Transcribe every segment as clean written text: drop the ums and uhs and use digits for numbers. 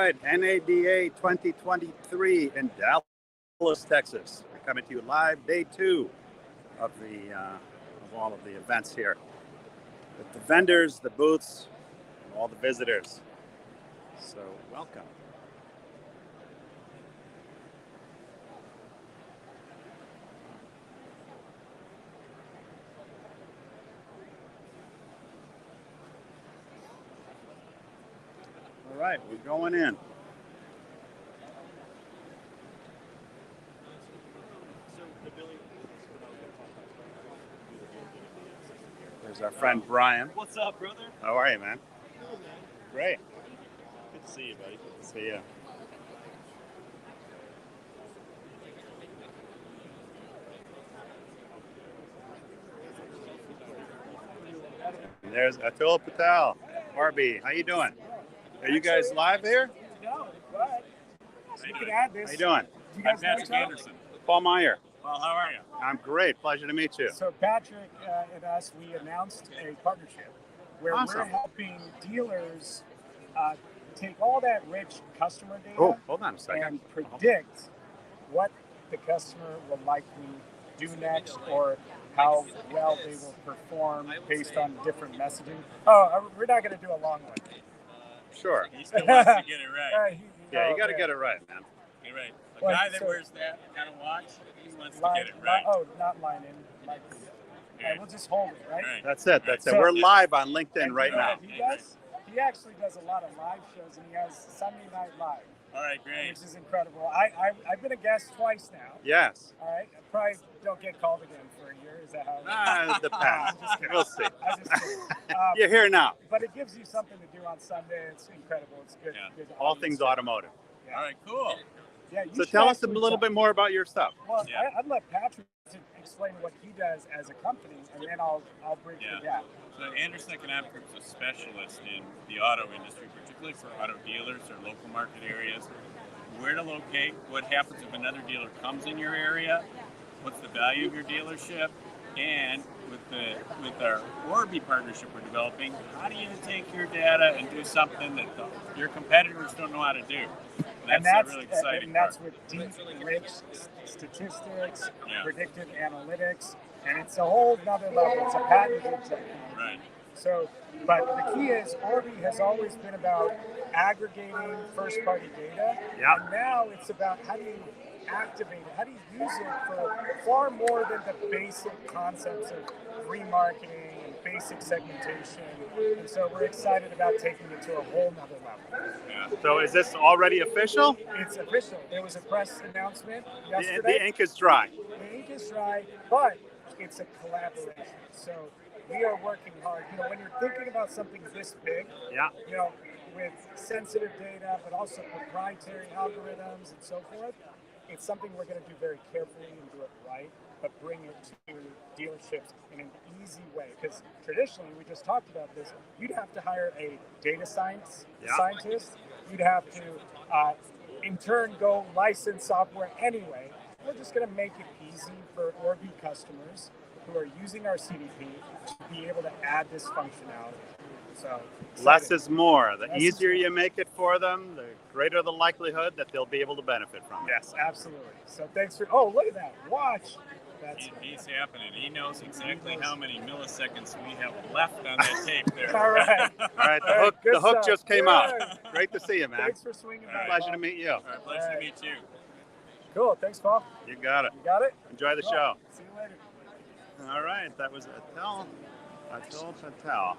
right, NADA 2023 in Dallas, Texas. We're coming to you live, day 2 of all of the events here, with the vendors, the booths, and all the visitors. So welcome. All right, we're going in. There's our friend Brian. What's up, brother? How are you, man? Good, man. Great. Good to see you, buddy. Good to see you. And there's Atul Patel, Barbie. How you doing? Are you guys live here? No, but you can add this. How you doing? You guys know Patrick each other? Anderson. Paul Meyer. Well, how are you? I'm great. Pleasure to meet you. So Patrick and us, we announced a partnership where Awesome. we're helping dealers take all that rich customer data Oh, hold on a second. and predict what the customer will likely do next or how well they will perform based on different messaging. Oh, we're not going to do a long one. Sure. He still wants to get it right. Yeah, you got to get it right, man. Get it right. A Well, guy that so- wears that kind of watch, he wants to Line, get it right. not line in. Like, we'll just hold it, right? Right. That's it. That's it. So- We're live on LinkedIn And right you know now. what he does? He actually does a lot of live shows, and he has Sunday Night Live, All right, great. which is incredible. I've been a guest twice now. Yes. All right, I probably don't get called again for a year. Is that how? Ah, it depends. We'll see. I'm just kidding. You're here now. But it gives you something to do on Sunday. It's incredible. It's good. Yeah. good All audience. things automotive. All right, cool. Yeah. You So should tell us a actually little talk- bit more about your stuff. Well, Yeah. I'd let Patrick to explain what he does as a company, and then I'll bridge Yeah. the gap. So Anderson Economic Group is a specialist in the auto industry, particularly for auto dealers or local market areas. Where to locate, what happens if another dealer comes in your area, what's the value of your dealership, and with our Orbi partnership we're developing, how do you take your data and do something that your competitors don't know how to do? That's a really exciting and that's part. with deep, rich statistics, Yeah. predictive analytics, and it's a whole nother level. It's a patented technology. Right. So, but the key is Orbi has always been about aggregating first-party data, Yeah. and now it's about how do you activate it, how do you use it for far more than the basic concepts of remarketing and basic segmentation. And so we're excited about taking it to a whole nother level. Yeah. So is this already official? It's official. There was a press announcement The yesterday. ink is dry. The ink is dry, but it's a collaboration. So we are working hard. You know, when you're thinking about something this big, Yeah. you know, with sensitive data, but also proprietary algorithms and so forth, it's something we're going to do very carefully and do it right, but bring it to dealerships in an easy way. Because traditionally, we just talked about this, you'd have to hire a data scientist. You'd have to, in turn, go license software anyway. We're just going to make it easy for Orbi customers who are using our CDP to be able to add this functionality. So Less is more. The Less is easier more. you make it for them, the greater the likelihood that they'll be able to benefit from it. yes, absolutely. So thanks for. Oh, look at that! Watch. That's He's happening. He knows exactly how many milliseconds we have left on that tape there. all right. All right, All right, good the hook stuff. just came out. Good. Great to see you, man. Thanks for swinging by. Pleasure to Paul. meet you. All right, pleasure to meet you. Cool. Thanks, Paul. You got it. You got it. Enjoy the Cool. show. See you later. All right, that was Atul Patel.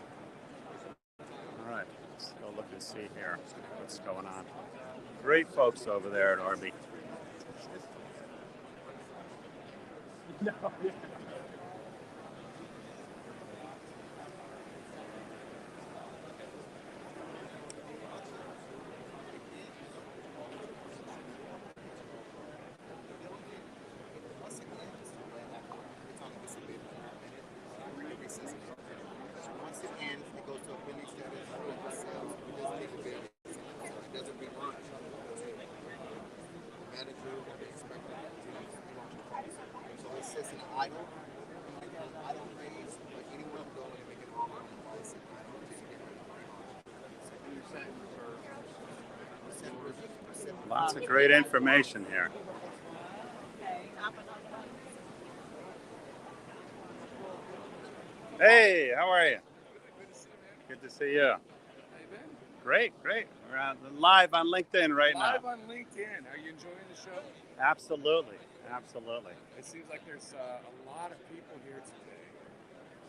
All right, let's go look and see here what's going on. Great folks over there at Orbi. No. Once it ends, it goes to a pending status. It sells. It doesn't take a bid. It doesn't relaunch. Manager, they expect it to relaunch. So it sits in idle. Idle phase, but anyone can go in and make an offer on the device and idle to get ready to relaunch. So when you're set for Lots of great information here. Hey, how are you? Good to see you. Great, great. We're live on LinkedIn right now. Live on LinkedIn. Are you enjoying the show? Absolutely, absolutely. It seems like there's a lot of people here today,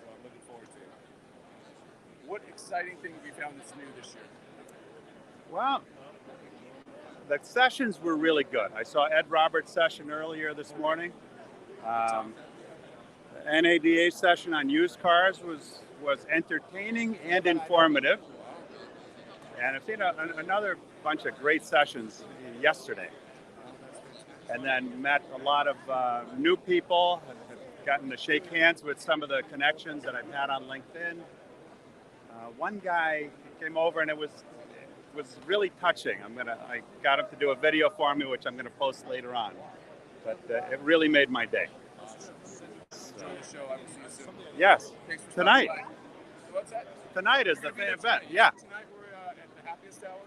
so I'm looking forward to it. What exciting thing have you found that's new this year? Well, the sessions were really good. I saw Ed Roberts' session earlier this morning. The NADA session on used cars was entertaining and informative. And I've seen another bunch of great sessions yesterday. And then met a lot of new people, have gotten to shake hands with some of the connections that I've had on LinkedIn. One guy came over and it was really touching. I got him to do a video for me, which I'm gonna post later on. But it really made my day. Enjoy the show. I will see you soon. Yes, Thanks for tonight. stopping by. What's that? Tonight is the We're gonna be event. there Yeah, Tonight we're at the Happiest Hour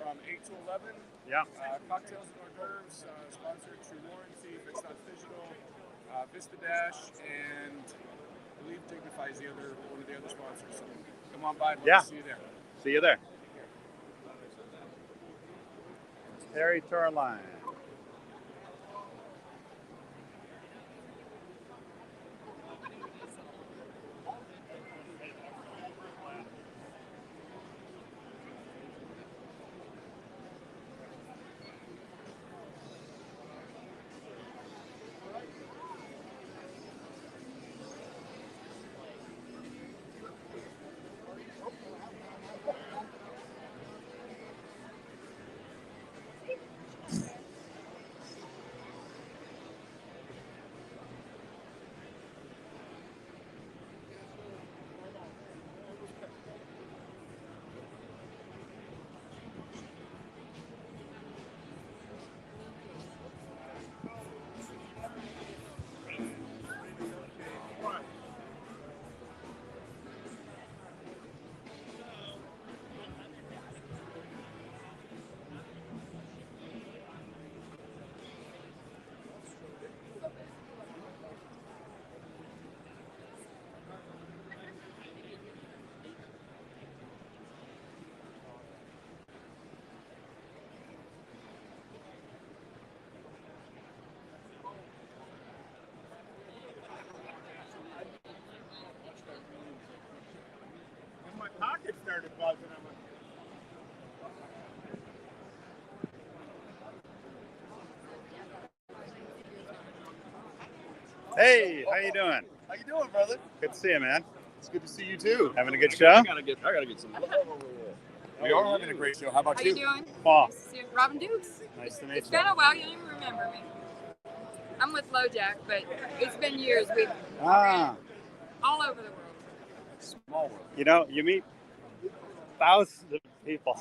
from 8 to 11. yeah. Cocktails and hors d'oeuvres, sponsored True Warranty, Fixed Ops Digital, Vista Dash, and I believe Dignify is one of the other sponsors. So come on by. We'll Yeah. see you there. See you there. Terry Turline. My pocket started buzzing. Hey, how you doing? How you doing, brother? Good to see you, man. It's good to see you too. Having a good show? I gotta get some love over here. We are having a great show. How about How you? you doing? Paul, Robin Dukes. nice to meet It's you. been a while. You don't even remember me. I'm with LoJack, but it's been years. We've Ah, all over the world. Small world. you know, you meet thousands of people,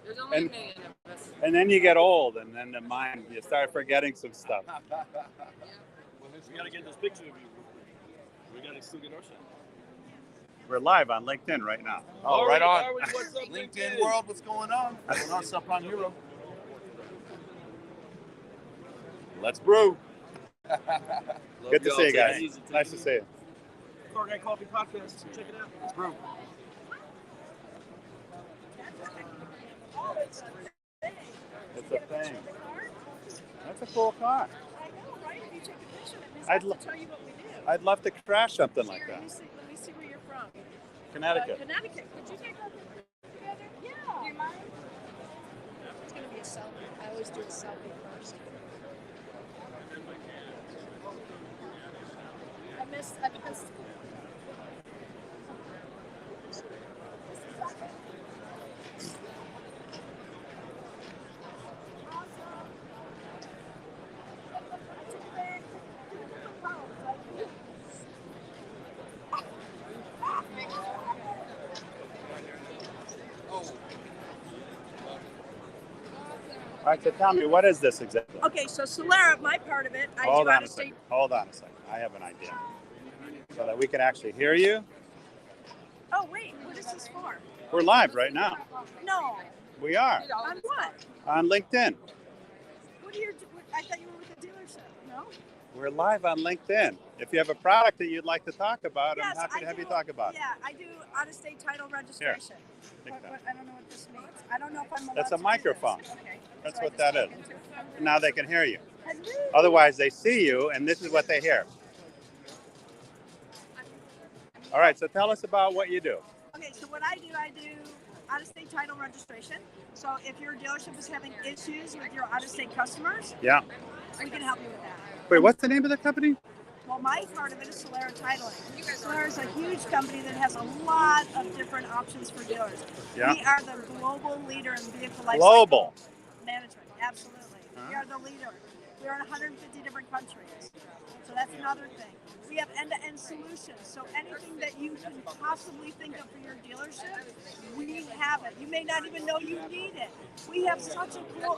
There's only And- a million of us. and then you get old, and then the mind, you start forgetting some stuff. We gotta get this picture of you. We gotta still get our shot. We're live on LinkedIn right now. Oh, right on. Already, what's up, LinkedIn world, what's going on? What's going on, Subprime Hero? Let's brew. Good to see you guys. Nice to see you. Car Guy Coffee Podcast. Check it out. Let's brew. It's a thing. That's a cool car. I know, right? If you take a picture of it, I'd I'll lo- tell you what we do. I'd love to crash something like Here, that. let me see where you're from. Connecticut. Connecticut. Could you take our picture together? Yeah. Do you mind? It's going to be a selfie. I always do a selfie first. I missed. All right, so tell me, what is this exactly? Okay, so Solera, my part of it, I Hold do on out a of second. state. Hold on a second. I have an idea. So that we can actually hear you. Oh wait, what is this for? We're live right now. No. We are On what? on LinkedIn. What are you? I thought you were with a dealership. No. We're live on LinkedIn. If you have a product that you'd like to talk about, Yes, I'm happy to have do. you talk about it. Yeah, I do out-of-state title registration. Take that. I don't know what this means. I don't know if I'm allowed That's a to do microphone. this. Okay. That's So I what just that talk is. into it. Now they can hear you. Hello. Otherwise, they see you, and this is what they hear. All right, so tell us about what you do. Okay, so what I do out-of-state title registration. So if your dealership is having issues with your out-of-state customers, Yeah. we can help you with that. Wait, what's the name of the company? Well, my part of it is Solera Titling. Solera is a huge company that has a lot of different options for dealers. Yeah. We are the global leader in vehicle life Global. cycle management. Absolutely. We are the leader. We are in 150 different countries. So that's another thing. We have end-to-end solutions. So anything that you can possibly think of for your dealership, we have it. You may not even know you need it. We have such a cool,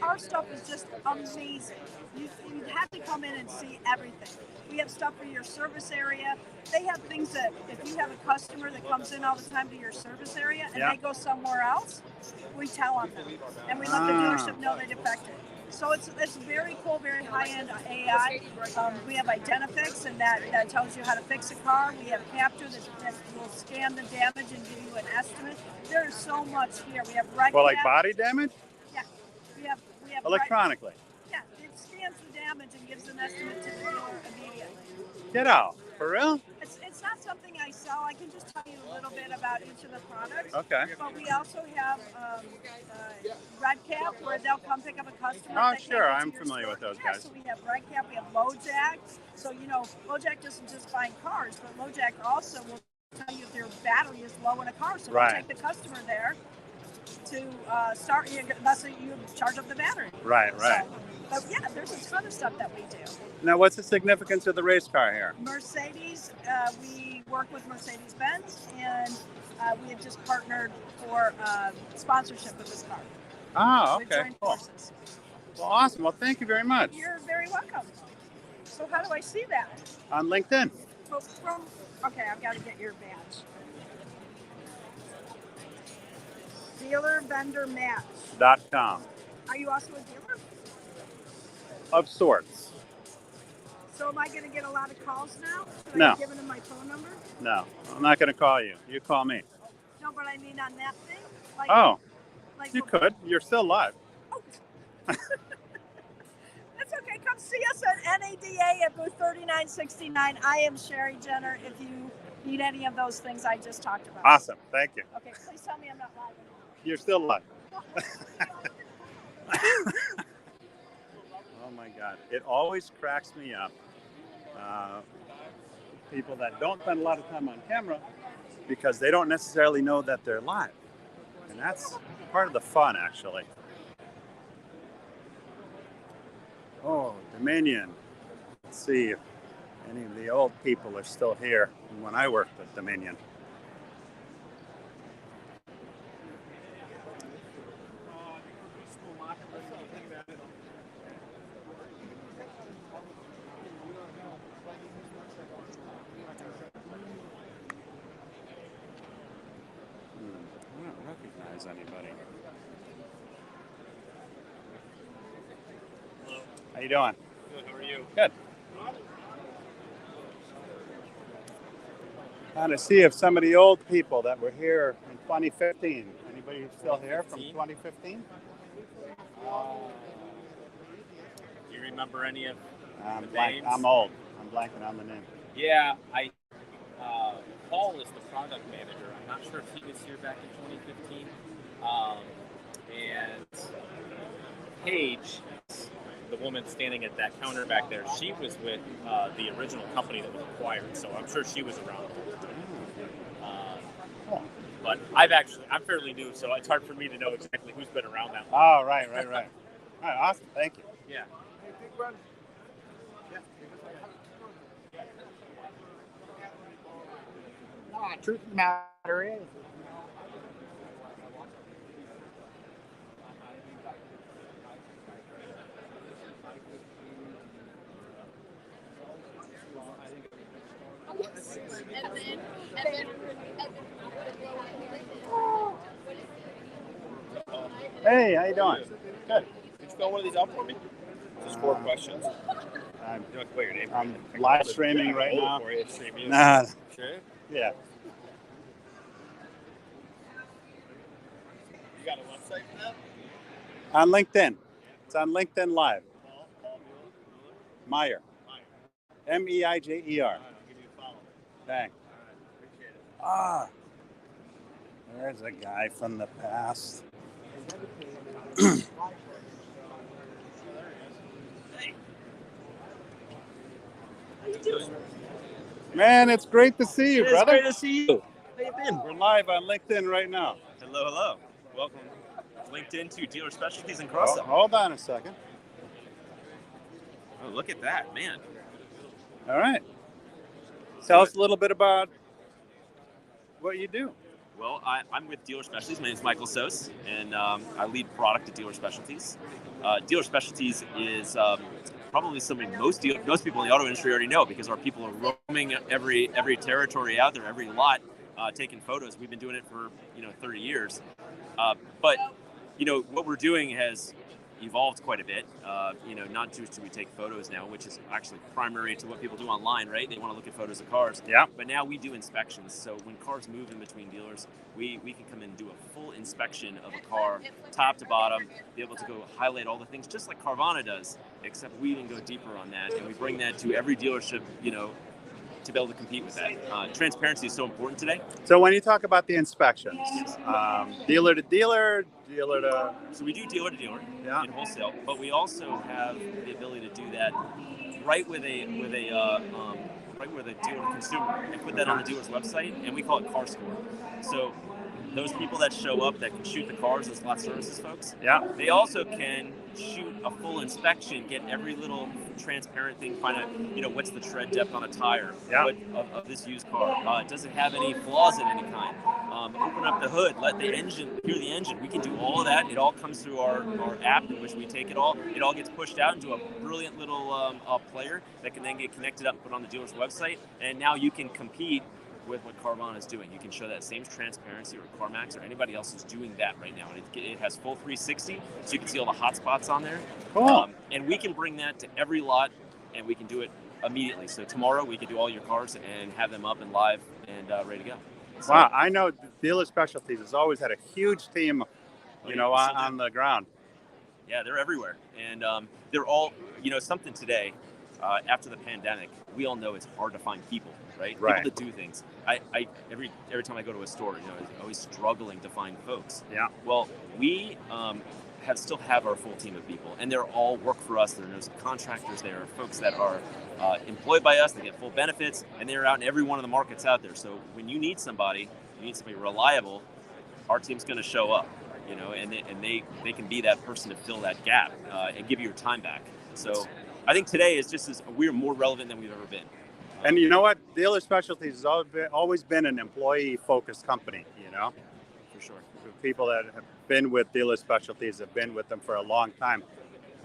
our stuff is just amazing. You have to come in and see everything. We have stuff for your service area. They have things that if you have a customer that comes in all the time to your service area and they go somewhere else, we tell them. And we let the dealership know they defected. So it's very cool, very high-end AI. We have Identifix, and that tells you how to fix a car. We have Capture that will scan the damage and give you an estimate. There's so much here. We have RedCap. Well, like body damage? Yeah. We have Electronically. Yeah, it scans the damage and gives an estimate to the dealer immediately. Get out. For real? It's not something I sell. I can just tell you a little bit about each of the products. Okay. But we also have RedCap, where they'll come pick up a customer. Oh, that sure. can't get to I'm your familiar store. with those Yeah, guys. so we have RedCap, we have LoJack. So, LoJack doesn't just find cars, but LoJack also will tell you if your battery is low in a car. So we'll take the customer there to start, unless you charge up the battery. Right. So, but yeah, there's a ton of stuff that we do. Now, what's the significance of the race car here? Mercedes, we work with Mercedes-Benz, and we have just partnered for sponsorship of this car. Oh, We've okay. joined Cool. forces. Well, awesome. Well, thank you very much. You're very welcome. So how do I see that? On LinkedIn. Okay, I've got to get your badge. Dealer vendor match. .com. Are you also a dealer? Of sorts. So am I going to get a lot of calls now? Should No. I be giving them my phone number? No, I'm not going to call you. You call me. No, but I mean on that thing. Oh, like you could. You're still live. Oh. That's okay. Come see us at NADA at booth 3969. I am Sherry Jenner. If you need any of those things I just talked about. Awesome. Thank you. Okay, please tell me I'm not live. You're still live. Oh my God. It always cracks me up. People that don't spend a lot of time on camera because they don't necessarily know that they're live. And that's part of the fun, actually. Oh, Dominion. Let's see if any of the old people are still here from when I worked at Dominion. I don't recognize anybody. Hello. How you doing? Good. How are you? Good. Trying to see if some of the old people that were here in 2015. Anybody still here from 2015? Do you remember any of I'm the blank. names? I'm old. I'm blanking on the name. Yeah, Paul is the product manager. I'm not sure if he was here back in 2015. And Paige, the woman standing at that counter back there, she was with the original company that was acquired, so I'm sure she was around the whole time. But I'm fairly new, so it's hard for me to know exactly who's been around that long. Oh, right. All right, awesome. Thank you. Yeah. Truth of the matter is, Hey, how you doing? Good. Could you fill one of these out for me? Just 4 questions. I'm, You want to put your name? I'm live streaming right now. For you. Stream you. Nah, Sure. yeah. You got a website for that? On LinkedIn. It's on LinkedIn Live. Meyer. Meijer. I'll give you a follow. Thanks. Appreciate it. Ah, there's a guy from the past. Man, it's great to see you, It's brother. great to see you. How you been? We're live on LinkedIn right now. Hello, hello. Welcome LinkedIn to Dealer Specialties in Oh, Crossville. hold on a second. Oh, look at that, man. All right. Tell us a little bit about what you do. Well, I'm with Dealer Specialties. My name is Michael Sos, and I lead product at Dealer Specialties. Dealer Specialties is probably something most people in the auto industry already know, because our people are roaming every territory out there, every lot, taking photos. We've been doing it for 30 years. But what we're doing has evolved quite a bit. Not just do we take photos now, which is actually primary to what people do online, right? They want to look at photos of cars. Yeah. But now we do inspections. So when cars move in between dealers, we can come in and do a full inspection of a car, top to bottom, be able to go highlight all the things, just like Carvana does, except we even go deeper on that, and we bring that to every dealership, to be able to compete with that. Transparency is so important today. So when you talk about the inspections, dealer to dealer to So we do dealer to dealer Yeah. in wholesale, but we also have the ability to do that right with a dealer consumer, and put that on the dealer's website, and we call it Car Score. So those people that show up that can shoot the cars, those lot services folks, Yeah. they also can shoot a full inspection, get every little transparent thing, find out, what's the tread depth on a tire, Yeah. of this used car. Does it have any flaws in any kind? Open up the hood, let the engine, hear the engine. We can do all of that. It all comes through our app, in which we take it all. It all gets pushed out into a brilliant little player that can then get connected up and put on the dealer's website. And now you can compete with what Carvana is doing. You can show that same transparency, or CarMax, or anybody else is doing that right now. And it has full 360, so you can see all the hot spots on there. Cool. And we can bring that to every lot, and we can do it immediately. So tomorrow we can do all your cars and have them up and live and ready to go. So, Wow, I know Dealer Specialties has always had a huge team, we still do. on the ground. Yeah, they're everywhere. And they're all, something today, after the pandemic, we all know it's hard to find people, right? Right. People that do things. I every time I go to a store, I'm always struggling to find folks. Yeah. Well, we still have our full team of people, and they're all work for us. There's contractors, there are folks that are employed by us, they get full benefits, and they're out in every one of the markets out there. So when you need somebody reliable, our team's going to show up, and they can be that person to fill that gap and give you your time back. So I think today is we're more relevant than we've ever been. And you know what? Dealer Specialties has always been an employee-focused company, For sure. The people that have been with Dealer Specialties have been with them for a long time.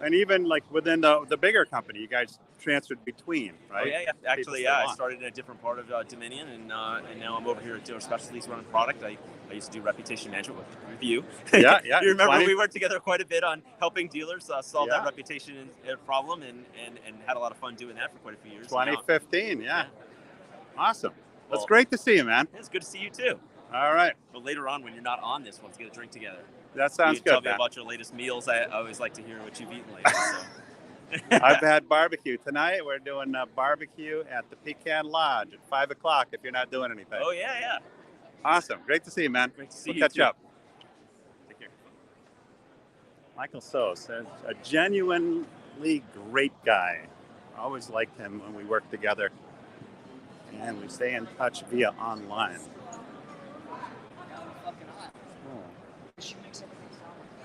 And even like within the bigger company, you guys transferred between, right? Oh, yeah. Actually, People I still on. started in a different part of Dominion, and now I'm over here at Dealer Specialties running product. I used to do reputation management with you. Yeah. You remember 20 we worked together quite a bit on helping dealers solve Yeah. that reputation problem, and had a lot of fun doing that for quite a few years. 2015, yeah. Awesome. That's Well- great to see you, man. It's good to see you too. All right. But later on, when you're not on this, let's get a drink together. That sounds you can tell good, me man. about your latest meals. I always like to hear what you've eaten lately. So. I've had barbecue. Tonight we're doing barbecue at the Pecan Lodge at 5 o'clock if you're not doing anything. Oh yeah. Awesome. Great to see you, man. Great to see we'll you catch too. up. Take care. Michael Sos, a genuinely great guy. I always liked him when we worked together. And we stay in touch via online.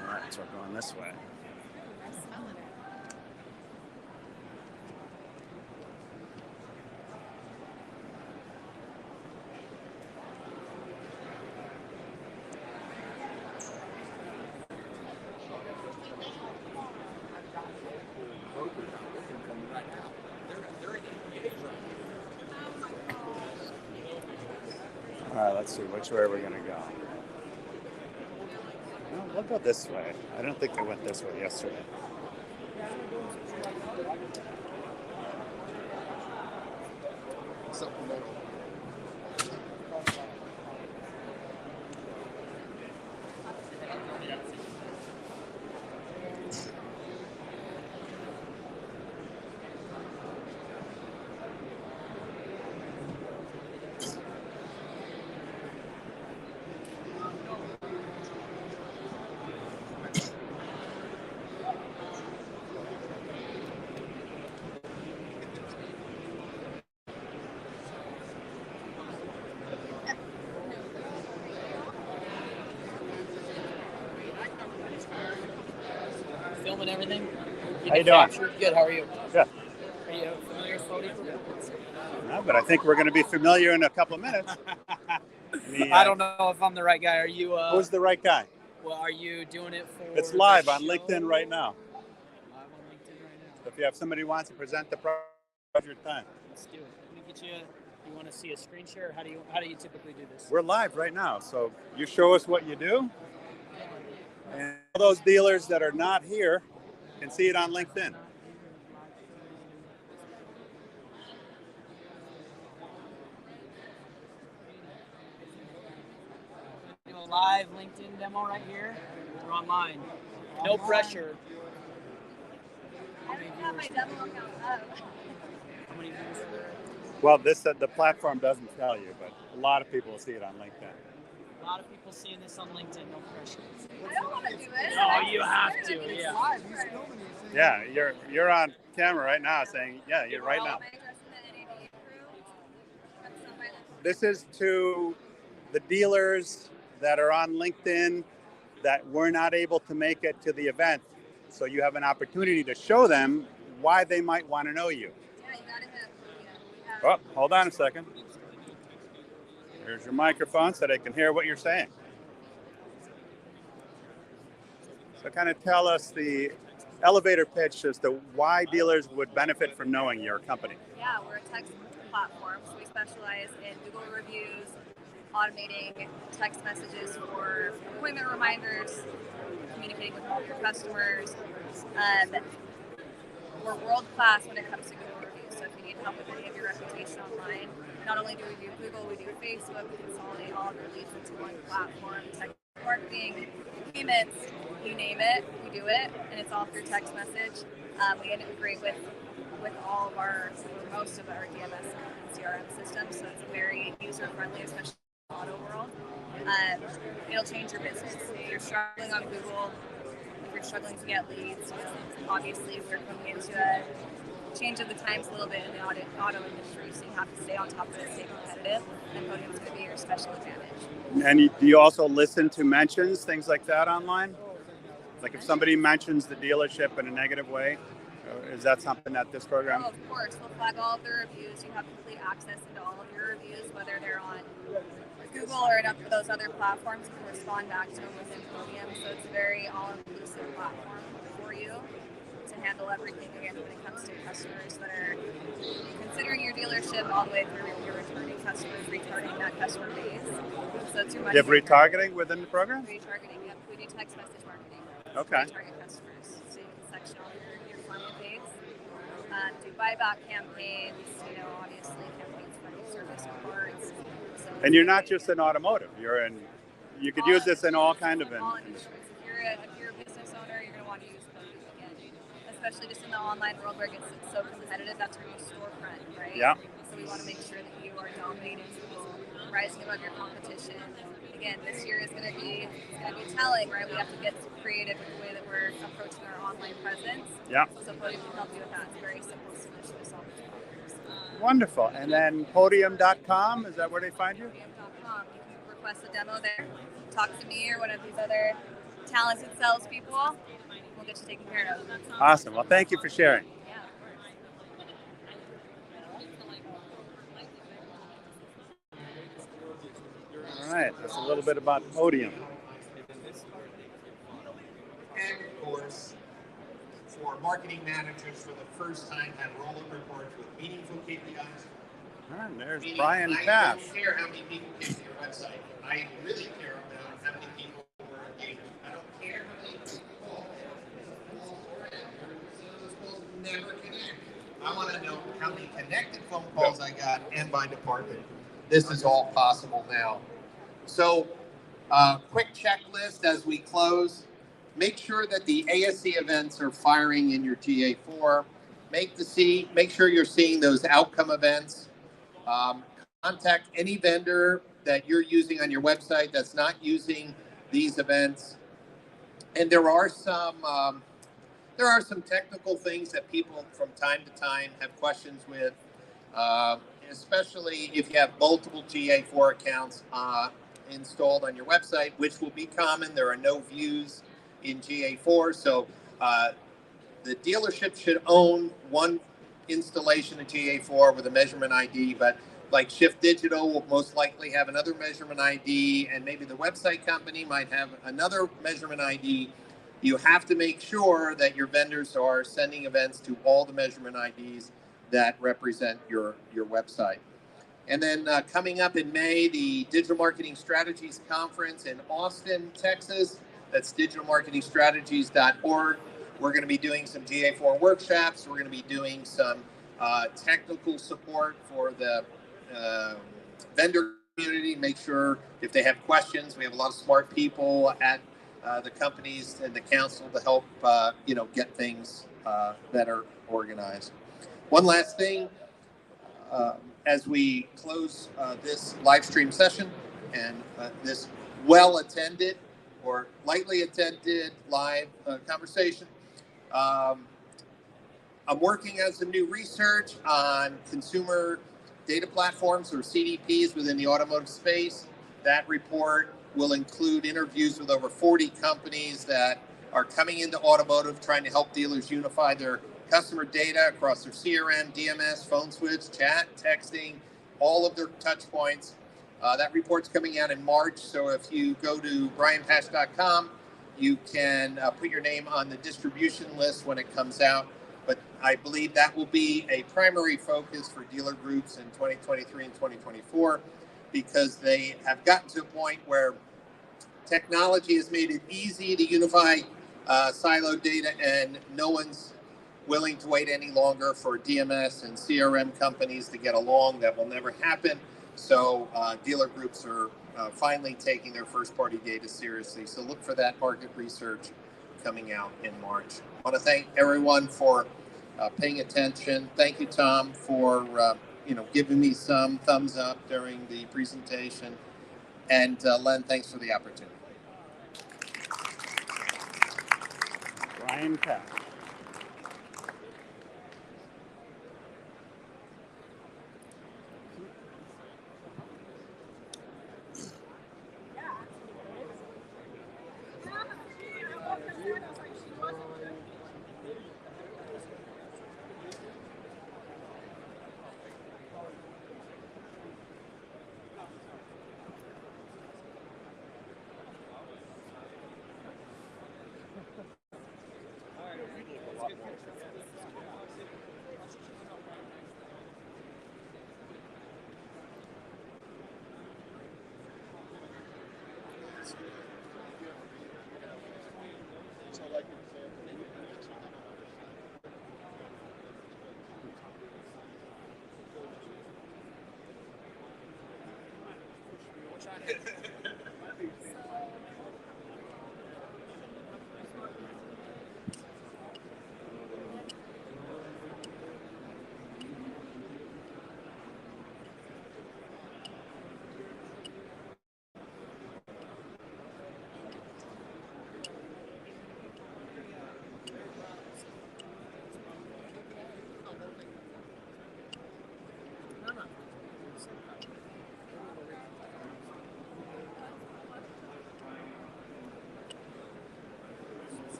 All right, so we're going this way. All right, let's see which way we're going to go. We'll go this way. I don't think I went this way yesterday. Supplemental. Filming everything. How you doing? Good. How are you? Good. Are you familiar with Floaty? No, but I think we're going to be familiar in a couple of minutes. I don't know if I'm the right guy. Are you? Who's the right guy? Well, are you doing it for? It's live the on show? LinkedIn right now. Live on LinkedIn right now. If you have somebody who wants to present the your time. Let's do it. Let me get you. You want to see a screen share? Or how do you typically do this? We're live right now, so you show us what you do, and all those dealers that are not here can see it on LinkedIn. Do a live LinkedIn demo right here. We're online. No pressure. I don't have my demo account up. How many views are there? Well, this the platform doesn't tell you, but a lot of people see it on LinkedIn. A lot of people seeing this on LinkedIn. No pressure. I don't want to do it. Oh, you have to. Yeah. Yeah, you're on camera right now saying, yeah, you're right now. This is to the dealers that are on LinkedIn that were not able to make it to the event. So you have an opportunity to show them why they might want to know you. Yeah, you gotta hit. Oh, hold on a second. Here's your microphone so they can hear what you're saying. So kind of tell us the elevator pitch as to why dealers would benefit from knowing your company. Yeah, we're a text platform, so we specialize in Google reviews, automating text messages for appointment reminders, communicating with all your customers. We're world class when it comes to Google reviews. So if you need help with any of your reputation online, not only do we do Google, we do Facebook. We consolidate all of your leads into one platform. Text marketing, payments, you name it, we do it, and it's all through text message. We integrate with all of our, most of our DMS and CRM systems, so it's very user friendly, especially in the auto world. It'll change your business. If you're struggling on Google, if you're struggling to get leads, obviously we're coming into a change of the times a little bit in the auto industry, so you have to stay on top of it, stay competitive, and Podium's going to be your special advantage. And do you also listen to mentions, things like that online? Like if somebody mentions the dealership in a negative way, is that something that this program? Oh, of course. We'll flag all of their reviews. You have complete access into all of your reviews, whether they're on Google or those other platforms. You can respond back to them within Podium. So it's a very all-inclusive platform for you to handle everything, again, when it comes to customers that are considering your dealership all the way through your returning customers, retargeting that customer base. So it's your Do you have retargeting within the program? Retargeting, yep. We do text message marketing. Okay. Target customers. So you can section all your client base. Do buyback campaigns, obviously campaigns for service reports. So And you're not just in automotive. You could use this in all kind of. All industries. If you're a business owner, you're going to want to use Podium again, especially just in the online world where it gets so competitive. That's your new storefront, right? Yeah. So we want to make sure that you are dominating, rising above your competition. Again, this year is going to be telling, right? We have to get creative with the way that we're approaching our online presence. Yeah. So Podium can help you with that. It's a very simple solution to solve those problems. Wonderful. And then podium.com, is that where they find you? Podium.com. You can request a demo there. Talk to me or one of these other talented salespeople. We'll get you taken care of. Awesome. Well, thank you for sharing. Yeah. All right. That's a little bit about Podium. And of course, for marketing managers for the first time, have roll-up reports with meaningful KPIs. All right, there's Meaning, Brian I Cass. don't care how many people came to your website. I really care about how many people were engaged. I don't care I want to know how many connected phone calls I got and by department. This is all possible now. So, quick checklist as we close. Make sure that the ASE events are firing in your GA4. Make sure you're seeing those outcome events. Contact any vendor that you're using on your website that's not using these events. And there are some technical things that people from time to time have questions with, especially if you have multiple GA4 accounts installed on your website, which will be common. There are no views in GA4, so the dealership should own one installation of GA4 with a measurement ID, but like Shift Digital will most likely have another measurement ID, and maybe the website company might have another measurement ID. You have to make sure that your vendors are sending events to all the measurement IDs that represent your website. And then coming up in May, the Digital Marketing Strategies Conference in Austin, Texas. That's digitalmarketingstrategies.org. We're going to be doing some GA4 workshops. We're going to be doing some technical support for the vendor community. Make sure if they have questions, we have a lot of smart people at the companies and the council to help get things better organized. One last thing, as we close this live stream session and this well-attended or lightly attended live conversation, I'm working on some new research on consumer data platforms or CDPs within the automotive space. That report will include interviews with over 40 companies that are coming into automotive, trying to help dealers unify their customer data across their CRM, DMS, phone switch, chat, texting, all of their touch points. That report's coming out in March, so if you go to brianpash.com, you can put your name on the distribution list when it comes out. But I believe that will be a primary focus for dealer groups in 2023 and 2024, because they have gotten to a point where technology has made it easy to unify siloed data, and no one's willing to wait any longer for DMS and CRM companies to get along. That will never happen. So dealer groups are finally taking their first-party data seriously. So look for that market research coming out in March. I want to thank everyone for paying attention. Thank you, Tom, for giving me some thumbs up during the presentation. And Len, thanks for the opportunity. Brian Pash.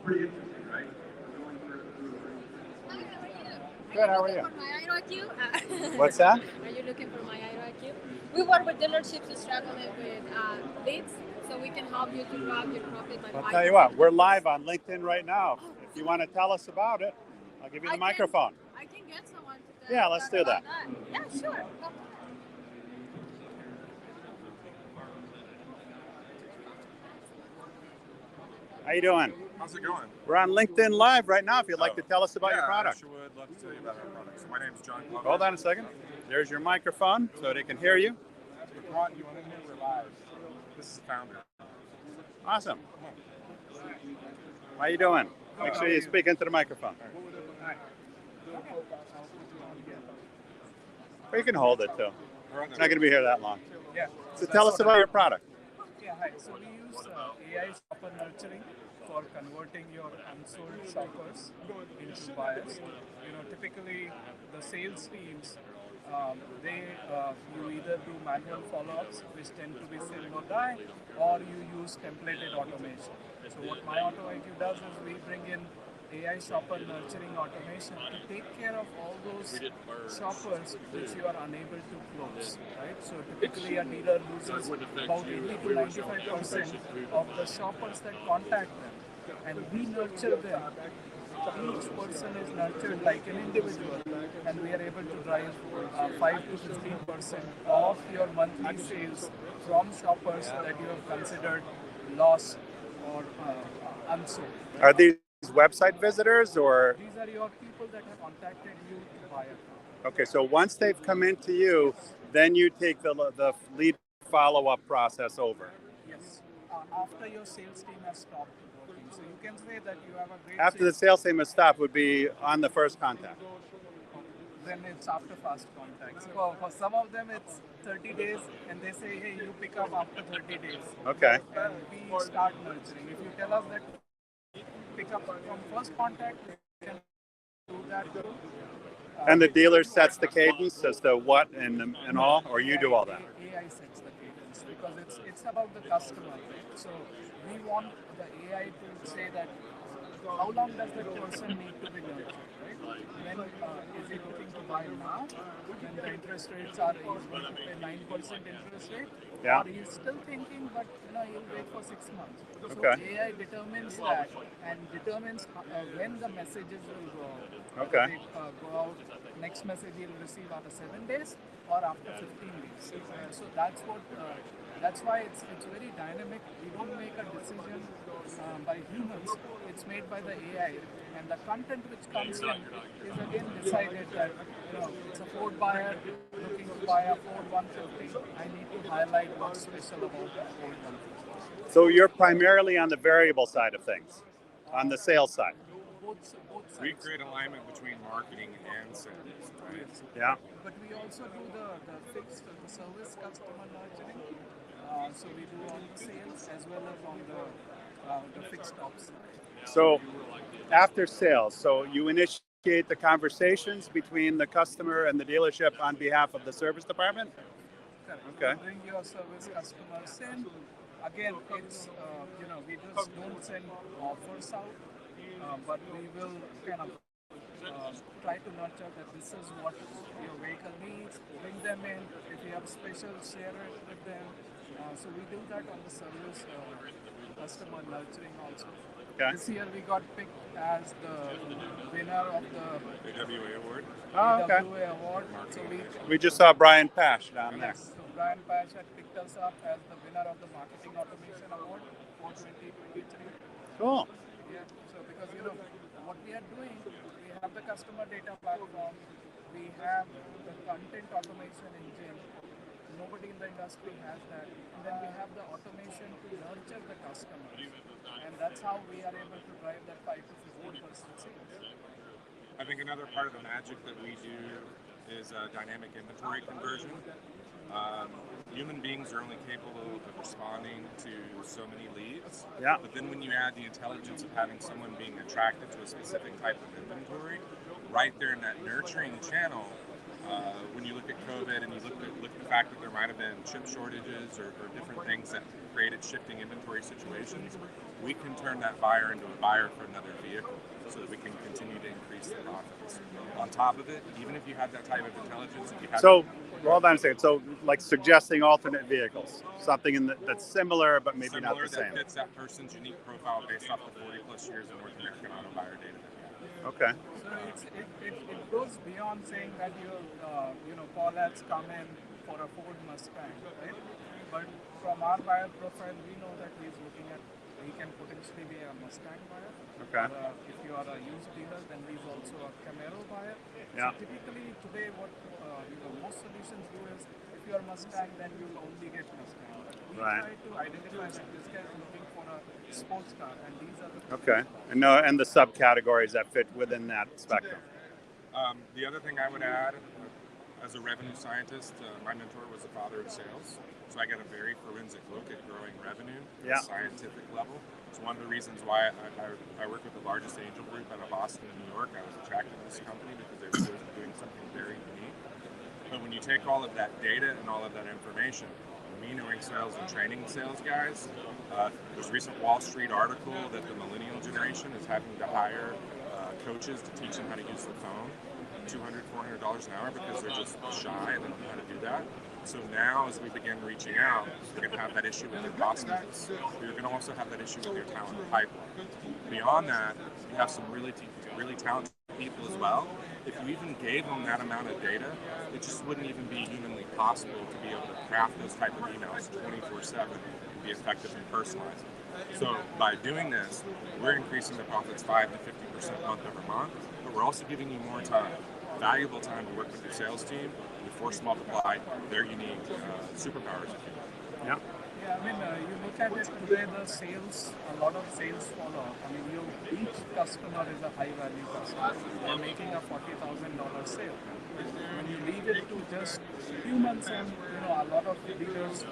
Pretty interesting, right? Good, how are you? For my IRQ? What's that? Are you looking for my IRQ? We work with dealerships struggling with leads, so we can help you to grab your profit by I'll tell you what, we're live on LinkedIn right now. If you want to tell us about it, I'll give you the microphone. I can get someone to Yeah, let's do that. Yeah, sure. How you doing? How's it going? We're on LinkedIn Live right now. If you'd like to tell us about your I product. sure would love to tell you about our product. So my name is John Glover. Hold on a second. There's your microphone so they can hear you. You want to hear we're live. This is the founder. Awesome. How you doing? Make sure you speak into the microphone. Or you can hold it too. It's not going to be here that long. Yeah. So tell us about your product. Yeah, hi. So we use AI shopper nurturing for converting your unsold shoppers into buyers. Typically the sales teams, you either do manual follow-ups, which tend to be sell or die, or you use templated automation. So what My Auto IQ does is we bring in AI shopper nurturing automation to take care of all those shoppers which you are unable to close, right? So typically a dealer loses about 80 to 95% of the shoppers that contact them, and we nurture them. Each person is nurtured like an individual, and we are able to drive 5 to 15% of your monthly sales from shoppers that you have considered lost or unsold. Are these website visitors or? These are your people that have contacted you to buy a car. Okay, so once they've come into you, then you take the lead follow-up process over. Yes. After your sales team has stopped working. So you can say that you have a great After the sales team has stopped would be on the first contact. Then it's after fast contact. So for some of them it's 30 days and they say, hey, you pick up after 30 days. Okay. And we start nurturing. If you tell us that pick up from first contact, we can do that. And the dealer sets the cadence as to what and all, or you do all that? AI sets the cadence because it's about the customer. Right? So we want the AI to say that how long does the person need to be nurtured, right? When is he looking to buy now? When the interest rates are, he's going to pay 9% interest rate, yeah. Or he's still thinking, but he'll wait for 6 months. Okay. So AI determines that and determines when the messages will go out. Okay. They go out. Next message he'll receive after 7 days or after 15 days. So that's what. That's why it's very dynamic. We don't make a decision by humans. It's made by the AI, and the content which comes in is again decided that it's a Ford buyer looking to buy a Ford 150. I need to highlight what's special about that Ford 150. So you're primarily on the variable side of things, on the sales side. Both sides. We create alignment between marketing and sales, right? Yeah. But we also do the fixed, the service customer nurturing. So we do on the sales as well as on the fixed ops. So after sales, so you initiate the conversations between the customer and the dealership on behalf of the service department? Correct. Okay. You bring your service customers in. Again, it's, we just don't send offers out, but we will kind of try to nurture that this is what your vehicle needs, bring them in. If you have special, share it with them. So we do that on the service customer nurturing also. Okay. This year we got picked as the winner of the AWA award. Oh, okay. AWA award. So We just saw Brian Pash down there. so Brian Pash had picked us up as the winner of the Marketing Automation Award for 2023. Cool. Yeah. So because what we are doing, we have the customer data platform, we have the content automation engine. Nobody in the industry has that. And then we have the automation to nurture the customers. And that's how we are able to drive that 5 to 15% sales. I think another part of the magic that we do is dynamic inventory conversion. Human beings are only capable of responding to so many leads. Yeah. But then when you add the intelligence of having someone being attracted to a specific type of inventory, right there in that nurturing channel, when you look at COVID and you look at the fact that there might have been chip shortages or different things that created shifting inventory situations, we can turn that buyer into a buyer for another vehicle so that we can continue to increase the profits. On top of it, even if you have that type of intelligence, if you have hold on a second. So, like suggesting alternate vehicles, something that's similar but maybe not the same. that fits that person's unique profile based off the 40+ years of North American auto buyer data. Okay. So it goes beyond saying that Paul has come in for a Ford Mustang, right? But from our buyer profile, we know that he's looking at he can potentially be a Mustang buyer. Okay. If you are a used dealer, then he's also a Camaro buyer. Yeah. So typically today, what most solutions do is, if you are Mustang, then you'll only get Mustang. But we Right. try to identify that this guy is looking for a sports car, and these are the Okay. And the subcategories that fit within that spectrum. The other thing I would add, as a revenue scientist, my mentor was a father of sales, so I get a very forensic look at growing revenue Yeah. at a scientific level. It's one of the reasons why I work with the largest angel group out of Boston and New York. I was attracted to this company because they were doing something very unique. But when you take all of that data and all of that information, me knowing sales and training sales guys, there's a recent Wall Street article that the millennial generation is having to hire coaches to teach them how to use the phone, $200, $400 an hour, because they're just shy and they don't know how to do that. So now, as we begin reaching out, you're going to have that issue with your prospects. You're going to also have that issue with your talent pipeline. Beyond that, you have some really talented people as well. If you even gave them that amount of data, it just wouldn't even be humanly possible to be able to craft those type of emails 24/7 and be effective and personalized. So by doing this, we're increasing the profits 5 to 50% month over month, but we're also giving you more time, valuable time to work with your sales team and force multiply their unique superpowers. Yeah. Yeah, I mean, you look at it today, the sales, a lot of sales follow. I mean, each customer is a high value customer. They're making a $40,000 sale. When you leave it to just humans, and a lot of dealers,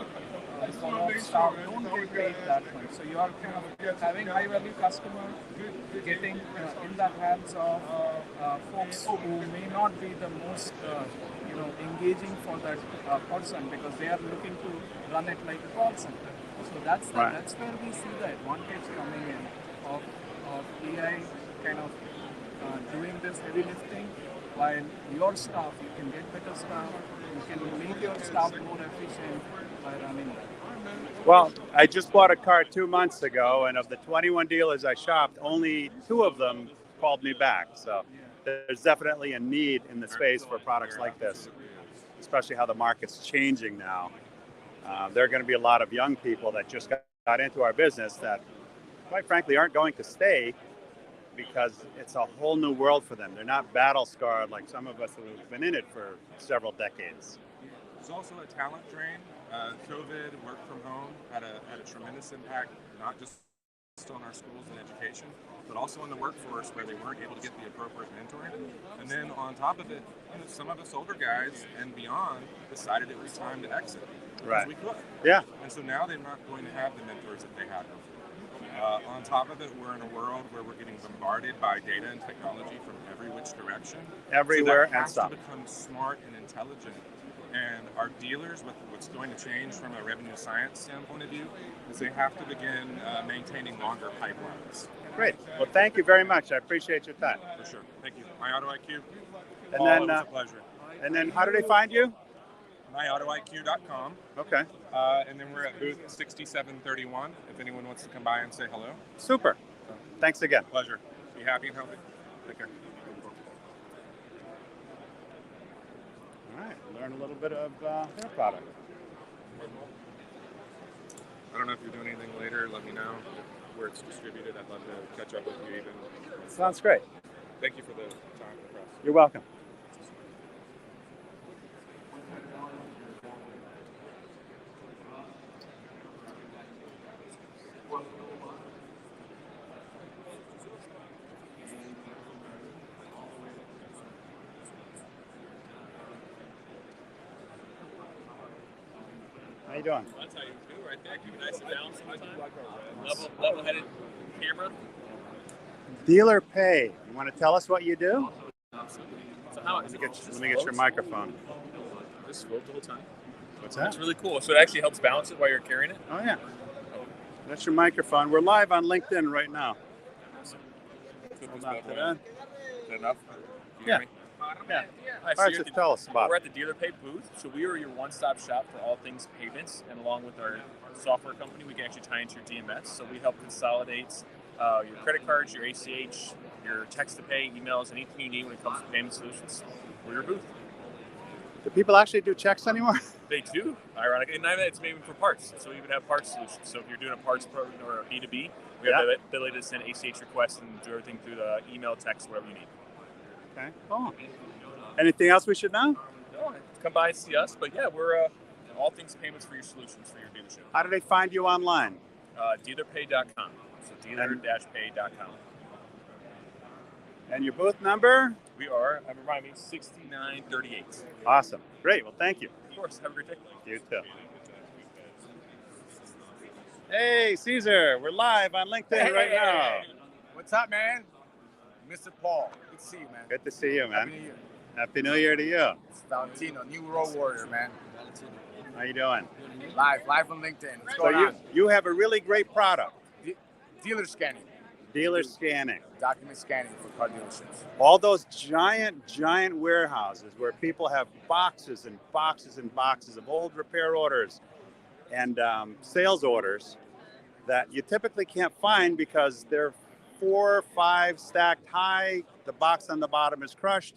follow-up staff don't get paid that much. So you are kind of having high value customer, getting in the hands of folks who may not be the most engaging for that person, because they are looking to run it like a call center. So that's where we see the advantage coming in of AI kind of doing this heavy lifting, while your staff, you can get better staff, you can make your staff more efficient by running it. Well, I just bought a car 2 months ago, and of the 21 dealers I shopped, only 2 of them called me back. So there's definitely a need in the space for products like this, especially how the market's changing now. There are going to be a lot of young people that just got into our business that, quite frankly, aren't going to stay because it's a whole new world for them. They're not battle scarred like some of us who've been in it for several decades. There's also a talent drain. COVID, work from home had a tremendous impact, not just on our schools and education, but also in the workforce, where they weren't able to get the appropriate mentoring. And then on top of it, some of us older guys and beyond decided it was time to exit. Right. We could. Yeah. And so now they're not going to have the mentors that they had before. On top of it, we're in a world where we're getting bombarded by data and technology from every which direction. Everywhere so that and has some. to become smart and intelligent. And our dealers, what's going to change from a revenue science standpoint of view, is they have to begin maintaining longer pipelines. Great. Well, thank you very much. I appreciate your time. For sure. Thank you. MyAutoIQ. And Paul, then, it was a pleasure. And then how do they find you? MyAutoIQ.com. Okay. And then we're at booth 6731 if anyone wants to come by and say hello. Super. Thanks again. Pleasure. Be happy and healthy. Take care. All right. Learn a little bit of their product. I don't know if you're doing anything later. Let me know where it's distributed. I'd love to catch up with you even. Sounds great. Thank you for the time and the press. You're welcome. How you doing? That's how you do right there. Keep it nice and balanced. Level-headed camera. Dealer Pay. You want to tell us what you do? So how Let me get your microphone. This float the whole time. What's That's that? really cool. So it actually helps balance it while you're carrying it. Oh, yeah. That's your microphone. We're live on LinkedIn right now. Hold on to that. Is that enough? You Yeah. hear me? Yeah. Hi, All right, you're so at the- tell us about We're it. at the Dealer Pay booth. So we are your one-stop shop for all things payments, and along with our software company, we can actually tie into your DMS. So we help consolidate your credit cards, your ACH, your text-to-pay, emails, anything you need when it comes to payment solutions. We're your booth. Do people actually do checks anymore? They do, ironically, and it's maybe for parts. So we even have parts solutions. So if you're doing a parts program or a B2B, we have the ability to send ACH requests and do everything through the email, text, whatever you need. Okay, cool. Anything else we should know? No, come by and see us. But yeah, we're all things payments for your solutions for your dealership. How do they find you online? Dealerpay.com. So dealer-pay.com. And your booth number? We are, remind me, 6938. Awesome. Great. Well, thank you. Of course. Have a great day. You too. Hey, Caesar. We're live on LinkedIn right now. What's up, man? Mr. Paul. Good to see you, man. Good to see you, man. Happy New Year. Happy New Year to you. It's Valentino, new road warrior, man. How you doing? Live on LinkedIn. What's So going on? you have a really great product. Dealer scanning. Dealer scanning. Document scanning for car dealerships. All those giant warehouses where people have boxes and boxes and boxes of old repair orders and sales orders that you typically can't find because they're 4 or 5 stacked high. The box on the bottom is crushed.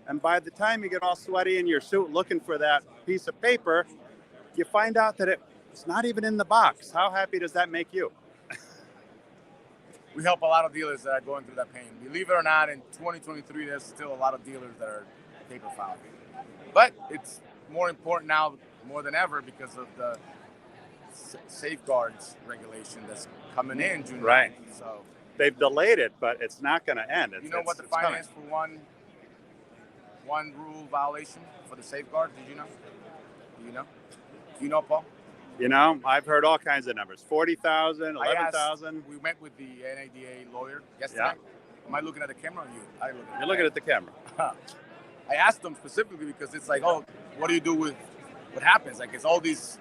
And by the time you get all sweaty in your suit looking for that piece of paper, you find out that it's not even in the box. How happy does that make you? We help a lot of dealers that are going through that pain. Believe it or not, in 2023, there's still a lot of dealers that are paper filed. But it's more important now more than ever because of the safeguards regulation that's coming in June 9th. Right. So they've delayed it, but it's not going to end. you know what the fine is for one rule violation for the safeguard? Did you know? Do you know? Do you know, Paul? You know, I've heard all kinds of numbers. 40,000, 11,000. We met with the NADA lawyer yesterday. Yeah. Am I looking at the camera or you? You're looking at the camera. I asked them specifically because it's like, oh, what do you do with what happens? Like, it's all these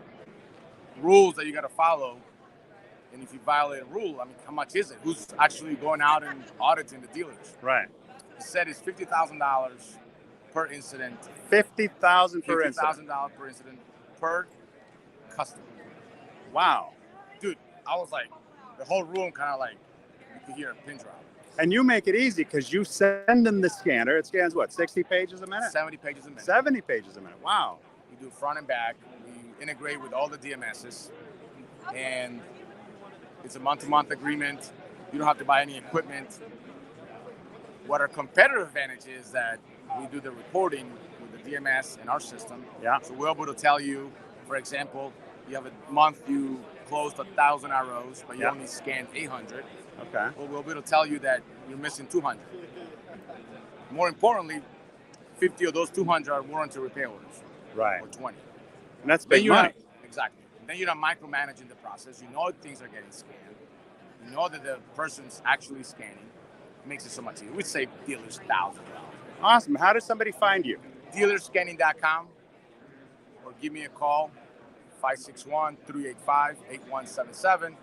rules that you got to follow. And if you violate a rule, I mean, how much is it? Who's actually going out and auditing the dealers? Right. He said it's $50,000 per incident. $50,000 per incident. $50,000 per incident per customer. Wow. Dude, I was like, the whole room kind of like, you could hear a pin drop. And you make it easy because you send them the scanner. It scans what, 60 pages a minute? 70 pages a minute. 70 pages a minute. Wow. We do front and back. We integrate with all the DMSs. And it's a month-to-month agreement. You don't have to buy any equipment. What our competitive advantage is that we do the reporting with the DMS in our system. Yeah. So we're able to tell you, for example, you have a month you closed 1,000 ROs, but you only scanned 800. Okay. Well, we'll be able to tell you that you're missing 200. More importantly, 50 of those 200 are warranty repair orders. Right. Or 20. And that's big money. Exactly. Then you're not micromanaging the process. You know things are getting scanned. You know that the person's actually scanning. It makes it so much easier. We save dealers thousands of dollars. Awesome. How does somebody find you? Dealerscanning.com or give me a call, 561-385-8177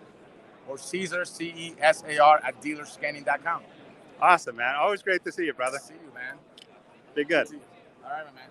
or Caesar, CESAR at dealerscanning.com. Awesome, man. Always great to see you, brother. See you, man. Be good. All right, my man.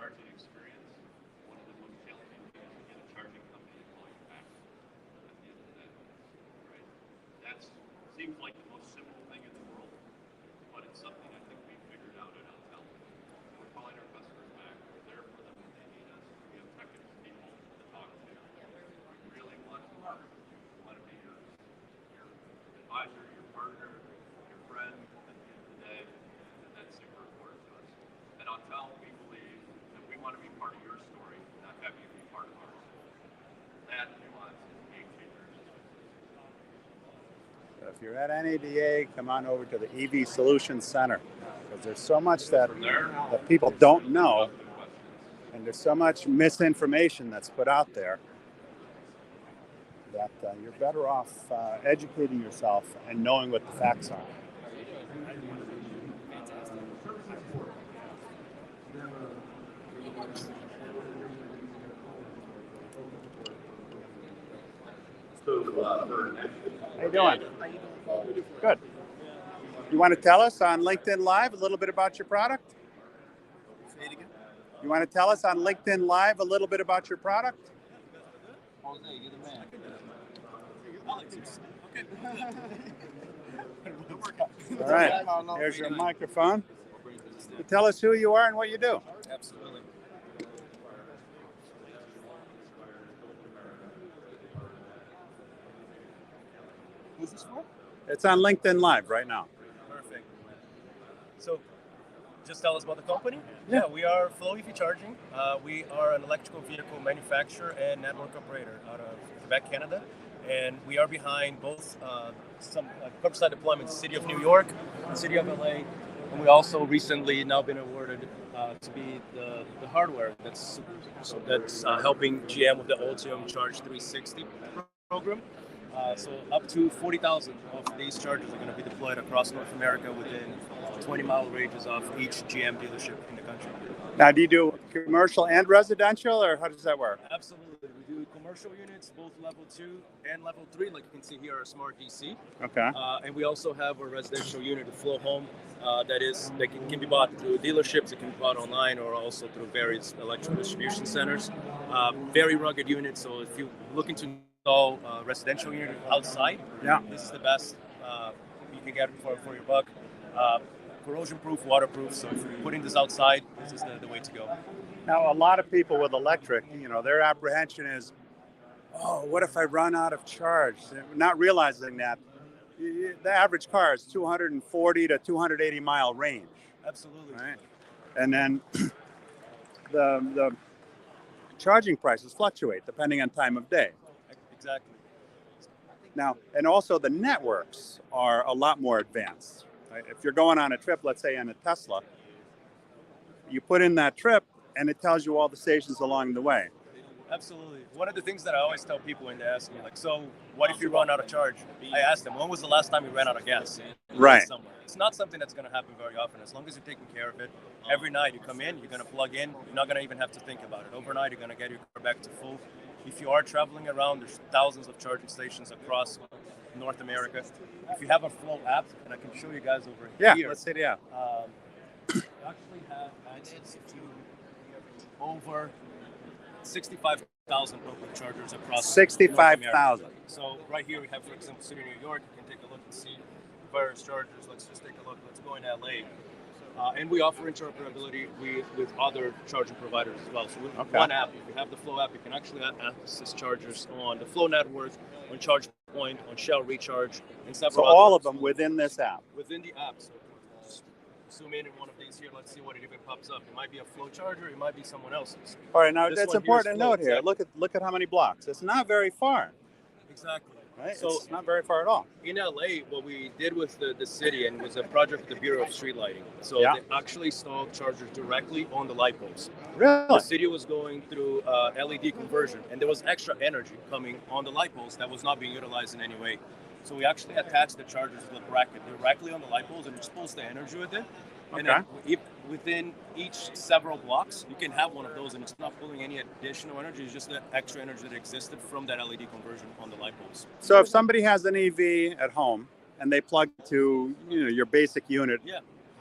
charging experience, one of the most challenging things is to get a charging company to call you back at the end of the day, right? That seems like the most simple thing in the world, but it's something I think we figured out at Autel. We're calling our customers back. We're there for them when they need us. We have technical people to talk to. We really want to work. We want to be your advisor, your partner, your friend at the end of the day, and that's super important to us. At Autel, we believe that we want to be part of your story, not have you be part of ours. That nuance is game changers. So if you're at NADA, come on over to the EV Solutions Center because there's so much that people don't know, and there's so much misinformation that's put out there that you're better off educating yourself and knowing what the facts are. How you doing? Good. You want to tell us on LinkedIn Live a little bit about your product? Say it again. You want to tell us on LinkedIn Live a little bit about your product? Jose, you're the man. All right. Here's your microphone. Tell us who you are and what you do. Absolutely. Who's this for? It's on LinkedIn Live right now. Perfect. So, just tell us about the company. Yeah, we are Flow EV Charging. We are an electrical vehicle manufacturer and network operator out of Quebec, Canada. And we are behind both some curbside deployments in the city of New York, the city of LA, and we also recently now been awarded to be the hardware that's helping GM with the Ultium Charge 360 program. So up to 40,000 of these chargers are going to be deployed across North America within 20-mile ranges of each GM dealership in the country. Now, do you do commercial and residential, or how does that work? Absolutely. We do commercial units, both level 2 and level 3, like you can see here, our Smart DC. Okay. And we also have a residential unit, a Flow Home, that can be bought through dealerships, it can be bought online, or also through various electrical distribution centers. Very rugged unit, so if you're looking to install a residential unit outside, this is the best you can get for your buck. Corrosion proof, waterproof, so if you're putting this outside, this is the way to go. Now, a lot of people with electric, their apprehension is, oh, what if I run out of charge? Not realizing that the average car is 240 to 280 mile range. Absolutely. Right? And then the charging prices fluctuate depending on time of day. Exactly. Now, and also the networks are a lot more advanced. Right? If you're going on a trip, let's say on a Tesla, you put in that trip and it tells you all the stations along the way. Absolutely. One of the things that I always tell people when they ask me, like, so what if you run out of charge? I ask them, when was the last time you ran out of gas? Right. Somewhere. It's not something that's going to happen very often. As long as you're taking care of it, every night you come in, you're going to plug in, you're not going to even have to think about it. Overnight, you're going to get your car back to full. If you are traveling around, there's thousands of charging stations across North America. If you have a Flow app, and I can show you guys over here. Yeah, let's see the app. You actually have access to over 65,000 public chargers across 65,000. So right here we have, for example, City of New York. You can take a look and see various chargers. Let's just take a look. Let's go in LA. And we offer interoperability with other charging providers as well. So with one app, if you have the Flow app, you can actually access chargers on the Flow network, on ChargePoint, on Shell Recharge, and several So all others. of them within this app. Within the app. So just zoom in one of these here. Let's see what it even pops up. It might be a Flow charger. It might be someone else's. All right, now This that's one important to here is note Flow, here. Look at how many blocks. It's not very far. Exactly. Right? So it's not very far at all. in LA, what we did with the city, and it was a project with the Bureau of Street Lighting. So Yeah. they actually installed chargers directly on the light poles. Really? The city was going through LED conversion, and there was extra energy coming on the light poles that was not being utilized in any way. So we actually attached the chargers to the bracket directly on the light poles and just pulls the energy with it. And Okay. then within each several blocks, you can have one of those, and it's not pulling any additional energy. It's just the extra energy that existed from that LED conversion on the light poles. So if somebody has an EV at home and they plug to your basic unit,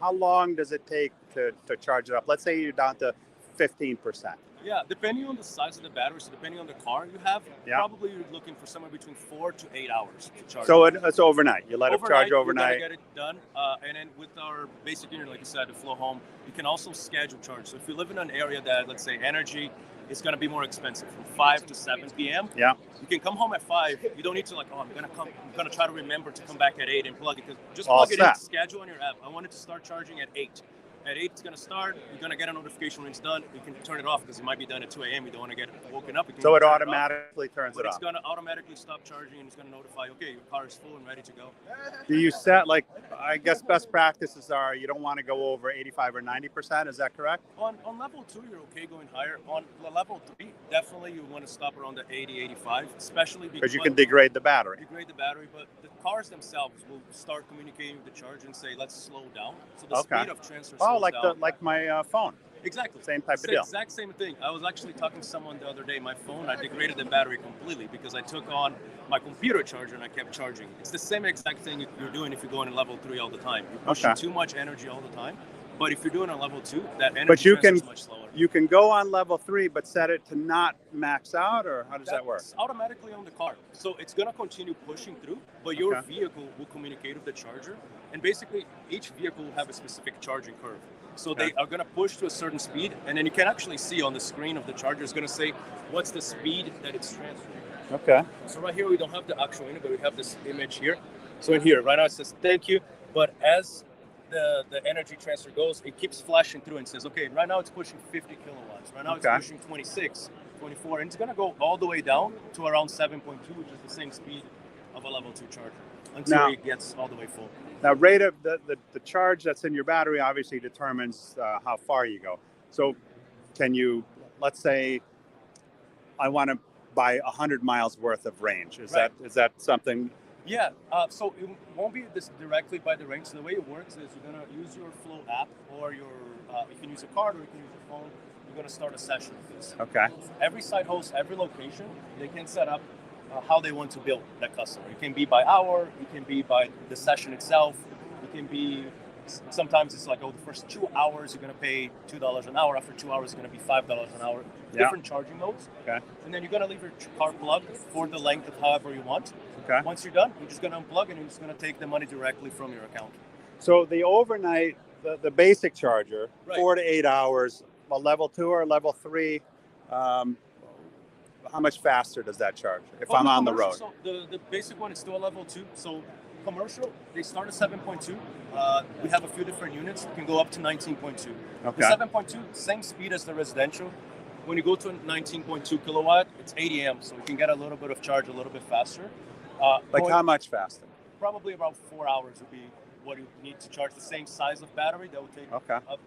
how long does it take to charge it up? Let's say you're down to 15%. Yeah, depending on the size of the battery, so depending on the car you have, probably you're looking for somewhere between 4 to 8 hours to charge. So it's overnight. You let it charge overnight. You're gonna get it done. And then with our basic unit, like you said, the Flow Home, you can also schedule charge. So if you live in an area that, let's say, energy is going to be more expensive from 5 to 7 p.m. Yeah. You can come home at 5. You don't need to I'm going to try to remember to come back at 8 and plug it. Just All plug it in, set. schedule on your app. I want it to start charging at 8. At 8, it's going to start. You're going to get a notification when it's done. You can turn it off because it might be done at 2 a.m. You don't want to get woken up. You can So it turn off. automatically turns But it it's off. going to automatically stop charging, and it's going to notify, okay, your car is full and ready to go. Do you set, I guess best practices are you don't want to go over 85 or 90%. Is that correct? On level 2, you're okay going higher. On the level 3, definitely you want to stop around the 80, 85, especially Because you can degrade the battery. Degrade the battery, but the cars themselves will start communicating with the charger and say, let's slow down. So the Okay. speed of transfer Oh, slows like down. my phone. Exactly. Same type It's of the deal. exact same thing. I was actually talking to someone the other day. My phone, I degraded the battery completely because I took on my computer charger and I kept charging. It's the same exact thing you're doing if you're going to level 3 all the time. You're pushing Okay. too much energy all the time. But if you're doing a level 2, that energy But you transfer can is much slower. you can go on level 3, but set it to not max out, or how does that work? That's automatically on the car. So it's going to continue pushing through, but your Okay. vehicle will communicate with the charger. And basically, each vehicle will have a specific charging curve. So Okay. they are going to push to a certain speed, and then you can actually see on the screen of the charger, it's going to say what's the speed that it's transferring. Okay. So right here, we don't have the actual unit, but we have this image here. So in here, right now it says thank you, but as the energy transfer goes, it keeps flashing through and says, okay, right now it's pushing 50 kilowatts. Right now Okay. it's pushing 26, 24, and it's going to go all the way down to around 7.2, which is the same speed of a level 2 charger until Now- it gets all the way full. Now, rate of the charge that's in your battery obviously determines how far you go. So, can you, let's say, I want to buy 100 miles worth of range? Is that something? Yeah, so it won't be this directly by the range. So the way it works is you're gonna use your Flow app, or you can use a card, or you can use your phone. You're gonna start a session with this. Okay. Every site host, every location, they can set up how they want to build that customer. It can be by hour, it can be by the session itself. It can be, sometimes it's like, oh, the first 2 hours you're gonna pay $2 an hour. After 2 hours, it's gonna be $5 an hour. Yeah. Different charging modes. Okay. And then you're gonna leave your car plugged for the length of however you want. Okay. Once you're done, you're just gonna unplug and you're just gonna take the money directly from your account. So the overnight, the basic charger, Right. 4 to 8 hours. A level 2 or level 3. How much faster does that charge if I'm on the road? So the basic one is still a level 2. So commercial, they start at 7.2. We have a few different units. You can go up to 19.2. Okay. The 7.2, same speed as the residential. When you go to 19.2 kilowatt, it's 80 amps, so you can get a little bit of charge a little bit faster. Like how much faster? Probably about 4 hours would be what you need to charge the same size of battery. That would take Okay. up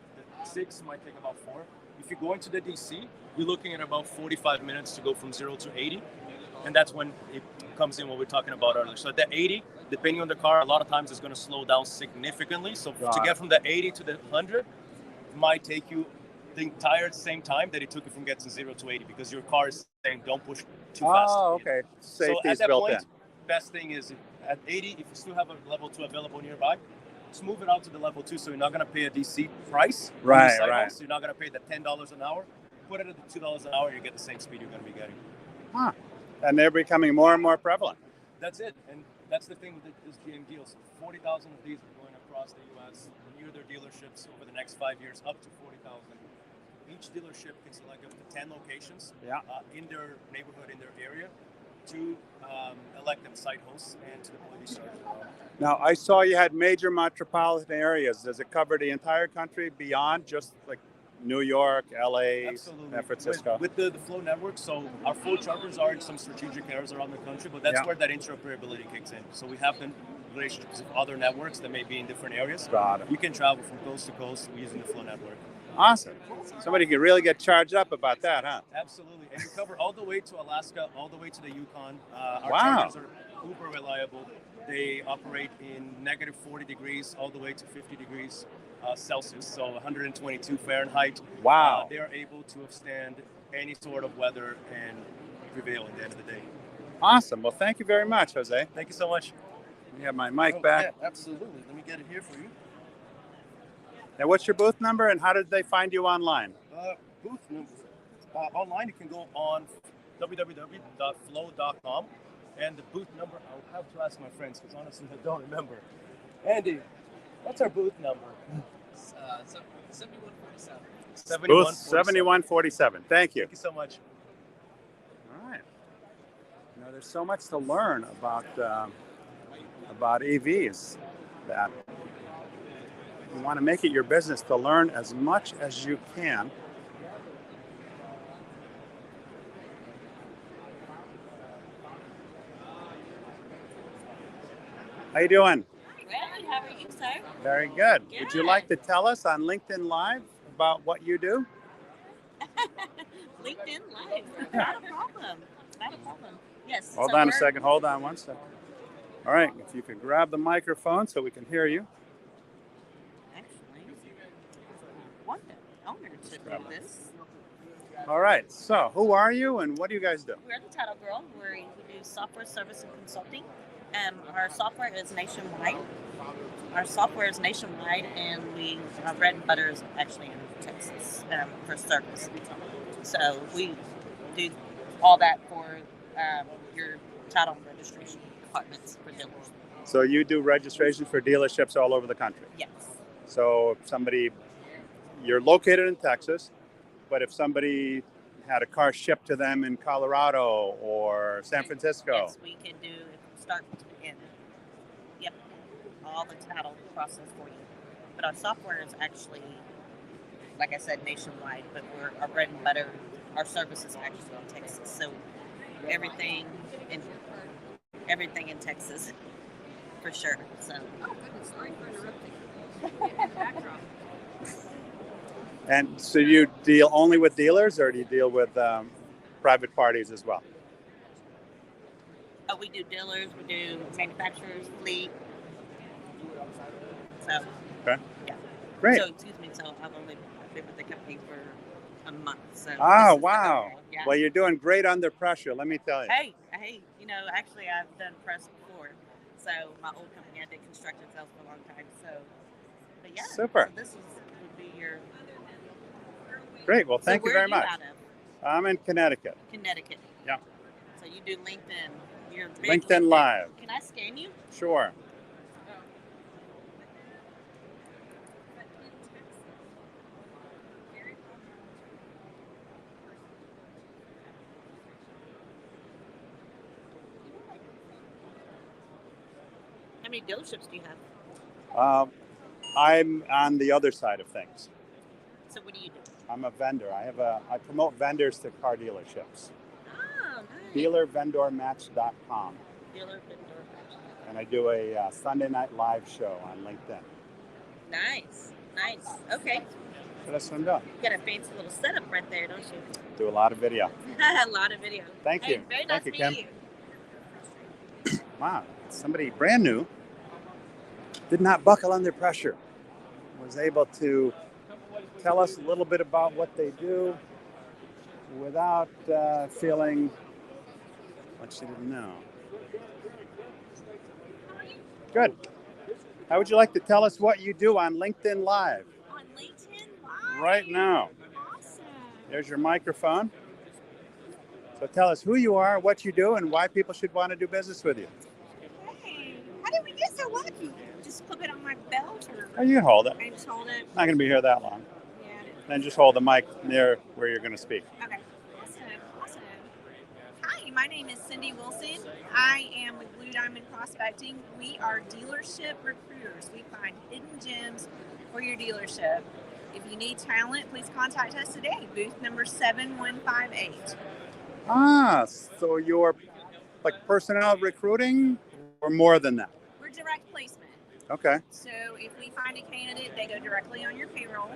6, might take about 4. If you go into the DC, you're looking at about 45 minutes to go from 0 to 80. And that's when it comes in what we were talking about earlier. So at the 80, depending on the car, a lot of times it's going to slow down significantly. So Got to it. get from the 80 to the 100 might take you the entire same time that it took you from getting 0 to 80, because your car is saying don't push too fast. Oh, okay. So Safety's at that built point, in. best thing is at 80, if you still have a level 2 available nearby, just move it out to the level 2, so you're not going to pay a DC price. on the Right, site right. host. You're not going to pay the $10 an hour. Put it at the $2 an hour, you get the same speed you're going to be getting. Huh. And they're becoming more and more prevalent. That's it. And that's the thing with this GM deals. 40,000 of these are going across the U.S. near their dealerships over the next 5 years, up to 40,000. Each dealership can select up to 10 locations in their neighborhood, in their area, to elect them site hosts and to deploy these chargers. Now, I saw you had major metropolitan areas. Does it cover the entire country beyond just like New York, LA, Absolutely. San Francisco? With the Flow network, so our Flow chargers are in some strategic areas around the country, but that's Yeah. where that interoperability kicks in. So we have the relationships with other networks that may be in different areas. Got it. You can travel from coast to coast using the Flow network. Awesome. Somebody can really get charged up about that, huh? Absolutely. And we cover all the way to Alaska, all the way to the Yukon. Our Wow. chargers are uber reliable. They operate in negative 40 degrees all the way to 50 degrees Celsius, so 122 Fahrenheit. Wow. They are able to withstand any sort of weather and prevail at the end of the day. Awesome. Well, thank you very much, Jose. Thank you so much. You have my mic back. Yeah, absolutely. Let me get it here for you. Now, what's your booth number and how did they find you online? Booth number. Online, you can go on www.flow.com. And the booth number, I'll have to ask my friends because honestly, I don't remember. Andy, what's our booth number? 7147. Booth 7147. Thank you. Thank you so much. All right. You know, there's so much to learn about EVs that you want to make it your business to learn as much as you can. How you doing? Good. How are you, sir? Very good. Would you Good. like to tell us on LinkedIn Live about what you do? LinkedIn Live. Not a problem. Not a problem. Yes. Hold so on a we're- second. Hold on one second. All right. If you could grab the microphone so we can hear you. Actually, one of the owners to do this. All right. So, who are you and what do you guys do? We're the Title Girl. We do software service and consulting. Our software is nationwide. And our bread and butter is actually in Texas for service. So we do all that for your title and registration departments for dealers. So you do registration for dealerships all over the country? Yes. So if you're located in Texas, but if somebody had a car shipped to them in Colorado or San Francisco. Yes, we can do start to end. Yep. All the title process for you. But our software is actually, like I said, nationwide, but our bread and butter, our service is actually in Texas. So everything in Texas for sure. So Sorry for interrupting. And so you deal only with dealers or do you deal with private parties as well? we do dealers, we do manufacturers, fleet. So Okay. yeah. Great. So excuse me, so I've only been with the company for a month. So Oh, wow. Yeah. Well, you're doing great under pressure, let me tell you. Hey, actually I've done press before. So my old company, I did construction sales for a long time. So, but yeah. Super. So this would be your. Great. Well, thank So you where very are you much. out of? I'm in Connecticut. Connecticut. Yeah. So you do LinkedIn. You're big LinkedIn Live. Can I scan you? Sure. How many dealerships do you have? I'm on the other side of things. So what do you do? I'm a vendor. I promote vendors to car dealerships. Oh, nice. Dealervendormatch.com. Dealer vendor match. And I do a Sunday night live show on LinkedIn. Nice. Okay. So that's what I'm doing. You got a fancy little setup right there, don't you? Do a lot of video. A lot of video. Thank Hey, you. very nice Thank you, meeting Kim. Wow. Somebody brand new did not buckle under pressure. Was able to tell us a little bit about what they do without feeling like she didn't know. Good. How would you like to tell us what you do on LinkedIn Live? On LinkedIn Live? Right now. Awesome. There's your microphone. So tell us who you are, what you do, and why people should want to do business with you. Hey, how did we get so lucky? Just clip it on my belt or? Oh, you can hold it. I just hold it. Not going to be here that long. Yeah. Then just hold the mic near where you're going to speak. Okay. Awesome. Hi, my name is Cindy Wilson. I am with Blue Diamond Prospecting. We are dealership recruiters. We find hidden gems for your dealership. If you need talent, please contact us today. Booth number 7158. Ah, so you're like personnel recruiting or more than that? We're direct placement. Okay. So if we find a candidate, they go directly on your payroll.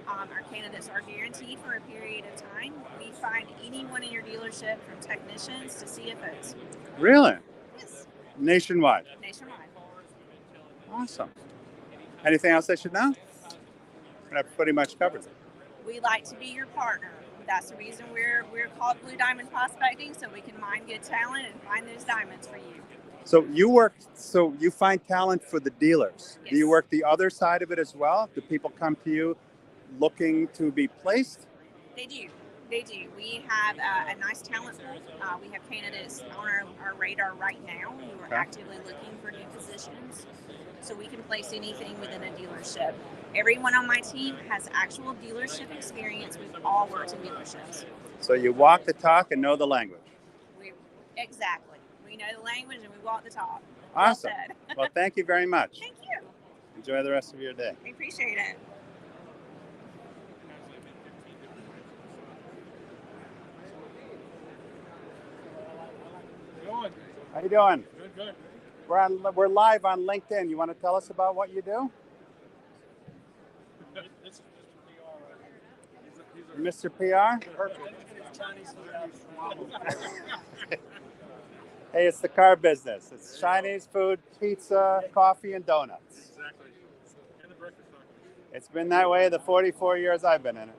Our candidates are guaranteed for a period of time. We find anyone in your dealership, from technicians to CFOs. Really? Yes. Nationwide. Nationwide. Awesome. Anything else I should know? That pretty much covers it. We like to be your partner. That's the reason we're called Blue Diamond Prospecting, so we can mine good talent and find those diamonds for you. So you find talent for the dealers. Yes. Do you work the other side of it as well? Do people come to you looking to be placed? They do. We have a nice talent pool. We have candidates on our radar right now who are Okay. actively looking for new positions. So we can place anything within a dealership. Everyone on my team has actual dealership experience. We've all worked in dealerships. So you walk the talk and know the language. Exactly. We know the language and we walk the talk. Awesome. Well said. Well, thank you very much. Thank you. Enjoy the rest of your day. We appreciate it. How you doing? Good. We're live on LinkedIn. You want to tell us about what you do? Mr. PR? Hey, it's the car business. It's Chinese food, pizza, coffee, and donuts. Exactly. And the breakfast taco. It's been that way the 44 years I've been in it.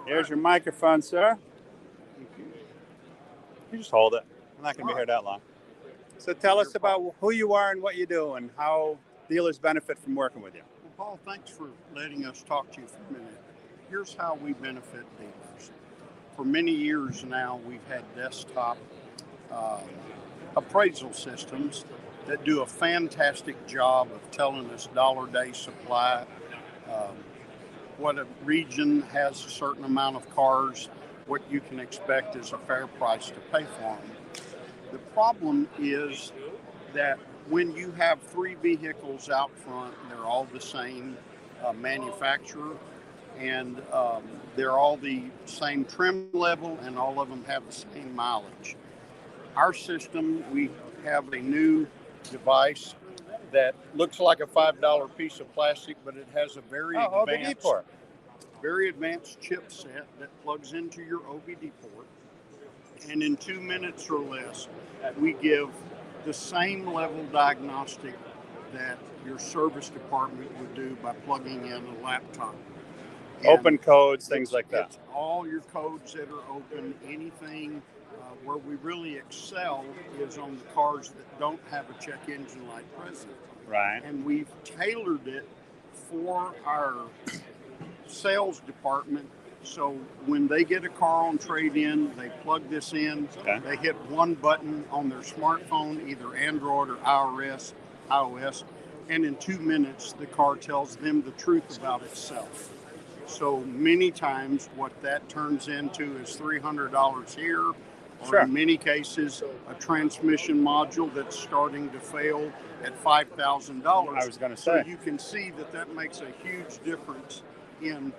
Here's your microphone, sir. You just hold it. I'm not going to be here that long. So tell us about who you are and what you do and how dealers benefit from working with you. Well, Paul, thanks for letting us talk to you for a minute. Here's how we benefit dealers. For many years now, we've had desktop appraisal systems that do a fantastic job of telling us dollar-day supply, what a region has a certain amount of cars, what you can expect is a fair price to pay for them. The problem is that when you have 3 vehicles out front, they're all the same manufacturer, and they're all the same trim level, and all of them have the same mileage. Our system, we have a new device that looks like a $5 piece of plastic, but it has a very advanced chipset that plugs into your OBD port. And in 2 minutes or less, we give the same level diagnostic that your service department would do by plugging in a laptop. Open codes, things like that. It's all your codes that are open, anything. Where we really excel is on the cars that don't have a check engine light present. Right. And we've tailored it for our sales department. So when they get a car on trade-in, they plug this in, they hit one button on their smartphone, either Android or iOS, and in 2 minutes, the car tells them the truth about itself. So many times what that turns into is $300 here, or in many cases, a transmission module that's starting to fail at $5,000. I was going to say. So you can see that that makes a huge difference in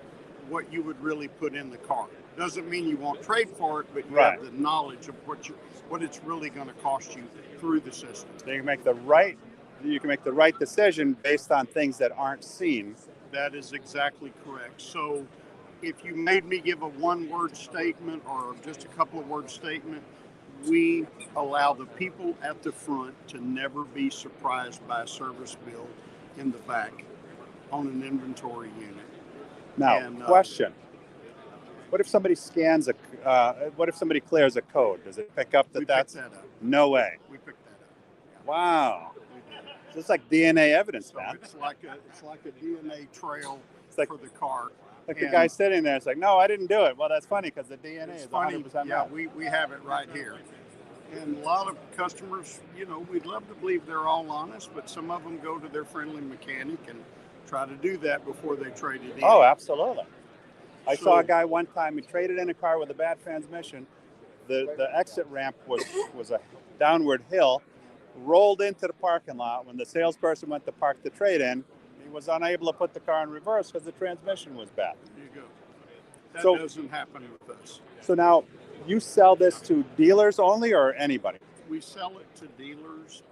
what you would really put in the car. Doesn't mean you won't trade for it, but you have the knowledge of what it's really going to cost you through the system. So you can make the right decision based on things that aren't seen. That is exactly correct. So if you made me give a one-word statement or just a couple of word statement, we allow the people at the front to never be surprised by a service bill in the back on an inventory unit. Now, question. What if somebody scans what if somebody clears a code? Does it pick up that that's? Pick that up. No way. We picked that up. Wow. So it's like DNA evidence, So man. it's like a DNA trail for the car. Like the guy sitting there, it's like, no, I didn't do it. Well, that's funny because the DNA is 100% Yeah, right. we have it right here. And a lot of customers, we'd love to believe they're all honest, but some of them go to their friendly mechanic and try to do that before they trade it in. Oh, absolutely. I saw a guy one time, he traded in a car with a bad transmission. The exit ramp was a downward hill, rolled into the parking lot. When the salesperson went to park the trade-in, he was unable to put the car in reverse because the transmission was bad. There you go. That So- doesn't happen with us. So now, you sell this to dealers only or anybody? We sell it to dealers.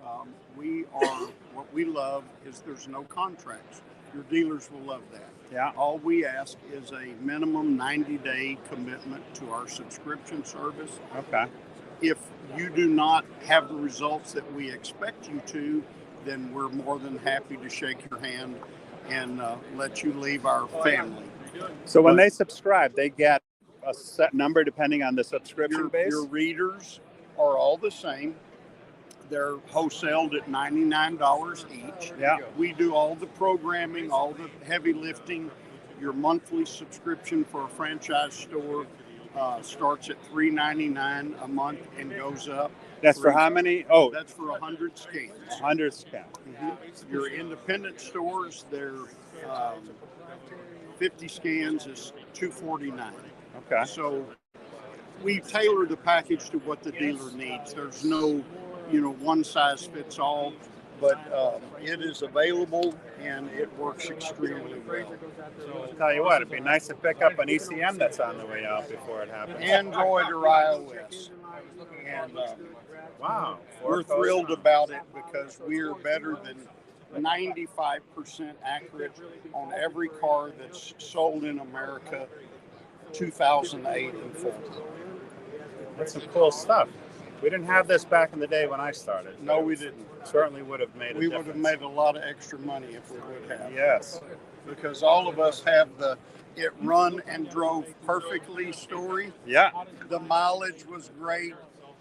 What we love is there's no contracts. Your dealers will love that. Yeah. All we ask is a minimum 90-day commitment to our subscription service. Okay. If you do not have the results that we expect you to, then we're more than happy to shake your hand and let you leave our family. So when they subscribe, they get a set number depending on the subscription base? Your readers are all the same. They're wholesaled at $99 each. Yeah. We do all the programming, all the heavy lifting. Your monthly subscription for a franchise store starts at $3.99 a month and goes up. That's for how many? Oh, That's for 100 scans. 100 scans. Your independent stores, they're 50 scans is $249. Okay. So we tailor the package to what the dealer needs. There's no, one size fits all, but it is available and it works extremely well. I'll tell you what, it'd be nice to pick up an ECM that's on the way out before it happens. Android or iOS. And wow. We're thrilled about it because we're better than 95% accurate on every car that's sold in America 2008 and forward. That's some cool stuff. We didn't have this back in the day when I started. No, we didn't. Certainly would have made a We difference. would have made a lot of extra money if we would have. Yes. Because all of us have the "it run and drove perfectly" story. Yeah. The mileage was great.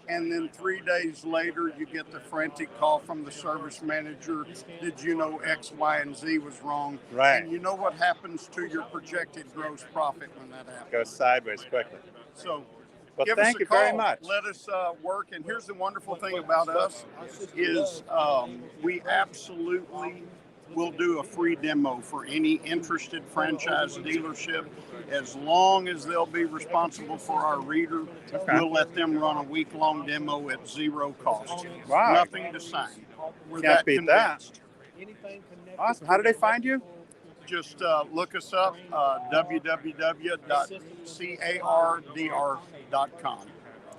And then 3 days later, you get the frantic call from the service manager. Did you know X, Y, and Z was wrong? Right. And you know what happens to your projected gross profit when that happens? Goes sideways quickly. So Well, give thank us a you call. very much. Let us work. And here's the wonderful thing about us is we absolutely will do a free demo for any interested franchise dealership. As long as they'll be responsible for our reader, we'll let them run a week-long demo at zero cost. Wow. Nothing to sign. We're Can't that beat that. convinced. Awesome. How do they find you? Just look us up, www.cardr.com.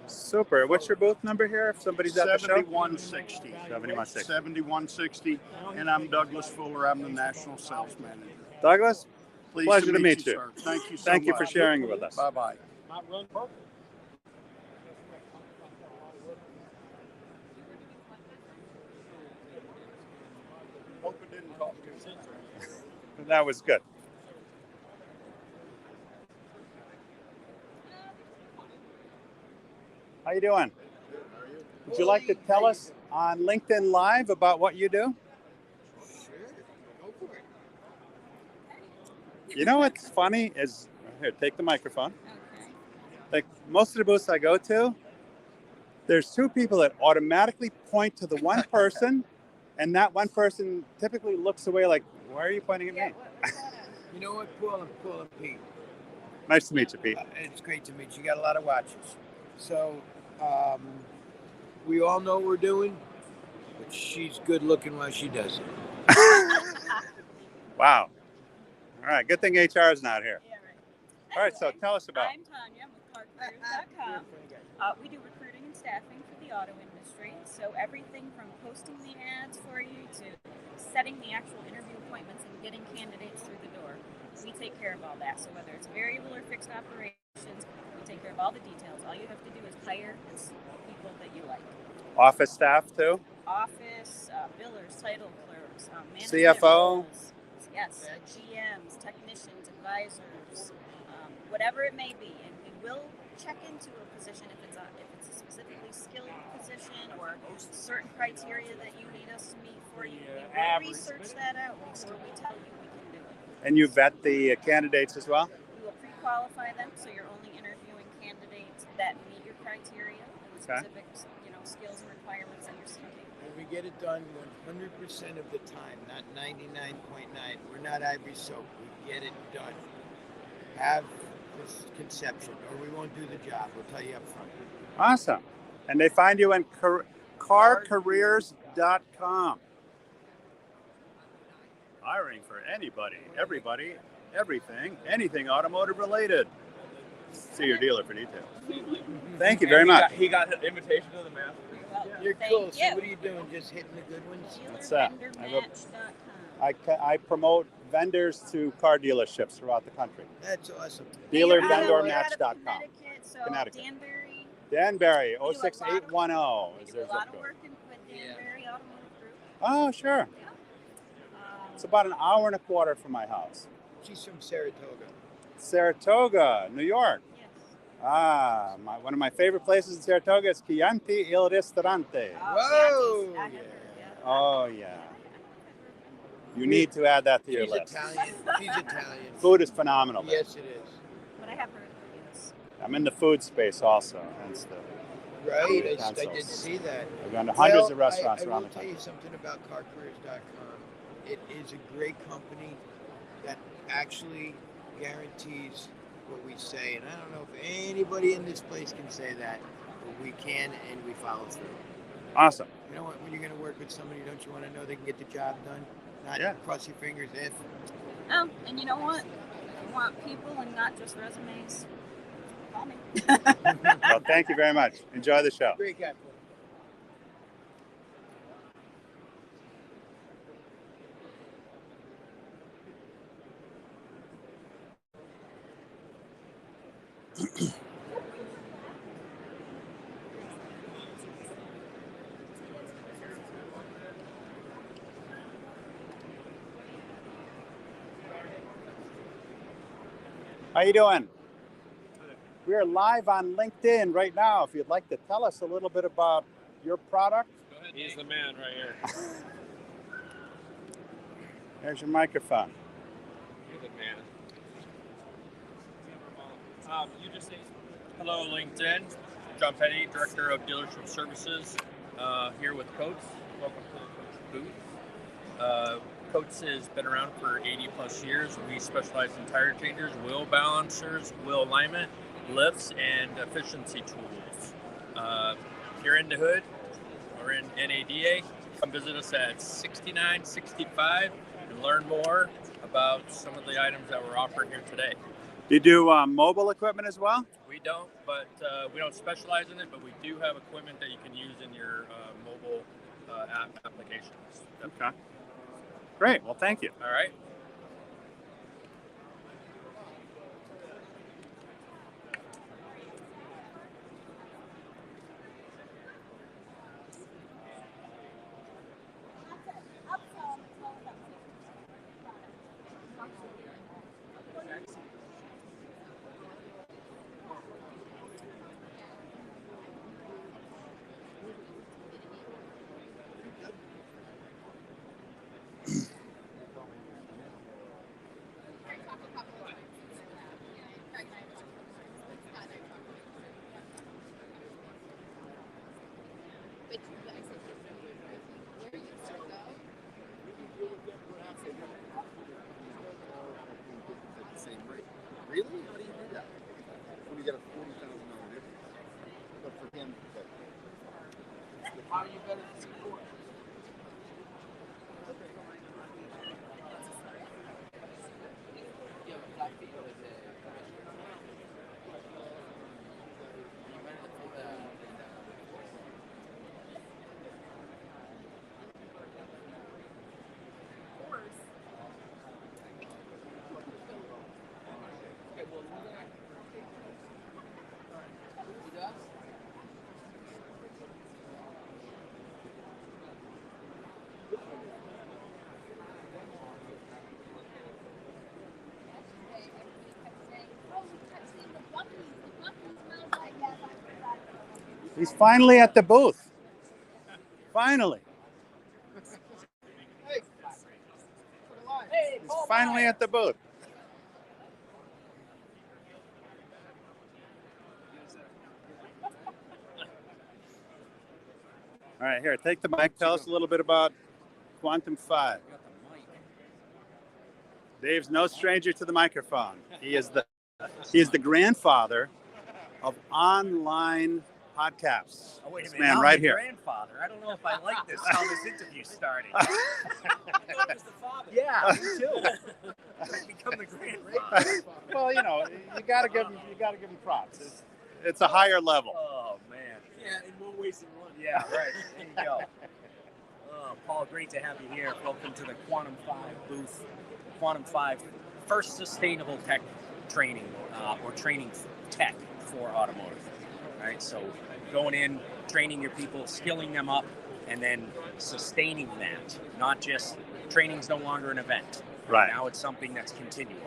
Super. What's your booth number here if somebody's at the show? 7160. 7160. 7160. And I'm Douglas Fuller. I'm the National Sales Manager. Douglas, Pleased pleasure to meet you. sir. Thank you so Thank you much. for sharing it with us. Bye-bye. Hope it didn't cost you. That was good. How you doing? Would you like to tell us on LinkedIn Live about what you do? You know what's funny is, here, take the microphone. Like most of the booths I go to, there's two people that automatically point to the one person, and that one person typically looks away like, why are you pointing at me? You know what, Paul and Pete? Nice to meet you, Pete. It's great to meet you. You got a lot of watches. So, we all know what we're doing, but she's good looking while she does it. Wow. All right, good thing HR is not here. All right, so tell us about. I'm Tanya with CarCareers.com. We do recruiting and staffing for the auto industry. So everything from posting the ads for you to setting the actual interview appointments and getting candidates through the door. We take care of all that. So whether it's variable or fixed operations, we take care of all the details. All you have to do is hire people that you like. Office staff too? Office, billers, title clerks, management CFO? roles. Yes, GMs, technicians, advisors, whatever it may be. And we will check into a position if it's a specifically skilled position or certain criteria that you need us to meet for you. We will research that out before we tell you we can do it. And you vet the candidates as well? We will pre-qualify them, so you're only interviewing candidates that meet your criteria and the Okay. specific skills and requirements that you're seeking. And we get it done 100% of the time, not 99.9. We're not Ivory Soap. We get it done. Have this conception, or we won't do the job. We'll tell you up front. Awesome. And they find you on carcareers.com. Hiring for anybody, everybody, everything, anything automotive related. See your dealer for details. Thank you very much. He got an invitation to the master. You're cool. So what are you doing? Just hitting the good ones? What's that? I promote vendors to car dealerships throughout the country. That's awesome. Dealervendormatch.com. So Connecticut. Danbury. Danbury, We do a lot of- 06810 We is do their a lot zip of code. work with Danbury Automotive Group. Oh, sure. It's about an hour and a quarter from my house. She's from Saratoga. Saratoga, New York. One of my favorite places in Saratoga is Chianti Il Ristorante. Whoa! Oh, yeah. You need to add that to your She's list. Italian. She's Italian. Food is phenomenal there. Yes, it is. But I have heard reviews. I'm in the food space also. Hence the Right, I did utensils. see that. I've gone to hundreds of Well, restaurants I around will the tell country. you something about CarCareers.com. It is a great company that actually guarantees what we say. And I don't know if anybody in this place can say that, but we can and we follow through. Awesome. You know what? When you're going to work with somebody, don't you want to know they can get the job done? Not Yeah. cross your fingers if. Oh, and you know what? If you want people and not just resumes, call me. Well, thank you very much. Enjoy the show. Great guy. How you doing? We are live on LinkedIn right now. If you'd like to tell us a little bit about your product. He's the man right here. There's your microphone. You're the man. You just say hello, LinkedIn. John Petty, Director of Dealership Services, here with Coates. Welcome to the Coates booth. Coates has been around for 80 plus years. We specialize in tire changers, wheel balancers, wheel alignment, lifts, and efficiency tools. If you're in the hood or in NADA, come visit us at 6965 and learn more about some of the items that we're offering here today. Do you do mobile equipment as well? We don't, but we don't specialize in it, but we do have equipment that you can use in your mobile applications. Okay. Great. Well, thank you. All right. Really? How do you do that? When you get a $40,000 difference. But for him, how are you better than support? He's finally at the booth. Finally. He's finally at the booth. All right, here, take the mic. Tell us a little bit about Quantum 5. Dave's no stranger to the microphone. He is the grandfather of online podcasts. Oh, wait a This minute. man I'm right the here. grandfather. I don't know if I like this, how this interview started. I thought it was the father. Yeah, me too. Become the grandfather. Well, you know, you gotta give him props. It's a higher level. Oh, man. Yeah, in more ways than one. Yeah, right. There you go. Paul, great to have you here. Welcome to the Quantum 5 booth. Quantum 5, first sustainable tech training or training tech for automotive. Right, so going in, training your people, skilling them up, and then sustaining that. Not just training's no longer an event. Right. Now it's something that's continual.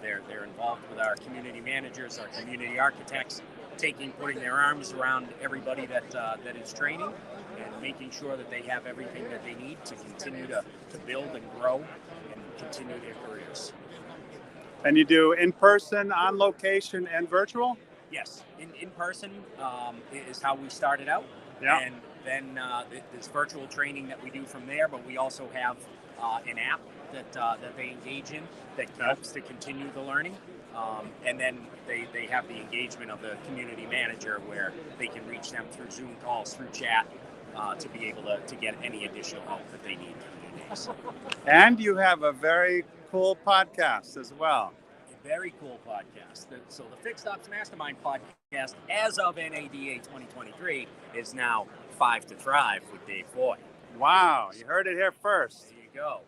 They're involved with our community managers, our community architects, putting their arms around everybody that is training, and making sure that they have everything that they need to continue to build and grow and continue their careers. And you do in person, on location, and virtual? Yes, in person is how we started out. Yeah. And then there's virtual training that we do from there, but we also have an app that they engage in that helps to continue the learning. And then they have the engagement of the community manager where they can reach them through Zoom calls, through chat, to be able to get any additional help that they need. And you have a very cool podcast as well. Very cool podcast. So the Fixed Ops Mastermind podcast, as of NADA 2023, is now 5 to Thrive with Dave Foy. Wow, you heard it here first. There you go.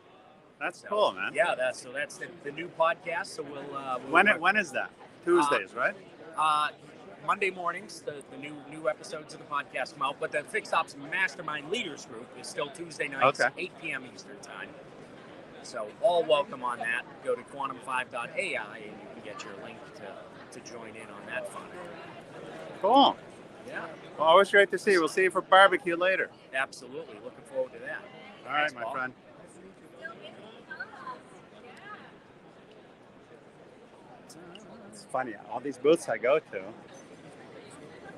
That's cool, man. Yeah, that's the new podcast. So we'll when is that? Tuesdays, right? Monday mornings, the new episodes of the podcast come out. But the Fixed Ops Mastermind Leaders Group is still Tuesday nights, Okay. 8 p.m. Eastern time. So all welcome on that. Go to quantum5.ai and you can get your link to join in on that fun. Cool. Yeah. Well, always great to see you. We'll see you for barbecue later. Absolutely. Looking forward to that. All right, Thanks, my Paul. friend. It's funny. All these booths I go to,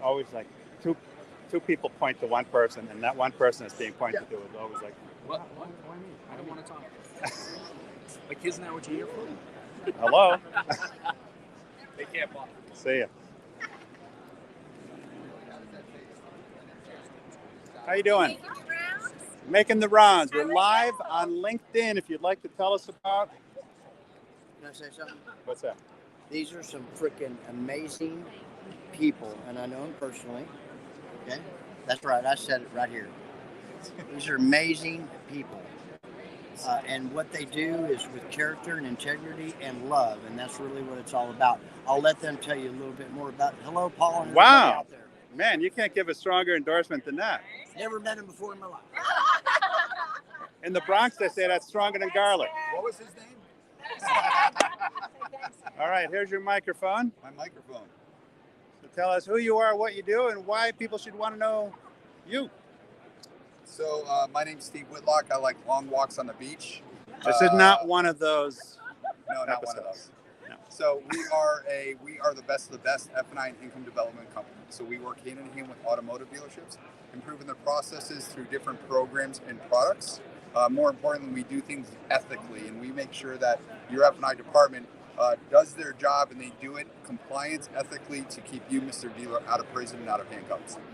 always like two people point to one person, and that one person is being pointed to is always like, What? Why me? I don't want to talk. Like, isn't that what you're here for? hello. Take care, Paul. See ya. How you doing? Making the rounds. We're live on LinkedIn. If you'd like to tell us about. Can I say something? What's that? These are some freaking amazing people, and I know them personally. Okay? That's right. I said it right here. These are amazing people. And what they do is with character and integrity and love, and that's really what it's all about. I'll let them tell you a little bit more about it. Hello, Paul, and everybody Wow. out there. Man, you can't give a stronger endorsement than that. Never met him before in my life. In the Bronx, they say that's stronger than garlic. What was his name? All right, here's your microphone. My microphone. So tell us who you are, what you do, and why people should want to know you. So my name's Steve Whitlock. I like long walks on the beach. This is not one of those. No, not one of those. So we are the best of the best F&I and income development company. So we work hand in hand with automotive dealerships, improving their processes through different programs and products. More importantly, we do things ethically, and we make sure that your F&I department does their job, and they do it compliance ethically to keep you, Mr. Dealer, out of prison and out of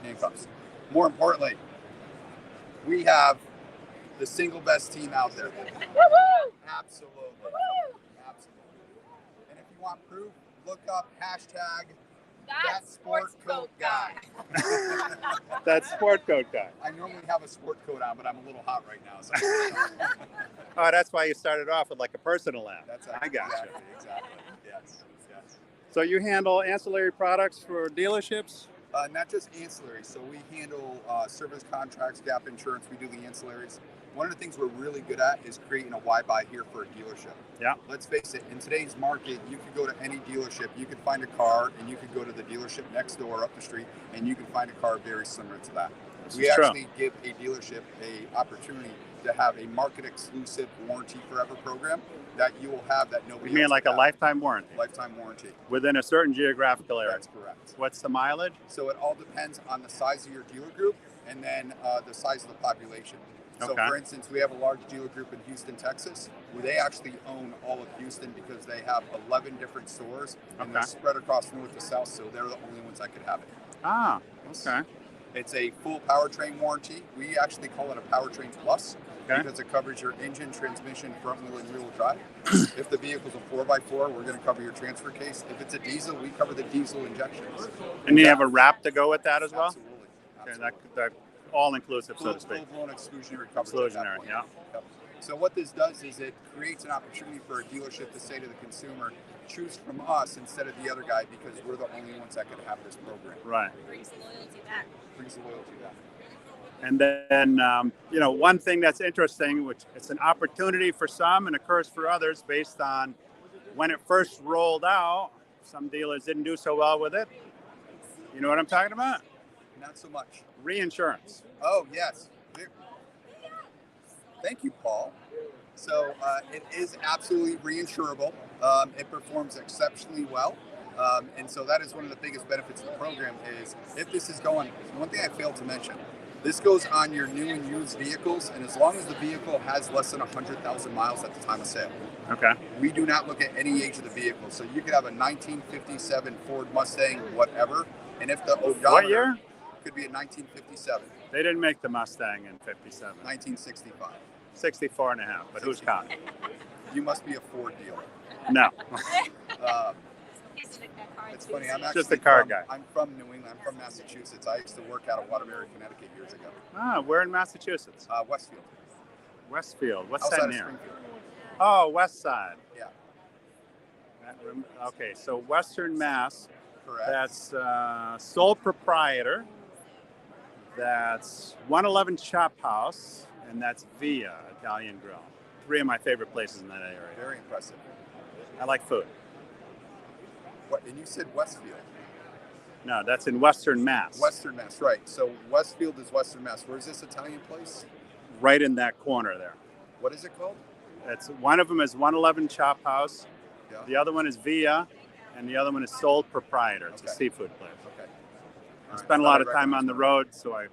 handcuffs. More importantly, we have the single best team out there. Absolutely. And if you want proof, look up hashtag that sports coat guy. That sport coat guy. I normally have a sport coat on, but I'm a little hot right now. So. Oh, that's why you started off with like a personal app. That's I got you. Exactly. Yes. So you handle ancillary products for dealerships? Not just ancillary. So we handle service contracts, gap insurance. We do the ancillaries. One of the things we're really good at is creating a why buy here for a dealership. Yeah. Let's face it, in today's market, you could go to any dealership, you could find a car, and you could go to the dealership next door up the street, and you can find a car very similar to that. We actually give a dealership a opportunity to have a market exclusive warranty forever program that you will have that nobody You mean else like can a have. lifetime warranty? Lifetime warranty. Within a certain geographical area? That's correct. What's the mileage? So it all depends on the size of your dealer group and then the size of the population. So Okay. for instance, we have a large dealer group in Houston, Texas, where they actually own all of Houston because they have 11 different stores and they're Okay. spread across north to south, so they're the only ones that could have it. Ah, okay. It's a full powertrain warranty. We actually call it a powertrain plus Okay. because it covers your engine, transmission, front wheel, and rear wheel drive. If the vehicle's a 4x4, we're going to cover your transfer case. If it's a diesel, we cover the diesel injections. And you have a wrap to go with that as well? Absolutely. Okay, that all-inclusive, so to speak. Full-blown exclusionary coverage. at that Exclusionary, point. yeah. Yep. So what this does is it creates an opportunity for a dealership to say to the consumer, choose from us instead of the other guy because we're the only ones that can have this program. Right. Brings the loyalty back. Brings the loyalty back. And then, one thing that's interesting, which it's an opportunity for some and a curse for others based on when it first rolled out, some dealers didn't do so well with it. You know what I'm talking about? Not so much. Reinsurance. Oh, yes. Thank you, Paul. So it is absolutely reinsurable. It performs exceptionally well. And so that is one of the biggest benefits of the program is if this is going, one thing I failed to mention, this goes on your new and used vehicles, and as long as the vehicle has less than 100,000 miles at the time of sale. Okay. We do not look at any age of the vehicle. So you could have a 1957 Ford Mustang, whatever, and if the odometer What year? could be a 1957, They didn't make the Mustang in 57. 1965. 64 and a half, but who's counting? You must be a Ford dealer. No. It's funny. I'm Just actually a car from, guy. I'm from New England. I'm from Massachusetts. I used to work out of Waterbury, Connecticut years ago. Ah, where in Massachusetts? Westfield. Westfield. What's Outside that of near? Springfield. Oh, West Side. Yeah. Okay, so Western Mass. Correct. That's sole proprietor. That's 111 Chop House, and that's Via Italian Grill. three of my favorite places in that area. Very impressive. I like food. What? And you said Westfield. No, that's in Western Mass. Western Mass, right. So Westfield is Western Mass. Where's this Italian place? Right in that corner there. What is it called? It's one of them is 111 Chop House. Yeah. The other one is Via, and the other one is Sold Proprietor. It's a seafood place. Okay. I spend a lot of time on the road, so I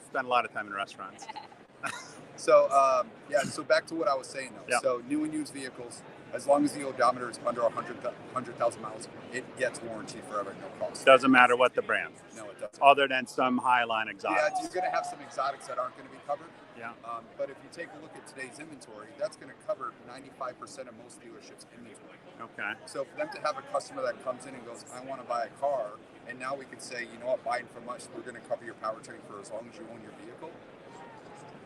spend a lot of time in restaurants. So so back to what I was saying though. Yeah. So new and used vehicles, as long as the odometer is under 100,000 miles, it gets warranty forever at no cost. Doesn't matter what the brand. No, it doesn't. Other than some Highline exotics. Yeah, you're going to have some exotics that aren't going to be covered. Yeah. But if you take a look at today's inventory, that's going to cover 95% of most dealerships' inventory. Okay. So for them to have a customer that comes in and goes, I want to buy a car, and now we can say, you know what, buy it from us, we're going to cover your powertrain for as long as you own your vehicle.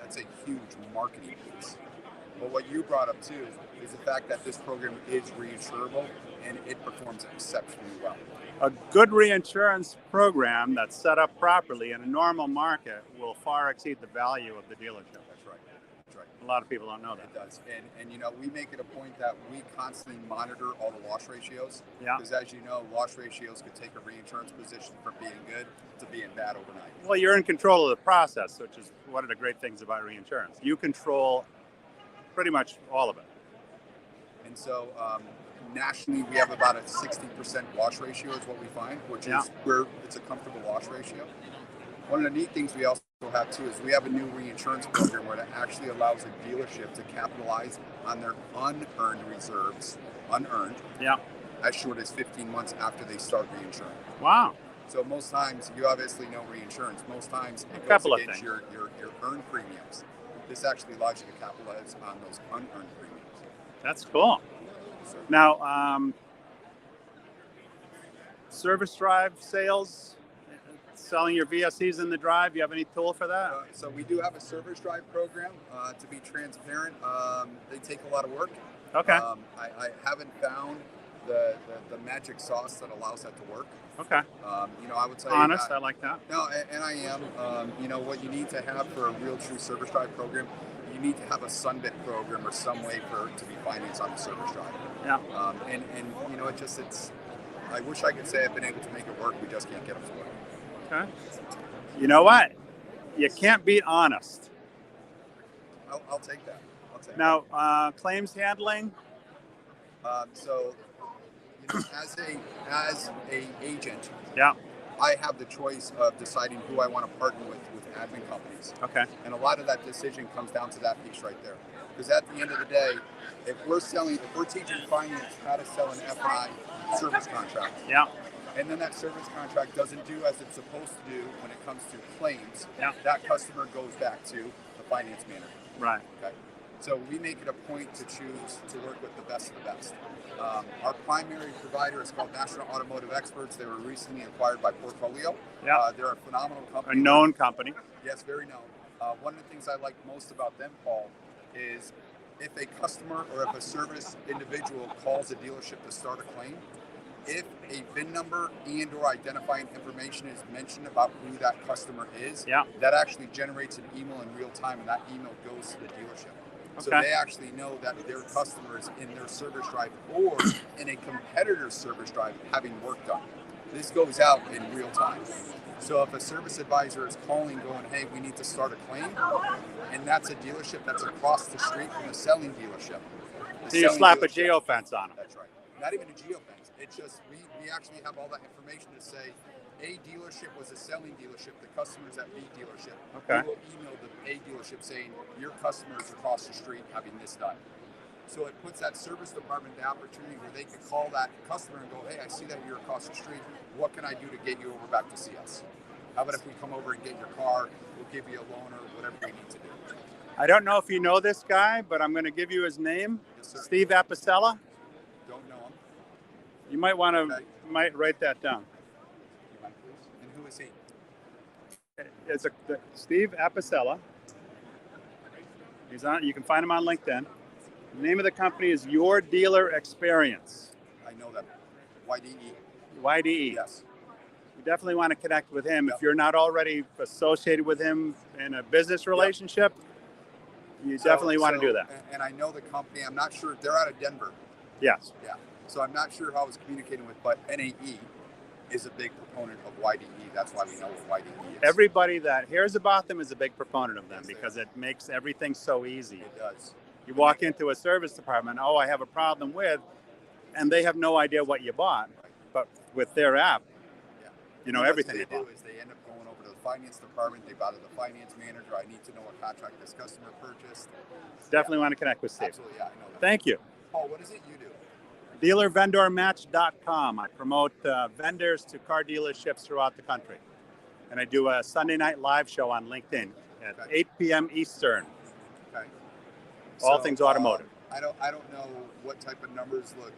That's a huge marketing piece. But what you brought up too is the fact that this program is reinsurable and it performs exceptionally well. A good reinsurance program that's set up properly in a normal market will far exceed the value of the dealership. That's right. That's right. A lot of people don't know that. It does. And you know, we make it a point that we constantly monitor all the loss ratios. Yeah. Because as you know, loss ratios could take a reinsurance position from being good to being bad overnight. Well, you're in control of the process, which is one of the great things about reinsurance. You control pretty much all of it. And so nationally, we have about a 60% loss ratio is what we find, which is where it's a comfortable loss ratio. One of the neat things we also have too is we have a new reinsurance program where it actually allows a dealership to capitalize on their unearned reserves, as short as 15 months after they start reinsuring. Wow. So most times, you obviously know reinsurance. Most times it couple goes of against things. your earned premiums. This actually allows you to capitalize on those unearned premiums. That's cool. Now, service drive sales, selling your VSEs in the drive, you have any tool for that? So we do have a service drive program. To be transparent, they take a lot of work. Okay. I haven't found the magic sauce that allows that to work. Okay. You know, I would say honest. I like that. No, and I am. You know, what you need to have for a real true service drive program, you need to have a Sunbit program or some way for it to be financed on the service drive. Yeah. And you know, it's. I wish I could say I've been able to make it work. We just can't get them to work. Okay. You know what? You can't be honest. I'll take that. I'll take Now, claims handling. So, you know, as a agent, Yeah. I have the choice of deciding who I want to partner with admin companies. Okay. And a lot of that decision comes down to that piece right there. Because at the end of the day, if we're teaching finance how to sell an F&I service contract, Yeah. and then that service contract doesn't do as it's supposed to do when it comes to claims, Yeah. that customer goes back to the finance manager. Right. Okay. So we make it a point to choose to work with the best of the best. Our primary provider is called National Automotive Experts. They were recently acquired by Portfolio. Yeah. They're a phenomenal A company. known company. Yes, very known. One of the things I like most about them, Paul, is if a customer or if a service individual calls a dealership to start a claim, if a VIN number and or identifying information is mentioned about who that customer is, that actually generates an email in real time, and that email goes to the dealership. So Okay. they actually know that their customer is in their service drive or in a competitor's service drive having work done. This goes out in real time. So if a service advisor is calling going, hey, we need to start a claim, and that's a dealership that's across the street from the selling dealership. the So you selling slap a dealership- geofence on them. That's right. Not even a geofence. It's just we actually have all that information to say A dealership was a selling dealership, the customer's at B dealership. Okay. We will email the A dealership saying your customer is across the street having this done. So it puts that service department the opportunity where they can call that customer and go, hey, I see that you're across the street. What can I do to get you over back to see us? How about if we come over and get your car? We'll give you a loan or whatever we need to do. I don't know if you know this guy, but I'm going to give you his name. Yes, sir. Steve Apicella. Don't know him. You might want to might write that down. You mind, please? And who is he? It's Steve Apicella. He's on. You can find him on LinkedIn. The name of the company is Your Dealer Experience. I know that. YDE. YDE. Yes. You definitely want to connect with him. If you're not already associated with him in a business relationship, You definitely want to do that. And I know the company. I'm not sure they're out of Denver. Yes. Yeah. So I'm not sure how I was communicating with, but NAE is a big proponent of YDE. That's why we know what YDE is. Everybody that hears about them is a big proponent of them because it makes everything so easy. It does. You walk into a service department, oh, I have a problem with, and they have no idea what you bought. But with their app, you know everything What you they bought. do is they end up going over to the finance department. They bother the finance manager. I need to know what contract this customer purchased. Definitely want to connect with Steve. Absolutely, yeah, I know that. Thank you. Paul, what is it you do? DealerVendorMatch.com. I promote vendors to car dealerships throughout the country. And I do a Sunday night live show on LinkedIn at 8 p.m. Eastern. Okay. All things automotive. I don't know what type of numbers look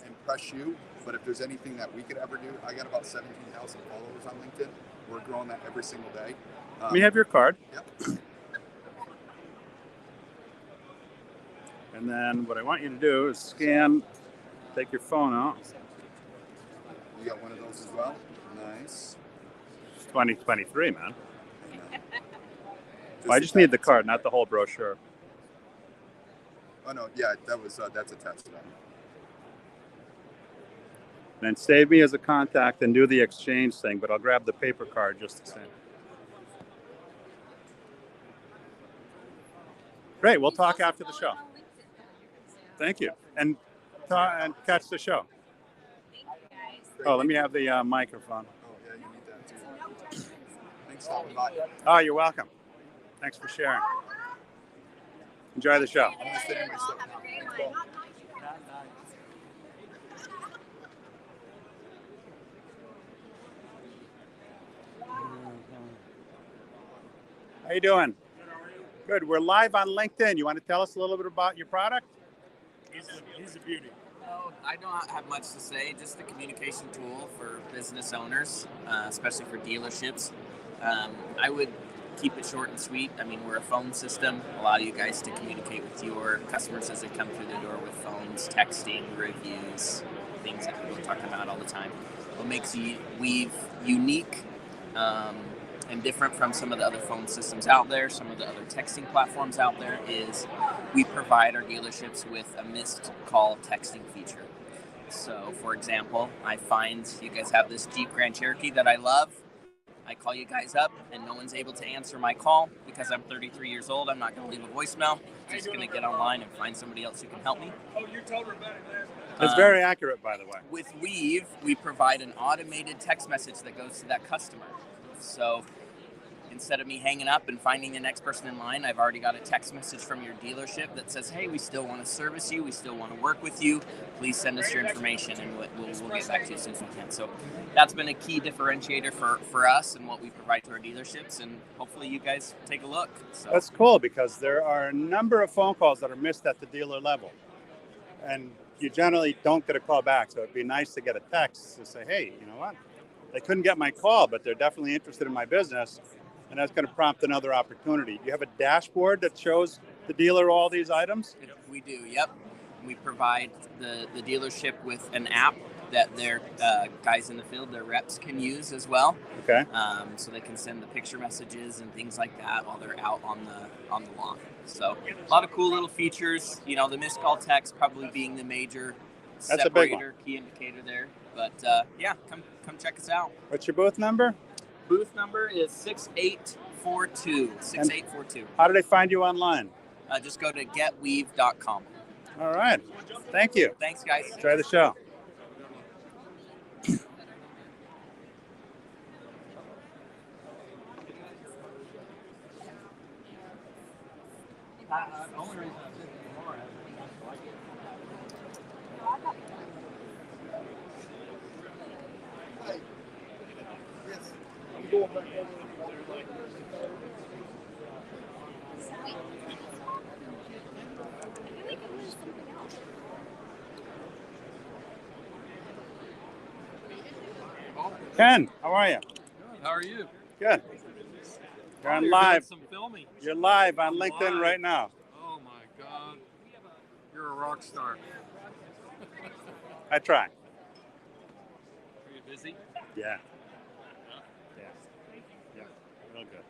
impress you, but if there's anything that we could ever do, I got about 17,000 followers on LinkedIn. We're growing that every single day. Let me have your card. Yep. And then what I want you to do is scan, take your phone out. You got one of those as well? Nice. It's 2023, man. Well, I just need the card, not the whole brochure. Oh no, yeah, that's attached to that. And then save me as a contact and do the exchange thing, but I'll grab the paper card just the same. Great, we'll talk after the show. Thank you. And catch the show. Oh, let me have the microphone. Oh yeah, you need that too. Thanks for stopping by. Oh, you're welcome. Thanks for sharing. Enjoy the show. I'm just sitting myself now. Thanks, Paul. How you doing? Good. We're live on LinkedIn. You want to tell us a little bit about your product? He's a beauty. Oh, I don't have much to say. Just a communication tool for business owners, especially for dealerships. I would keep it short and sweet. I mean, we're a phone system. Allow you guys to communicate with your customers as they come through the door with phones, texting, reviews, things that people are talking about all the time. What makes Weave unique and different from some of the other phone systems out there, some of the other texting platforms out there, is we provide our dealerships with a missed call texting feature. So, for example, I find you guys have this Jeep Grand Cherokee that I love. I call you guys up and no one's able to answer my call because I'm 33 years old. I'm not going to leave a voicemail. I'm just going to get online and find somebody else who can help me. Oh, you told her about it. It's very accurate, by the way. With Weave, we provide an automated text message that goes to that customer. So instead of me hanging up and finding the next person in line, I've already got a text message from your dealership that says, hey, we still want to service you. We still want to work with you. Please send us your information and we'll get back to you as soon as we can. So that's been a key differentiator for us and what we provide to our dealerships. And hopefully you guys take a look. So. That's cool because there are a number of phone calls that are missed at the dealer level. And you generally don't get a call back. So it'd be nice to get a text to say, hey, you know what? They couldn't get my call, but they're definitely interested in my business. And that's going to prompt another opportunity. Do you have a dashboard that shows the dealer all these items? We do, yep. We provide the dealership with an app that their guys in the field, their reps, can use as well. Okay. So they can send the picture messages and things like that while they're out on the lawn. So a lot of cool little features. You know, the missed call text probably being the major That's a big one. separator, key indicator there. But yeah, come check us out. What's your booth number? Booth number is 6842. 6842. How do they find you online? Just go to getweave.com. All right. Thank you. Thanks, guys. Try the show. Ken, how are you? How are you? Good. You're on You're live. doing some filming. You're live on I'm LinkedIn live. right now. Oh my God, you're a rock star. I try. Are you busy? Yeah. Yeah. Yeah. Real good.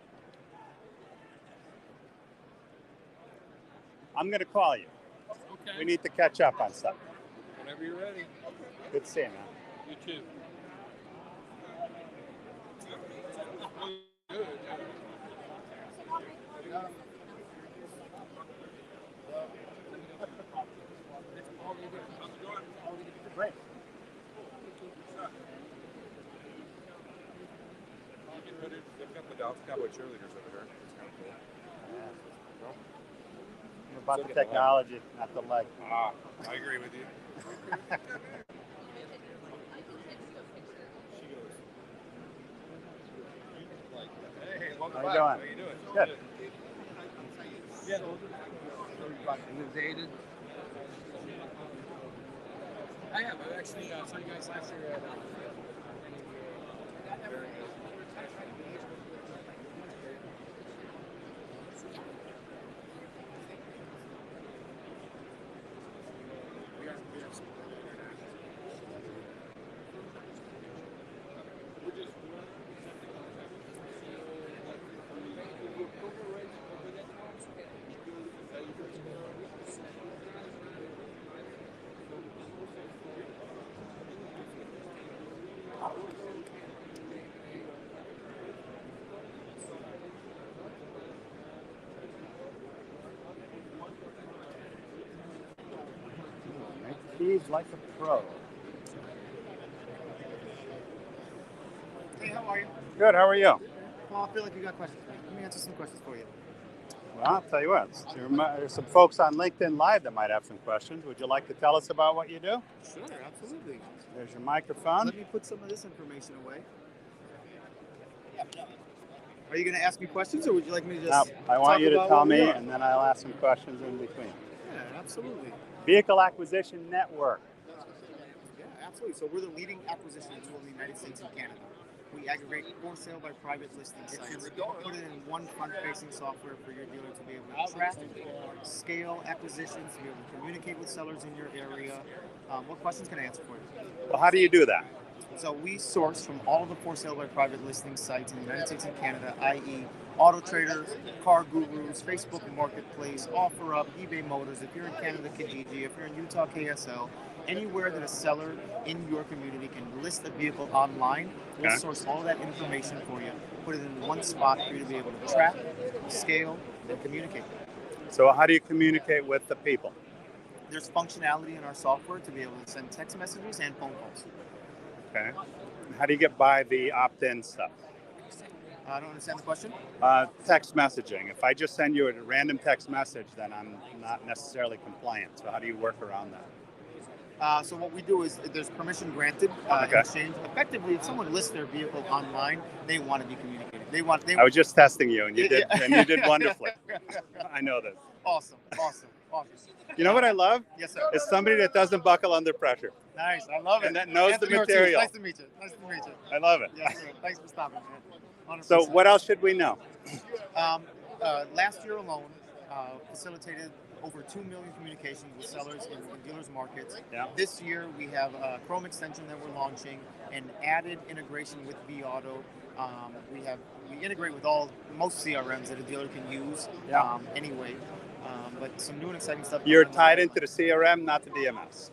I'm going to call you. Okay. We need to catch up on stuff. Whenever you're ready. Good to see you, man. You too. Great. They've got the Dallas Cowboy cheerleaders over there. It's kind of cool. About the technology, not the leg. Ah, I agree with you. Hey, welcome How you back. doing? How you doing? Good. Yeah. Dated. I have. I actually saw you guys last year at. Make keys like a pro. Hey, how are you? Good, how are you? Well, I feel like you got questions for me. Let me answer some questions for you. Well, I'll tell you what, there's some folks on LinkedIn Live that might have some questions. Would you like to tell us about what you do? Sure, absolutely. There's your microphone. Let me put some of this information away. Are you going to ask me questions, or would you like me to just I want talk you to about tell what we me, are? and then I'll ask some questions in between. Yeah, absolutely. Vehicle Acquisition Network. Yeah, absolutely. So we're the leading acquisition tool in the United States and Canada. We aggregate for sale by private listing sites, put it in one front-facing software for your dealer to be able to track, scale acquisitions, to be able to communicate with sellers in your area. What questions can I answer for you? Well, how do you do that? So we source from all of the for sale by private listing sites in the United States and Canada, i.e. Auto Trader, Car Gurus, Facebook Marketplace, OfferUp, eBay Motors. If you're in Canada, Kijiji. If you're in Utah, KSL. Anywhere that a seller in your community can list a vehicle online, we'll Okay. source all of that information for you, put it in one spot for you to be able to track, scale, and communicate. So how do you communicate with the people? There's functionality in our software to be able to send text messages and phone calls. Okay. How do you get by the opt-in stuff? I don't understand the question. Text messaging. If I just send you a random text message, then I'm not necessarily compliant. So how do you work around that? So what we do is there's permission granted Okay. in exchange. Effectively, if someone lists their vehicle online, they want to be communicated. I was just testing you, and you did, Yeah. and you did wonderfully. I know this. Awesome. You know what I love? Yes, sir. Is somebody that doesn't buckle under pressure. Nice. I love it. And that knows Anthony the Ortiz, material. Nice to meet you. Nice to meet you. I love it. Yes, sir. Thanks for stopping, man. 100%. So what else should we know? Last year alone, facilitated over 2 million communications with sellers in dealers' markets. Yeah. This year, we have a Chrome extension that we're launching, an added integration with vAuto. We integrate with most CRMs that a dealer can use Yeah. anyway. But some new and exciting stuff. You're going on. tied into the CRM, not the DMS.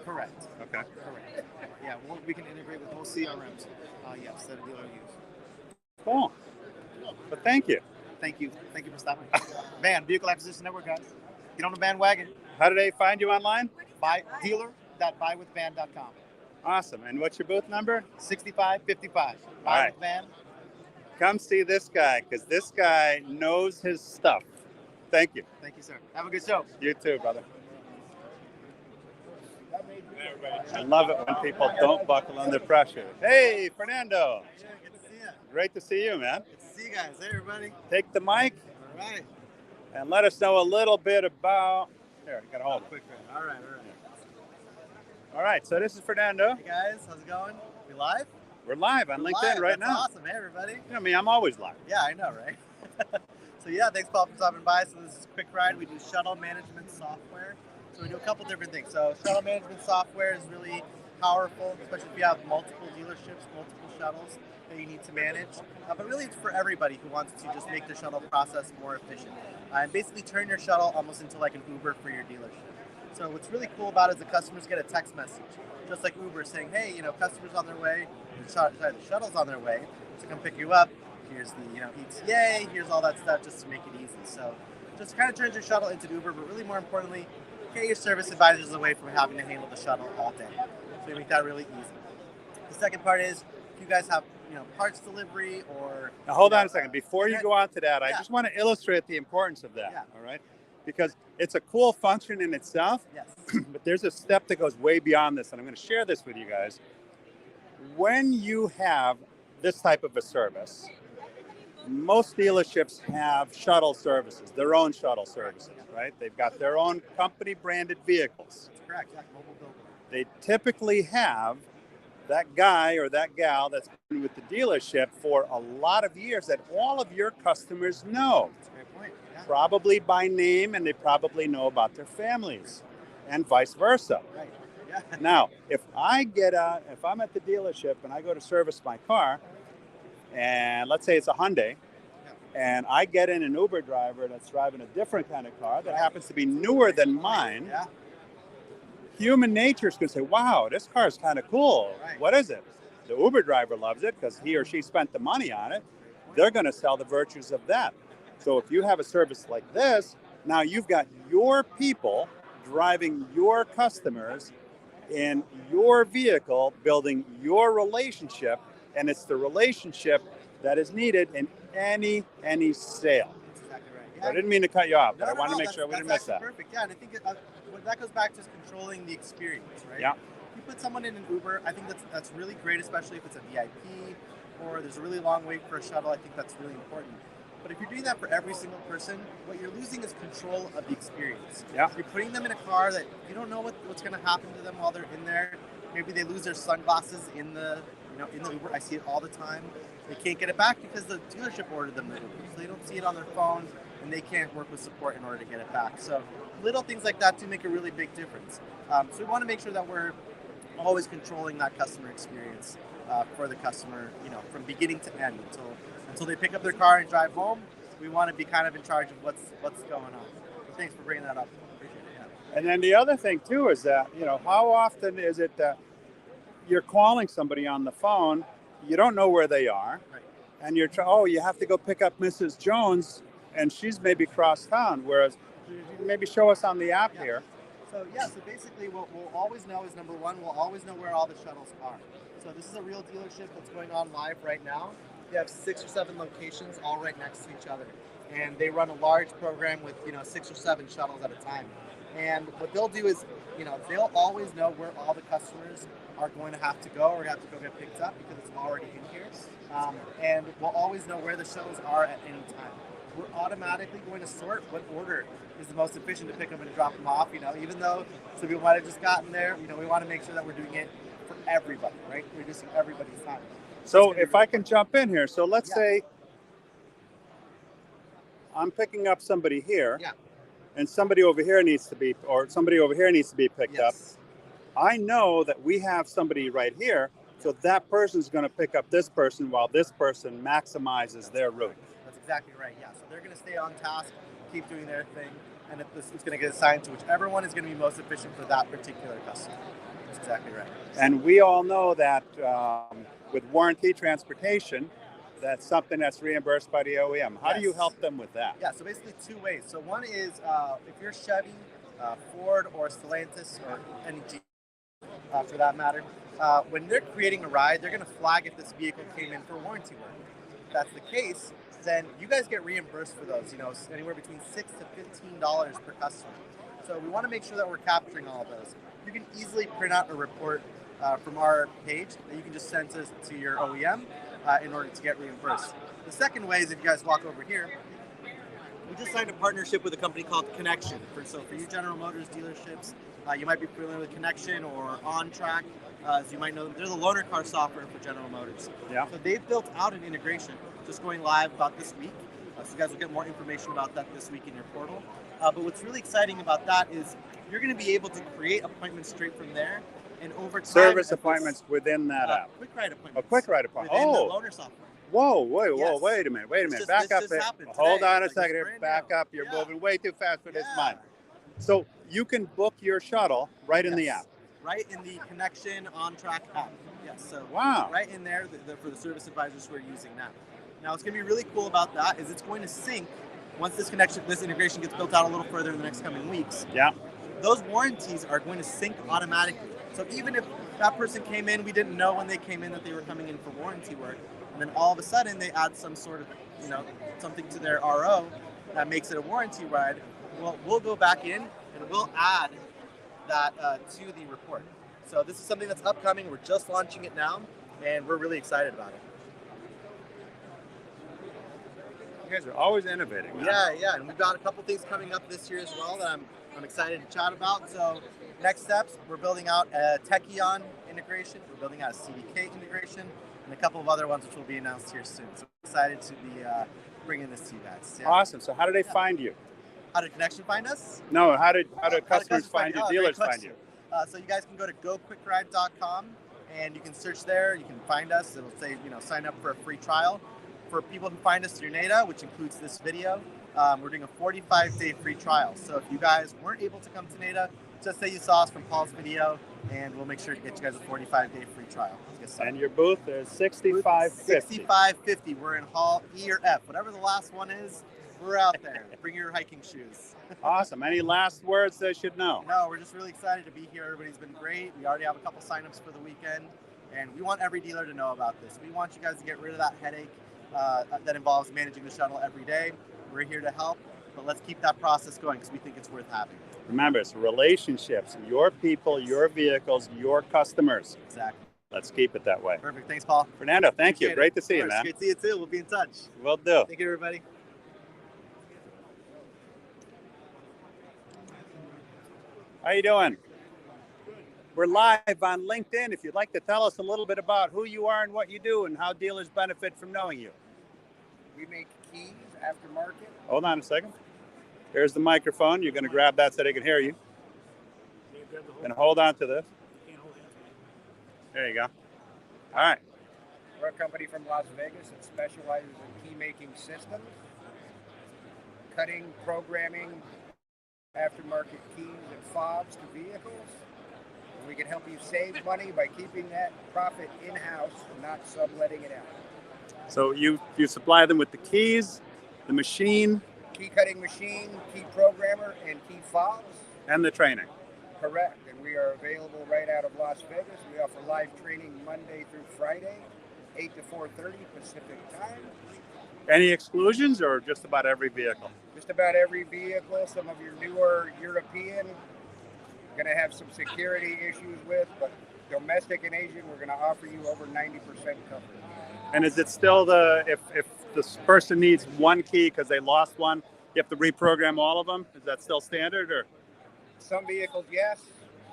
Correct. Okay. Correct. Yeah, we can integrate with most CRMs. Yes, that a dealer use. Cool. But thank you. Thank you for stopping. Vehicle Acquisition Network, guys. Get on the bandwagon. How do they find you online? Dealer.buywithvan.com. Awesome. And what's your booth number? 6555. All right. Van. Come see this guy, because this guy knows his stuff. Thank you. Thank you, sir. Have a good show. You too, brother. I love it when people don't buckle under pressure. Hey, Fernando. Good to see you. Great to see you, man. Good to see you guys. Hey, everybody. Take the mic All right. and let us know a little bit about. Here, I got a hold of it. Quick, all right. All right, so this is Fernando. Hey, guys. How's it going? We live? We're live on LinkedIn right That's now. awesome. Hey, everybody. You know me, I'm always live. Yeah, I know, right? So yeah, thanks Paul for stopping by. So this is Quick Ride. We do shuttle management software. So we do a couple different things. So shuttle management software is really powerful, especially if you have multiple dealerships, multiple shuttles that you need to manage. But really, it's for everybody who wants to just make their shuttle process more efficient and basically turn your shuttle almost into like an Uber for your dealership. So what's really cool about it is the customers get a text message, just like Uber, saying, hey, customers on their way, the shuttle's on their way to come pick you up. Here's the ETA, here's all that stuff just to make it easy. So just kind of turns your shuttle into Uber, but really more importantly, get your service advisors away from having to handle the shuttle all day. So we make that really easy. The second part is if you guys have parts delivery or... Now hold on a second. Before you go on to that, I just want to illustrate the importance of that, all right? Because it's a cool function in itself, but there's a step that goes way beyond this, and I'm going to share this with you guys. When you have this type of a service, most dealerships have shuttle services, their own shuttle services, right? They've got their own company-branded vehicles. That's correct, mobile billboard. They typically have that guy or that gal that's been with the dealership for a lot of years that all of your customers know. That's a great point. Yeah. Probably by name, and they probably know about their families, and vice versa. Right. Yeah. Now, if I'm at the dealership and I go to service my car, and let's say it's a Hyundai, and I get in an Uber driver that's driving a different kind of car that happens to be newer than mine, human nature is going to say, wow, this car is kind of cool. Right. What is it? The Uber driver loves it because he or she spent the money on it. They're going to sell the virtues of that. So if you have a service like this, now you've got your people driving your customers in your vehicle, building your relationship, and it's the relationship that is needed in any sale. That's exactly right. Yeah. I didn't mean to cut you off, but I No, wanted to make sure we didn't miss that. Perfect. Yeah, and I think that goes back to controlling the experience, right? Yeah. If you put someone in an Uber, I think that's really great, especially if it's a VIP or there's a really long wait for a shuttle. I think that's really important. But if you're doing that for every single person, what you're losing is control of the experience. Yeah. You're putting them in a car that you don't know what's going to happen to them while they're in there. Maybe they lose their sunglasses in the Uber. I see it all the time. They can't get it back because the dealership ordered them the Uber. So they don't see it on their phone, and they can't work with support in order to get it back. So little things like that do make a really big difference. So we want to make sure that we're always controlling that customer experience for the customer, from beginning to end until they pick up their car and drive home. We want to be kind of in charge of what's going on. So thanks for bringing that up. Appreciate it. Yeah. And then the other thing too is that, how often is it that you're calling somebody on the phone, you don't know where they are, and you have to go pick up Mrs. Jones, and she's maybe cross town, whereas maybe show us on the app here. So basically what we'll always know is, number one, we'll always know where all the shuttles are. So this is a real dealership that's going on live right now. They have 6 or 7 locations all right next to each other. And they run a large program with 6 or 7 shuttles at a time. And what they'll do is, they'll always know where all the customers are going to have to go or have to go get picked up because it's already in here. And we'll always know where the shuttles are at any time. We're automatically going to sort what order is the most efficient to pick them and drop them off. Even though some people might have just gotten there, we want to make sure that we're doing it for everybody, right? Reducing everybody's time. So if I can jump in here, so let's say I'm picking up somebody here, and somebody over here needs to be picked up. I know that we have somebody right here, so that person's going to pick up this person while this person maximizes their route. That's exactly right. Yeah. So they're going to stay on task, keep doing their thing, and it's going to get assigned to whichever one is going to be most efficient for that particular customer. That's exactly right. And we all know that with warranty transportation, that's something that's reimbursed by the OEM. How do you help them with that? Yeah, so basically 2 ways. So one is if you're Chevy, Ford, or Stellantis, or any Jeep for that matter, when they're creating a ride, they're going to flag if this vehicle came in for warranty work. If that's the case, then you guys get reimbursed for those, anywhere between $6 to $15 per customer. So we want to make sure that we're capturing all of those. You can easily print out a report from our page that you can just send to your OEM in order to get reimbursed. The second way is if you guys walk over here, we just signed a partnership with a company called Connection. So for you General Motors dealerships, you might be familiar with Connection or OnTrack. As you might know, they're the loaner car software for General Motors. Yeah. So they've built out an integration just going live about this week. So you guys will get more information about that this week in your portal. But what's really exciting about that is you're going to be able to create appointments straight from there And over time, Service as this- appointments within that app. Quick ride appointments. A quick ride appointment. Within the Oh, loaner software. whoa, Yes. wait a minute. This Back up. just happened Hold today. on a Like, second it's here. brand Back new. up. You're moving way too fast for this mind. So you can book your shuttle right in the app. Right in the Connection On Track app. Yes. So Wow. right in there for the service advisors who are using that. Now, what's going to be really cool about that is it's going to sync once this integration gets built out a little further in the next coming weeks. Yeah. Those warranties are going to sync automatically. So even if that person came in, we didn't know when they came in that they were coming in for warranty work, and then all of a sudden they add some sort of, something to their RO that makes it a warranty ride, well, we'll go back in and we'll add that to the report. So this is something that's upcoming. We're just launching it now, and we're really excited about it. You guys are always innovating. man. Yeah, and we've got a couple things coming up this year as well that I'm excited to chat about. So next steps, we're building out a Techion integration, we're building out a CDK integration, and a couple of other ones which will be announced here soon. So I'm excited to be bringing this to you guys. Yeah. Awesome. So how do they find you? How did Connection find us? No, how do customers customers find you? Oh, great Dealers find question. you? So you guys can go to goquickride.com and you can search there. You can find us. It'll say, sign up for a free trial. For people who find us through NADA, which includes this video, we're doing a 45-day free trial. So if you guys weren't able to come to NADA, just say you saw us from Paul's video, and we'll make sure to get you guys a 45-day free trial. And your booth is 6550. 6550. We're in Hall E or F. Whatever the last one is, we're out there. Bring your hiking shoes. Awesome. Any last words they should know? No, we're just really excited to be here. Everybody's been great. We already have a couple signups for the weekend, and we want every dealer to know about this. We want you guys to get rid of that headache that involves managing the shuttle every day. We're here to help, but let's keep that process going because we think it's worth having. Remember, it's relationships, your people, your vehicles, your customers. Exactly. Let's keep it that way. Perfect. Thanks, Paul. Fernando, thank you. Appreciate Great it. to see you, Of course. man. Great to see you too. We'll be in touch. Will do. Thank you, everybody. How you doing? We're live on LinkedIn. If you'd like to tell us a little bit about who you are and what you do and how dealers benefit from knowing you. We make keys, aftermarket. Hold on a second. Here's the microphone. You're going to grab that so they can hear you. And hold on to this. There you go. All right. We're a company from Las Vegas that specializes in key-making systems, cutting, programming, aftermarket keys and fobs to vehicles. And we can help you save money by keeping that profit in-house and not subletting it out. So you supply them with the keys, the machine, Key cutting machine, key programmer, and key fobs. and the training. Correct. And we are available right out of Las Vegas. We offer live training Monday through Friday, 8 to 4:30 Pacific time. Any exclusions or just about every vehicle? Just about every vehicle. Some of your newer European, going to have some security issues with, but domestic and Asian, we're going to offer you over 90% coverage. And is it still if this person needs one key because they lost one, you have to reprogram all of them? Is that still standard or? Some vehicles, yes.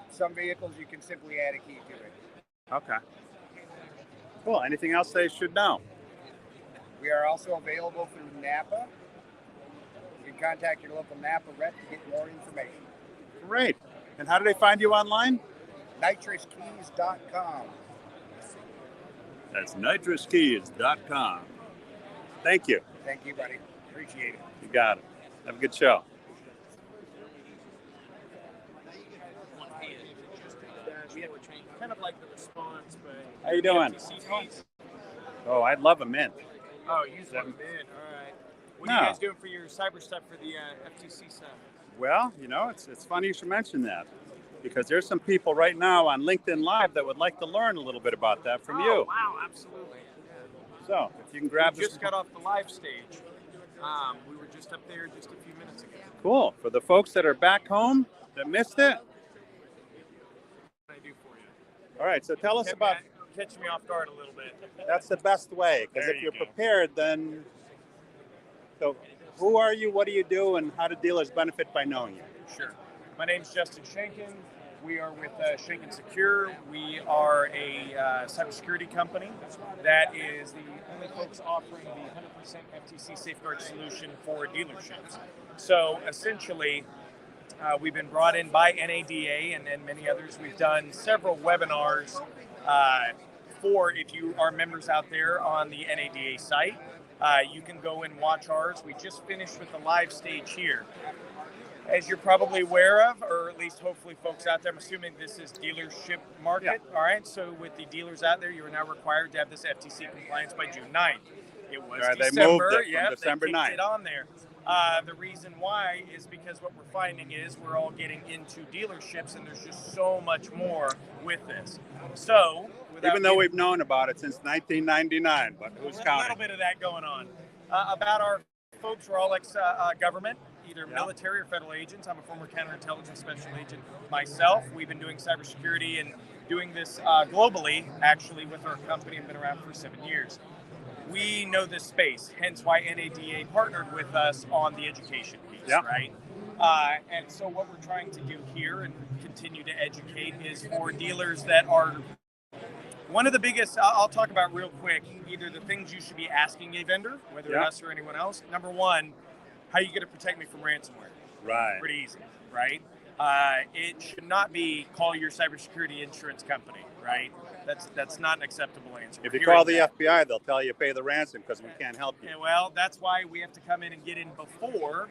Some vehicles, you can simply add a key to it. Okay. Cool. Anything else they should know? We are also available through NAPA. You can contact your local NAPA rep to get more information. Great. And how do they find you online? NitrusKeys.com. That's nitruskeys.com. Thank you. Thank you, buddy. Appreciate it. You got it. Have a good show. Kind of like the response, but How you doing? Oh, I'd love a mint. Oh, you just want them in. All right. What are No. you guys doing for your cyber stuff for the FTC stuff? Well, it's funny you should mention that because there's some people right now on LinkedIn Live that would like to learn a little bit about that from you. Wow, absolutely. So if you can grab we this. just got off the live stage. We were just up there just a few minutes ago. Cool. For the folks that are back home that missed it. What can I do for you? All right. So tell us about. Catch me off guard a little bit. That's the best way because There if you you're go. prepared, then. So, who are you? What do you do? And how do dealers benefit by knowing you? Sure. My name's Justin Schenken. We are with Schenken Secure. We are a cybersecurity company that is the only folks offering the 100% FTC safeguard solution for dealerships. So essentially, We've been brought in by NADA and many others. We've done several webinars for, if you are members out there on the NADA site, you can go and watch ours. We just finished with the live stage here. As you're probably aware of, or at least hopefully folks out there, I'm assuming this is dealership market. All right, so with the dealers out there, you are now required to have this FTC compliance by June 9th. It was They December. moved it from Yep, December they kicked 9th. it on there. The reason why is because what we're finding is we're all getting into dealerships, and there's just so much more with this. So, Even though we've known about it since 1999, but who's a counting? little bit of that going on. About our folks, we're all ex-government, either military or federal agents. I'm a former counterintelligence special agent myself. We've been doing cybersecurity and doing this globally, actually, with our company. I've been around for 7 years. We know this space, hence why NADA partnered with us on the education piece, right? And so what we're trying to do here and continue to educate is for dealers that are one of the biggest, I'll talk about real quick, either the things you should be asking a vendor, whether us or anyone else. Number one, how are you going to protect me from ransomware? Right. Pretty easy, right? It should not be call your cybersecurity insurance company, right? That's not an acceptable answer. If you call the FBI, they'll tell you pay the ransom because we can't help you. Yeah, well, that's why we have to come in and get in before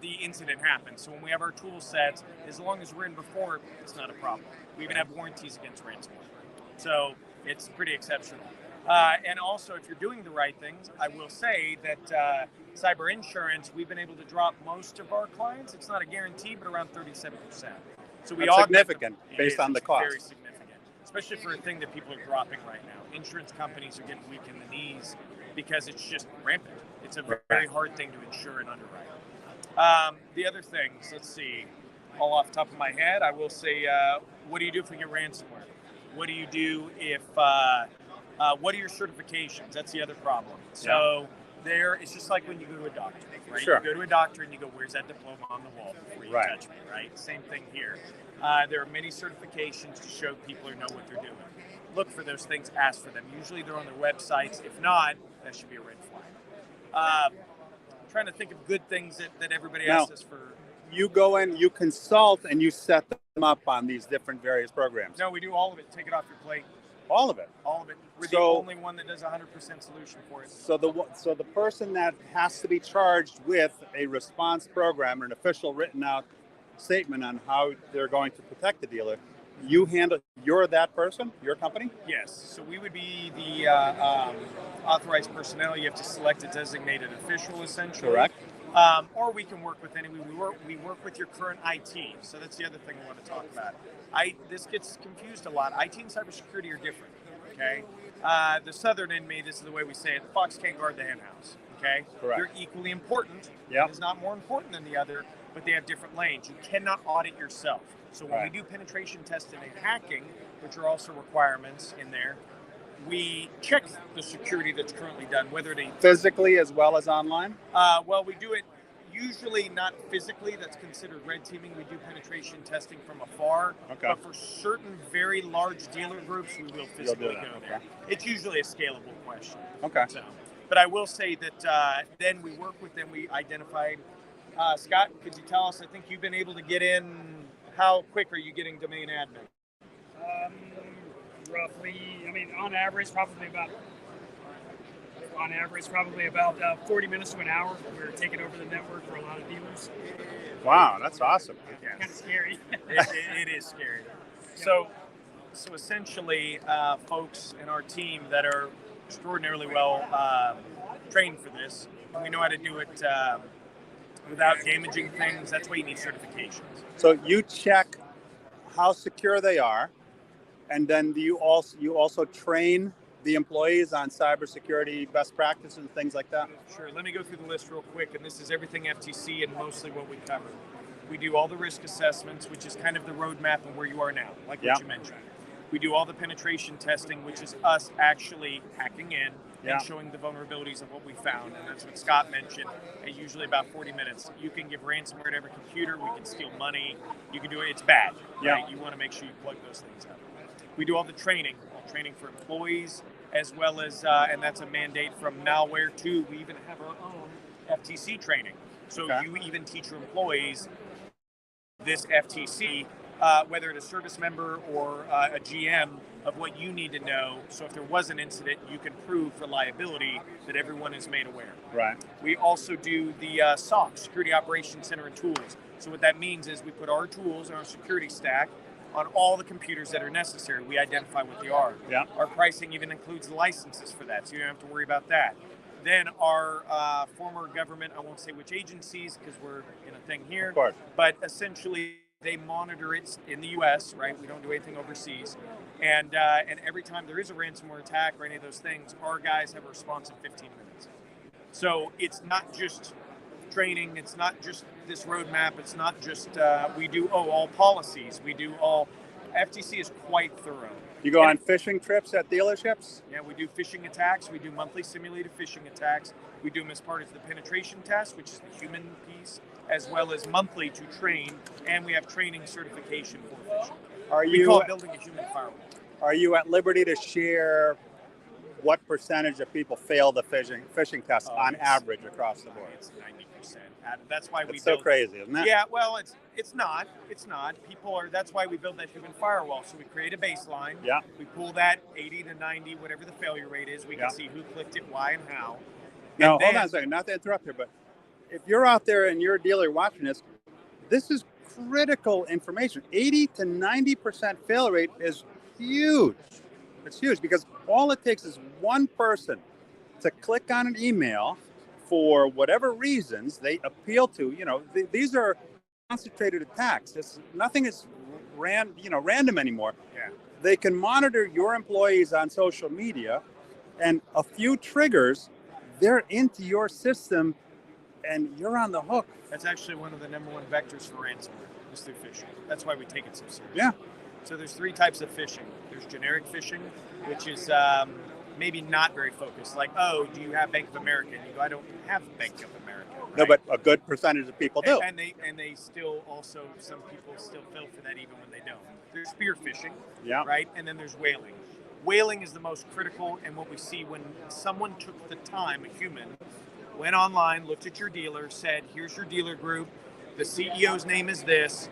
the incident happens. So when we have our tool sets, as long as we're in before, it's not a problem. We even have warranties against ransomware. So it's pretty exceptional. And also, if you're doing the right things, I will say that cyber insurance, we've been able to drop most of our clients. It's not a guarantee, but around 37%. So we That's augment significant them. based on the cost. Very significant, especially for a thing that people are dropping right now. Insurance companies are getting weak in the knees because it's just rampant. It's a very hard thing to insure and underwrite. The other things, let's see, all off the top of my head, I will say, what do you do if we get ransomware? What do you do if, what are your certifications? That's the other problem. So there, it's just like when you go to a doctor, right? Sure. You go to a doctor and you go, where's that diploma on the wall before you touch me, right? Same thing here. There are many certifications to show people know what they're doing. Look for those things, ask for them. Usually they're on their websites. If not, that should be a red flag. Trying to think of good things that everybody asks us for. You go in, you consult, and you set them up on these different various programs. No, we do all of it. Take it off your plate. All of it. All of it. We're the only one that does a 100% solution for it. So the person that has to be charged with a response program or an official written out statement on how they're going to protect the dealer, you're that person, your company? Yes. So we would be the authorized personnel. You have to select a designated official, essentially. Correct. Or we can work with anyone. We work with your current IT. So that's the other thing I want to talk about. This gets confused a lot. IT and cybersecurity are different. Okay. The southern in me, this is the way we say it. The fox can't guard the hen house. Okay. Correct. They're equally important. Yep. One is not more important than the other, but they have different lanes. You cannot audit yourself. So when we do penetration testing and hacking, which are also requirements in there, we check the security that's currently done, whether they Physically as well as online? well, we do it usually not physically. That's considered red teaming. We do penetration testing from afar. Okay. But for certain very large dealer groups, we will physically do that, go there. It's usually a scalable question. Okay. So, but I will say that then we work with them. We identified. Scott, could you tell us? I think you've been able to get in. How quick are you getting domain admin? Roughly, I mean, on average, probably about 40 minutes to an hour. We're taking over the network for a lot of dealers. Wow, that's awesome. Kind of scary. It is scary. So essentially, folks in our team that are extraordinarily well trained for this, and we know how to do it without damaging things. That's why you need certifications. So you check how secure they are, and then you also train the employees on cybersecurity best practices and things like that? Sure. Let me go through the list real quick, and this is everything FTC and mostly what we cover. We do all the risk assessments, which is kind of the roadmap of where you are now, like what you mentioned. We do all the penetration testing, which is us actually hacking in and showing the vulnerabilities of what we found. And that's what Scott mentioned, usually about 40 minutes. You can give ransomware to every computer. We can steal money. You can do it. It's bad. Right? You want to make sure you plug those things up. We do all the training for employees, as well as, and that's a mandate from malware too. We even have our own FTC training. So you even teach your employees this FTC, whether it's a service member or a GM, of what you need to know. So if there was an incident, you can prove reliability that everyone is made aware. Right. We also do the SOC, Security Operations Center and Tools. So what that means is we put our tools in our security stack on all the computers that are necessary. We identify what they are. Yeah. Our pricing even includes the licenses for that, so you don't have to worry about that. Then our former government, I won't say which agencies because we're in a thing here, Of course. but essentially they monitor it in the U.S., right? We don't do anything overseas. And every time there is a ransomware attack or any of those things, our guys have a response in 15 minutes. So it's not just training, it's not just this roadmap, it's not just, we do all policies, we do all, FTC is quite thorough. You go on fishing trips at dealerships? Yeah, we do phishing attacks. We do monthly simulated phishing attacks. We do them as part of the penetration test, which is the human piece, as well as monthly to train, and we have training certification for phishing. We call it building a human firewall. Are you at liberty to share what percentage of people fail the phishing test on average across the board? It's 90%. That's why we It's so build, crazy, isn't it? Yeah, well, it's not. It's not. People are. That's why we build that human firewall. So we create a baseline. Yeah. We pull that 80 to 90, whatever the failure rate is. We Yeah. can see who clicked it, why, and how. Now, And hold then- on a second, not to interrupt here, but if you're out there and you're a dealer watching this is critical information. 80 to 90% fail rate is huge. It's huge because all it takes is one person to click on an email for whatever reasons they appeal to. You know, these are concentrated attacks. Nothing is random anymore. Yeah. They can monitor your employees on social media, and a few triggers, they're into your system, and you're on the hook. That's actually one of the number one vectors for ransomware, is through phishing. That's why we take it so seriously. Yeah. So there's three types of phishing. There's generic phishing, which is maybe not very focused. Like, oh, do you have Bank of America? And you go, I don't have Bank of America. Right? No, but a good percentage of people do. And they still also, some people still fell for that even when they don't. There's spear phishing, Yeah. right? And then there's whaling. Whaling is the most critical, and what we see when someone took the time, a human, went online, looked at your dealer, said, here's your dealer group, the CEO's name is this,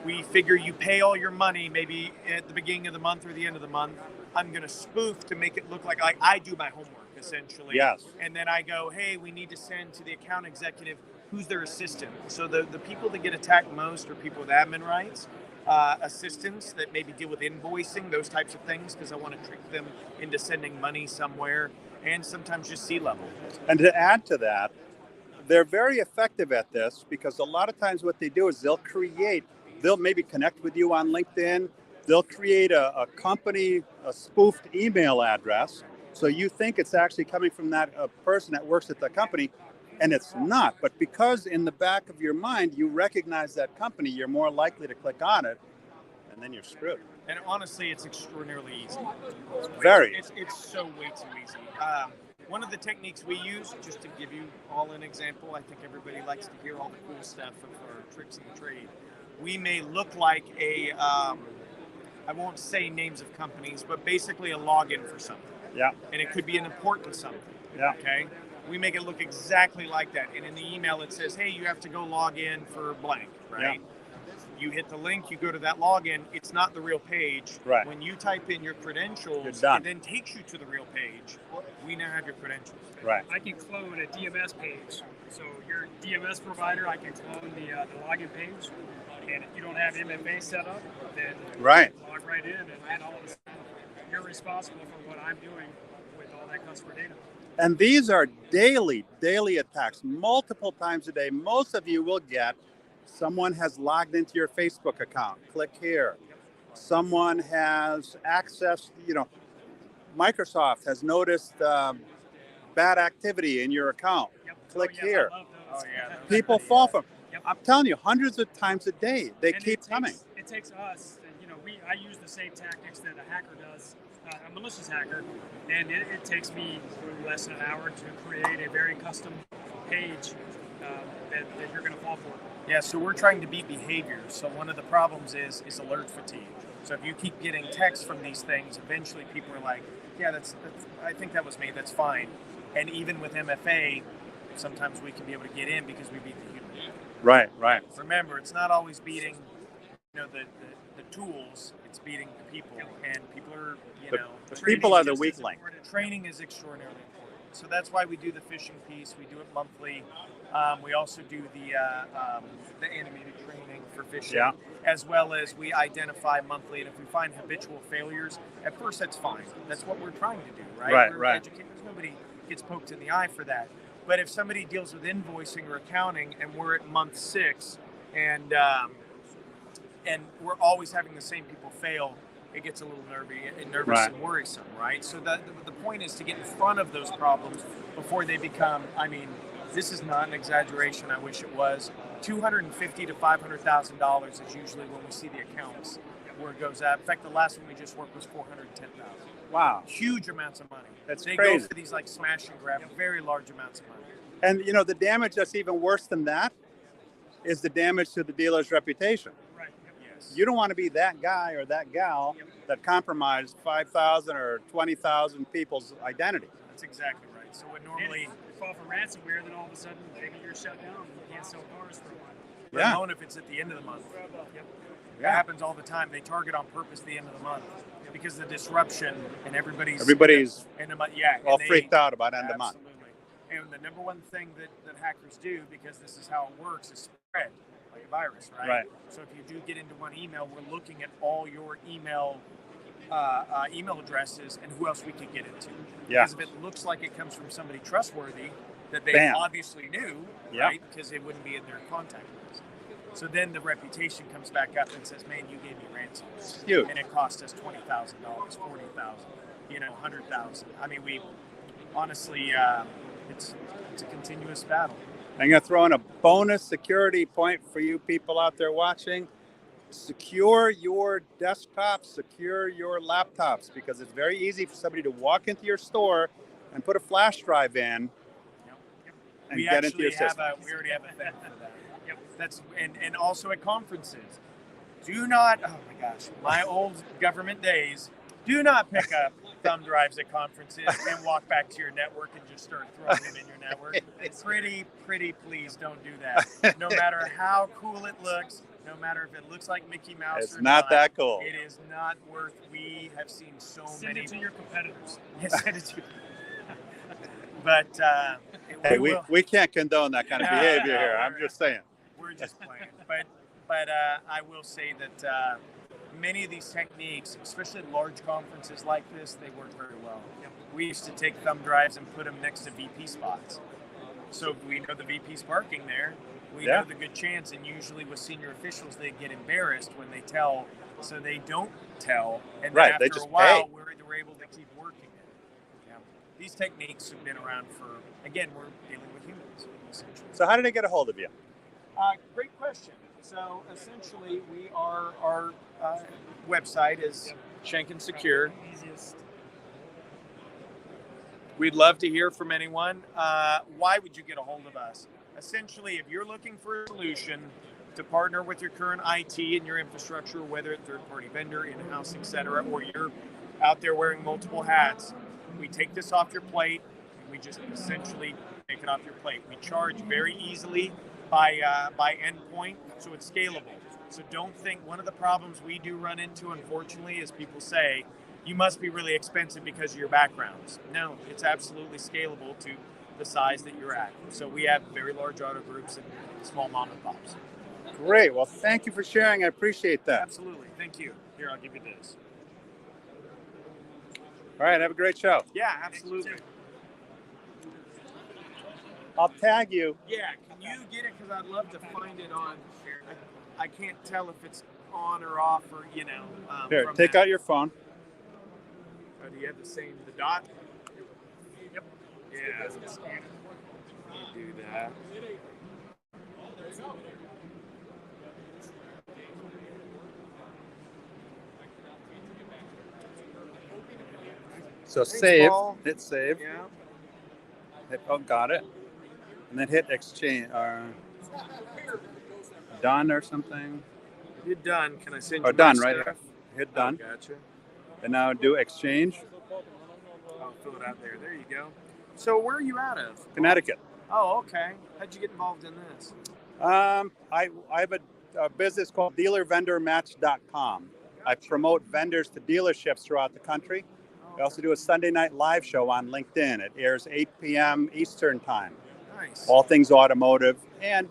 we figure you pay all your money maybe at the beginning of the month or the end of the month, I'm going to spoof to make it look like I do my homework, essentially. Yes. And then I go, hey, we need to send to the account executive who's their assistant. So the people that get attacked most are people with admin rights, assistants that maybe deal with invoicing, those types of things, because I want to trick them into sending money somewhere, and sometimes just C-level. And to add to that, they're very effective at this because a lot of times what they do is they'll maybe connect with you on LinkedIn. They'll create a company, a spoofed email address. So you think it's actually coming from that person that works at the company, and it's not. But because in the back of your mind, you recognize that company, you're more likely to click on it, and then you're screwed. And honestly, it's extraordinarily easy. Very. It's so way too easy. One of the techniques we use, just to give you all an example, I think everybody likes to hear all the cool stuff of our tricks in the trade. We may look like I won't say names of companies, but basically a login for something. Yeah. And it could be an important something. Yeah. Okay. We make it look exactly like that. And in the email, it says, hey, you have to go log in for blank, right? Yeah. You hit the link, you go to that login. It's not the real page. Right. When you type in your credentials, You're done. it then takes you to the real page. We now have your credentials. Right. I can clone a DMS page. So your DMS provider, I can clone the login page. And if you don't have MFA set up, then Right. log right in, and all of a sudden you're responsible for what I'm doing with all that customer data. And these are daily attacks, multiple times a day. Most of you will get someone has logged into your Facebook account. Click here. Someone has accessed, Microsoft has noticed bad activity in your account. Click here. People fall from. I'm telling you, hundreds of times a day, they keep coming. It takes us, I use the same tactics that a hacker does, a malicious hacker, and it takes me less than an hour to create a very custom page that you're going to fall for. Yeah, so we're trying to beat behavior. So one of the problems is alert fatigue. So if you keep getting texts from these things, eventually people are like, yeah, that's I think that was me, that's fine. And even with MFA, sometimes we can be able to get in because we beat the human. Right, right. Remember, it's not always beating, the tools. It's beating the people, and people are, The people are the weak link. Training is extraordinarily important. So that's why we do the fishing piece. We do it monthly. We also do the animated training for fishing, Yeah. as well as we identify monthly. And if we find habitual failures, at first that's fine. That's what we're trying to do, right? Right, We're right. educators. Nobody gets poked in the eye for that. But if somebody deals with invoicing or accounting, and we're at month 6, and we're always having the same people fail, it gets a little nervous Right. and worrisome, right? So the point is to get in front of those problems before they become, this is not an exaggeration, I wish it was, $250,000 to $500,000 is usually when we see the accounts where it goes up. In fact, the last one we just worked was $410,000. Wow. Huge amounts of money. That's they crazy. go for these like smash and grab, very large amounts of money. And the damage that's even worse than that is the damage to the dealer's reputation. Right. Yes. You don't want to be that guy or that gal that compromised 5,000 or 20,000 people's identity. That's exactly right. So what normally you fall for ransomware, then all of a sudden maybe you're shut down and you can't sell cars for a while. let alone if it's at the end of the month. That happens all the time. They target on purpose the end of the month because of the disruption and everybody's end of month. Yeah, all and they- freaked out about end of month. Absolutely. And the number one thing that hackers do, because this is how it works, is spread like a virus, right? Right. So if you do get into one email, we're looking at all your email addresses and who else we could get into. Yeah. Because if it looks like it comes from somebody trustworthy that they Bam. obviously knew, Yeah. right? Because it wouldn't be in their contact list. So then the reputation comes back up and says, "Man, you gave me ransom, Huge. and it cost us $20,000, $40,000, $100,000." I mean, we honestly, it's a continuous battle. I'm going to throw in a bonus security point for you people out there watching. Secure your desktops, secure your laptops, because it's very easy for somebody to walk into your store and put a flash drive in and We get into your actually system. we already have a thing for that. Yep. That's and also at conferences. Do not, oh my gosh, my old government days, do not pick up thumb drives at conferences and walk back to your network and just start throwing them in your network. Pretty please don't do that. No matter how cool it looks, no matter if it looks like Mickey Mouse It's or not that cool. It is not worth, we have seen so Send many. it to your competitors. Yes, send it to But Hey, will. we can't condone that kind of No, behavior no, here. I'm we're- just saying. We're just playing. But I will say that many of these techniques, especially large conferences like this, they work very well. We used to take thumb drives and put them next to VP spots. So if we know the VP's parking there, we Yeah. know the good chance. And usually with senior officials, they get embarrassed when they tell, so they don't tell. And then Right, after they just a while, pay. we're able to keep working it. Yeah. These techniques have been around for, again, we're dealing with humans, essentially. So how did I get a hold of you? Great question. So essentially, our website is Shanken Secure. Easiest. We'd love to hear from anyone. Why would you get a hold of us? Essentially, if you're looking for a solution to partner with your current IT and your infrastructure, whether it's third-party vendor, in-house, etc., or you're out there wearing multiple hats, we take this off your plate and we just essentially take it off your plate. We charge very easily by endpoint, so it's scalable. So don't think, one of the problems we do run into, unfortunately, is people say, you must be really expensive because of your backgrounds. No, it's absolutely scalable to the size that you're at. So we have very large auto groups and small mom and pops. Great. Well, thank you for sharing. I appreciate that. Absolutely. Thank you. Here, I'll give you this. All right. Have a great show. Yeah, absolutely. I'll tag you. Yeah, can you get it? Because I'd love to find it on. I can't tell if it's on or off or, Here, from take that. out your phone. Oh, do you have the dot? Yep. Yeah. You do that. So Thanks, save. Paul. Hit save. Yeah. Got it. And then hit exchange. Done or something. You're done. Can I send you Oh, done my right stuff? here. Hit done. Oh, gotcha. And now do exchange. I'll fill it out there. There you go. So where are you out of? Connecticut. Oh, okay. How'd you get involved in this? I have a business called DealerVendorMatch.com. I promote vendors to dealerships throughout the country. I also do a Sunday night live show on LinkedIn. It airs 8 p.m. Eastern time. Nice. All things automotive, and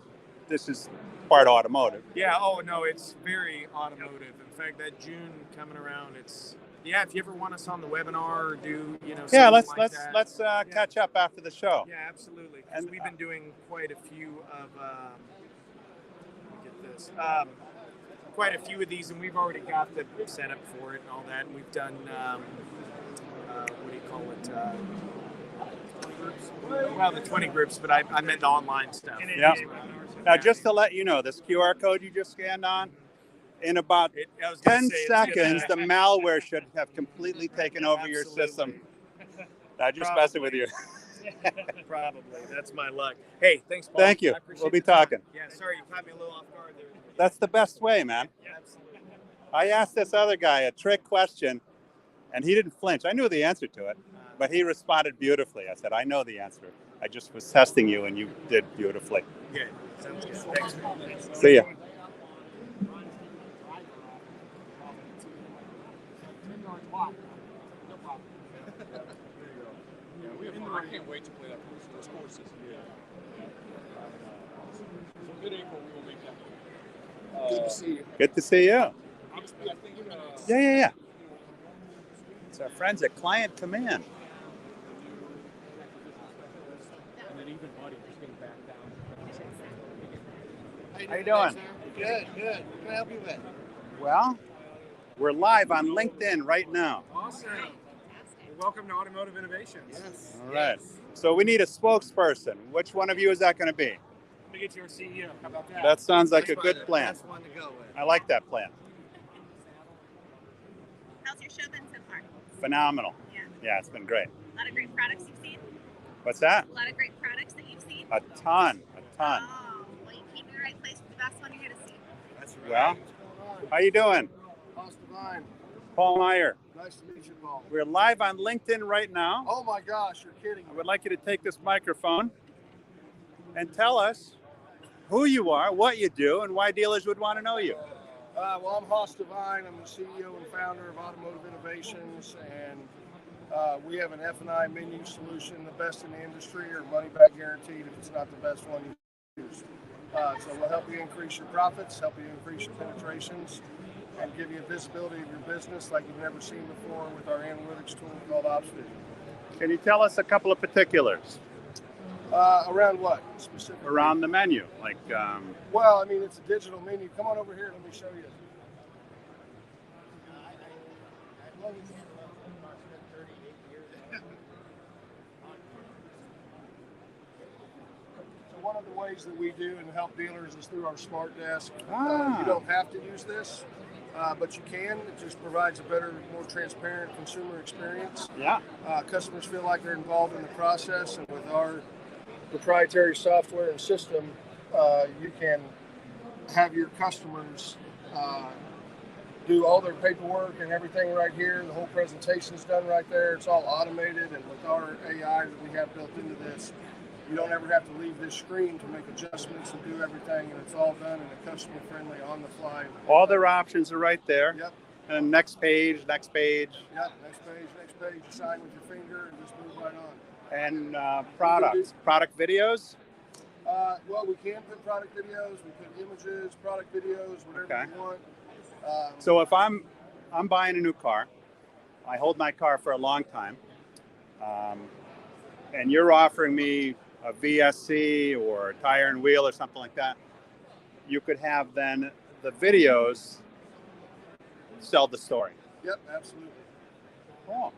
this is part automotive. Yeah. Oh no, it's very automotive. In fact, that June coming around, it's if you ever want us on the webinar or do Yeah, something let's catch up after the show. Yeah, absolutely. And we've been doing quite a few of. Let me get this. Quite a few of these, and we've already got the setup for it and all that. And we've done what do you call it? 20 groups. Well, the 20 groups, but I meant the online stuff. Yeah. Now, just to let you know, this QR code you just scanned on, in about 10 seconds, the malware should have completely taken over your system. I'm just messing with you. Probably. That's my luck. Hey, thanks, Paul. Thank you. I appreciate We'll be the time. talking. Yeah, sorry, you caught me a little off guard there. That's the best way, man. Yeah, absolutely. I asked this other guy a trick question, and he didn't flinch. I knew the answer to it, but he responded beautifully. I said, I know the answer. I just was testing you, and you did beautifully. Yeah, sounds good. Thanks. See ya. I can't wait to play that those courses. So mid-April we will make that. Good to see you. Good to see you. I think, Yeah. It's our friends at Client Command. and then even Buddy just getting back down. How you doing? Good. What can I help you with? Well, we're live on LinkedIn right now. Awesome. Well, welcome to Automotive Innovations. Yes. All right. So we need a spokesperson. Which one of you is that going to be? Let me get your CEO. How about that? That sounds like That's a good the plan. best one to go with. I like that plan. How's your show been so far? Phenomenal. Yeah. Yeah, it's been great. A lot of great products you've seen? What's that? A lot of great products that you've seen? A ton. Oh, well, you came to the right place for the best one you're here to see. That's Well, how you doing? How's Divine? Paul Meyer. Nice to meet you, Paul. We're live on LinkedIn right now. Oh my gosh, you're kidding. I would like you to take this microphone and tell us who you are, what you do, and why dealers would want to know you. Well, I'm Haas Divine. I'm the CEO and founder of Automotive Innovations, and we have an F&I menu solution, the best in the industry, or money-back guaranteed if it's not the best one you use. So we'll help you increase your profits, help you increase your penetrations, and give you visibility of your business like you've never seen before with our analytics tool called OpsVision. Can you tell us a couple of particulars Around what specifically? around the menu? Like, Well, I mean, it's a digital menu. Come on over here. Let me show you. So one of the ways that we do and help dealers is through our smart desk. You don't have to use this, but you can. It just provides a better, more transparent consumer experience. Yeah. Customers feel like they're involved in the process, and with our proprietary software and system, you can have your customers do all their paperwork and everything right here. The whole presentation is done right there. It's all automated, and with our AI that we have built into this, you don't ever have to leave this screen to make adjustments and do everything, and it's all done in a customer-friendly, on-the-fly. all their options are right there. Yep. And next page. Yep, next page. You sign with your finger and just move right on. And products, product videos. Well, we can put product videos, we put images, product videos, whatever you want. So if I'm buying a new car, I hold my car for a long time, and you're offering me a VSC or a tire and wheel or something like that, you could have then the videos sell the story. Yep, absolutely. Cool.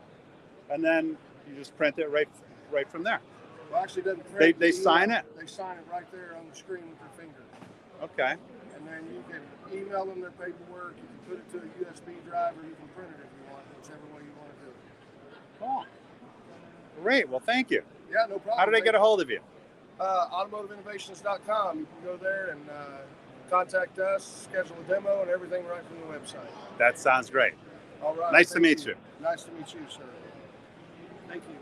And then you just print it right from there. Well, actually, it doesn't print. They sign it? They sign it right there on the screen with their finger. Okay. And then you can email them their paperwork. You can put it to a USB drive, or you can print it if you want, whichever way you want to do it. Cool. Great. Well, thank you. Yeah, no problem. How do they get a hold of you? AutomotiveInnovations.com. You can go there and contact us, schedule a demo, and everything right from the website. That sounds great. All right. Nice to thank meet you. Nice to meet you, sir. Thank you.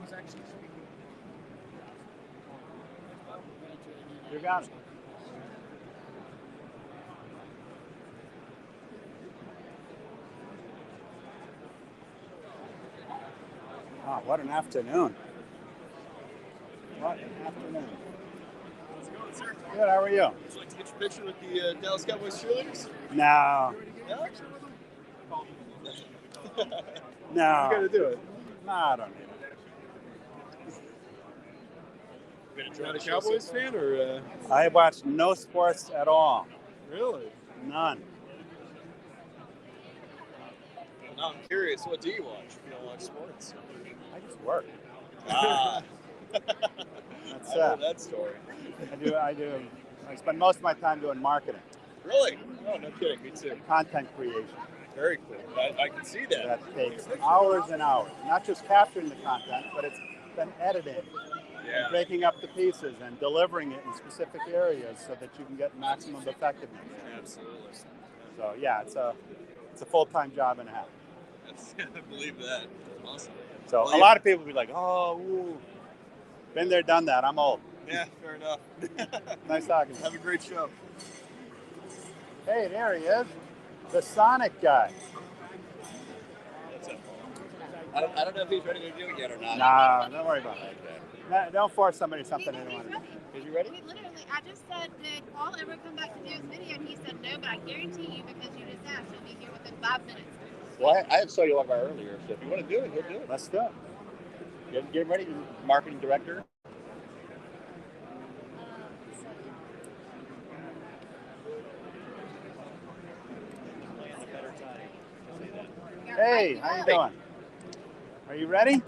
was actually speaking. You got it. Oh, what an afternoon. What an afternoon. How's it going, sir? Good, how are you? Would you like to get your picture with the Dallas Cowboys cheerleaders? No. No? No. You gotta do it. No, I don't need it. You're not a Cowboys fan, or? I watch no sports at all. Really? None. Well, now I'm curious. What do you watch if you don't watch sports? I just work. Ah. That's I know that story. I do. I spend most of my time doing marketing. Really? Oh, no kidding. Me too. Content creation. Very cool. I can see that. That takes hours and hours. Not just capturing the content, but it's then editing. Yeah. And breaking up the pieces and delivering it in specific areas so that you can get maximum effectiveness. Absolutely. So yeah, it's a full-time job and a half. I believe that. Awesome. So Well, a lot of people be like, oh, ooh. Been there, done that. I'm old. Yeah, fair enough. Nice talking to you. Have a great show. Hey, there he is. The Sonic guy. I don't know if he's ready to do it yet or not. Nah, don't worry about it. No, don't force somebody something they don't want to do. Is you ready? We literally, I just said, did Paul ever come back to do his video? And he said no, but I guarantee you, because you just asked, he'll be here within 5 minutes. Well, I saw you walk by earlier, so if you want to do it, we'll do it. Let's do it. Get ready, marketing director. Hey, how you doing? Are you ready?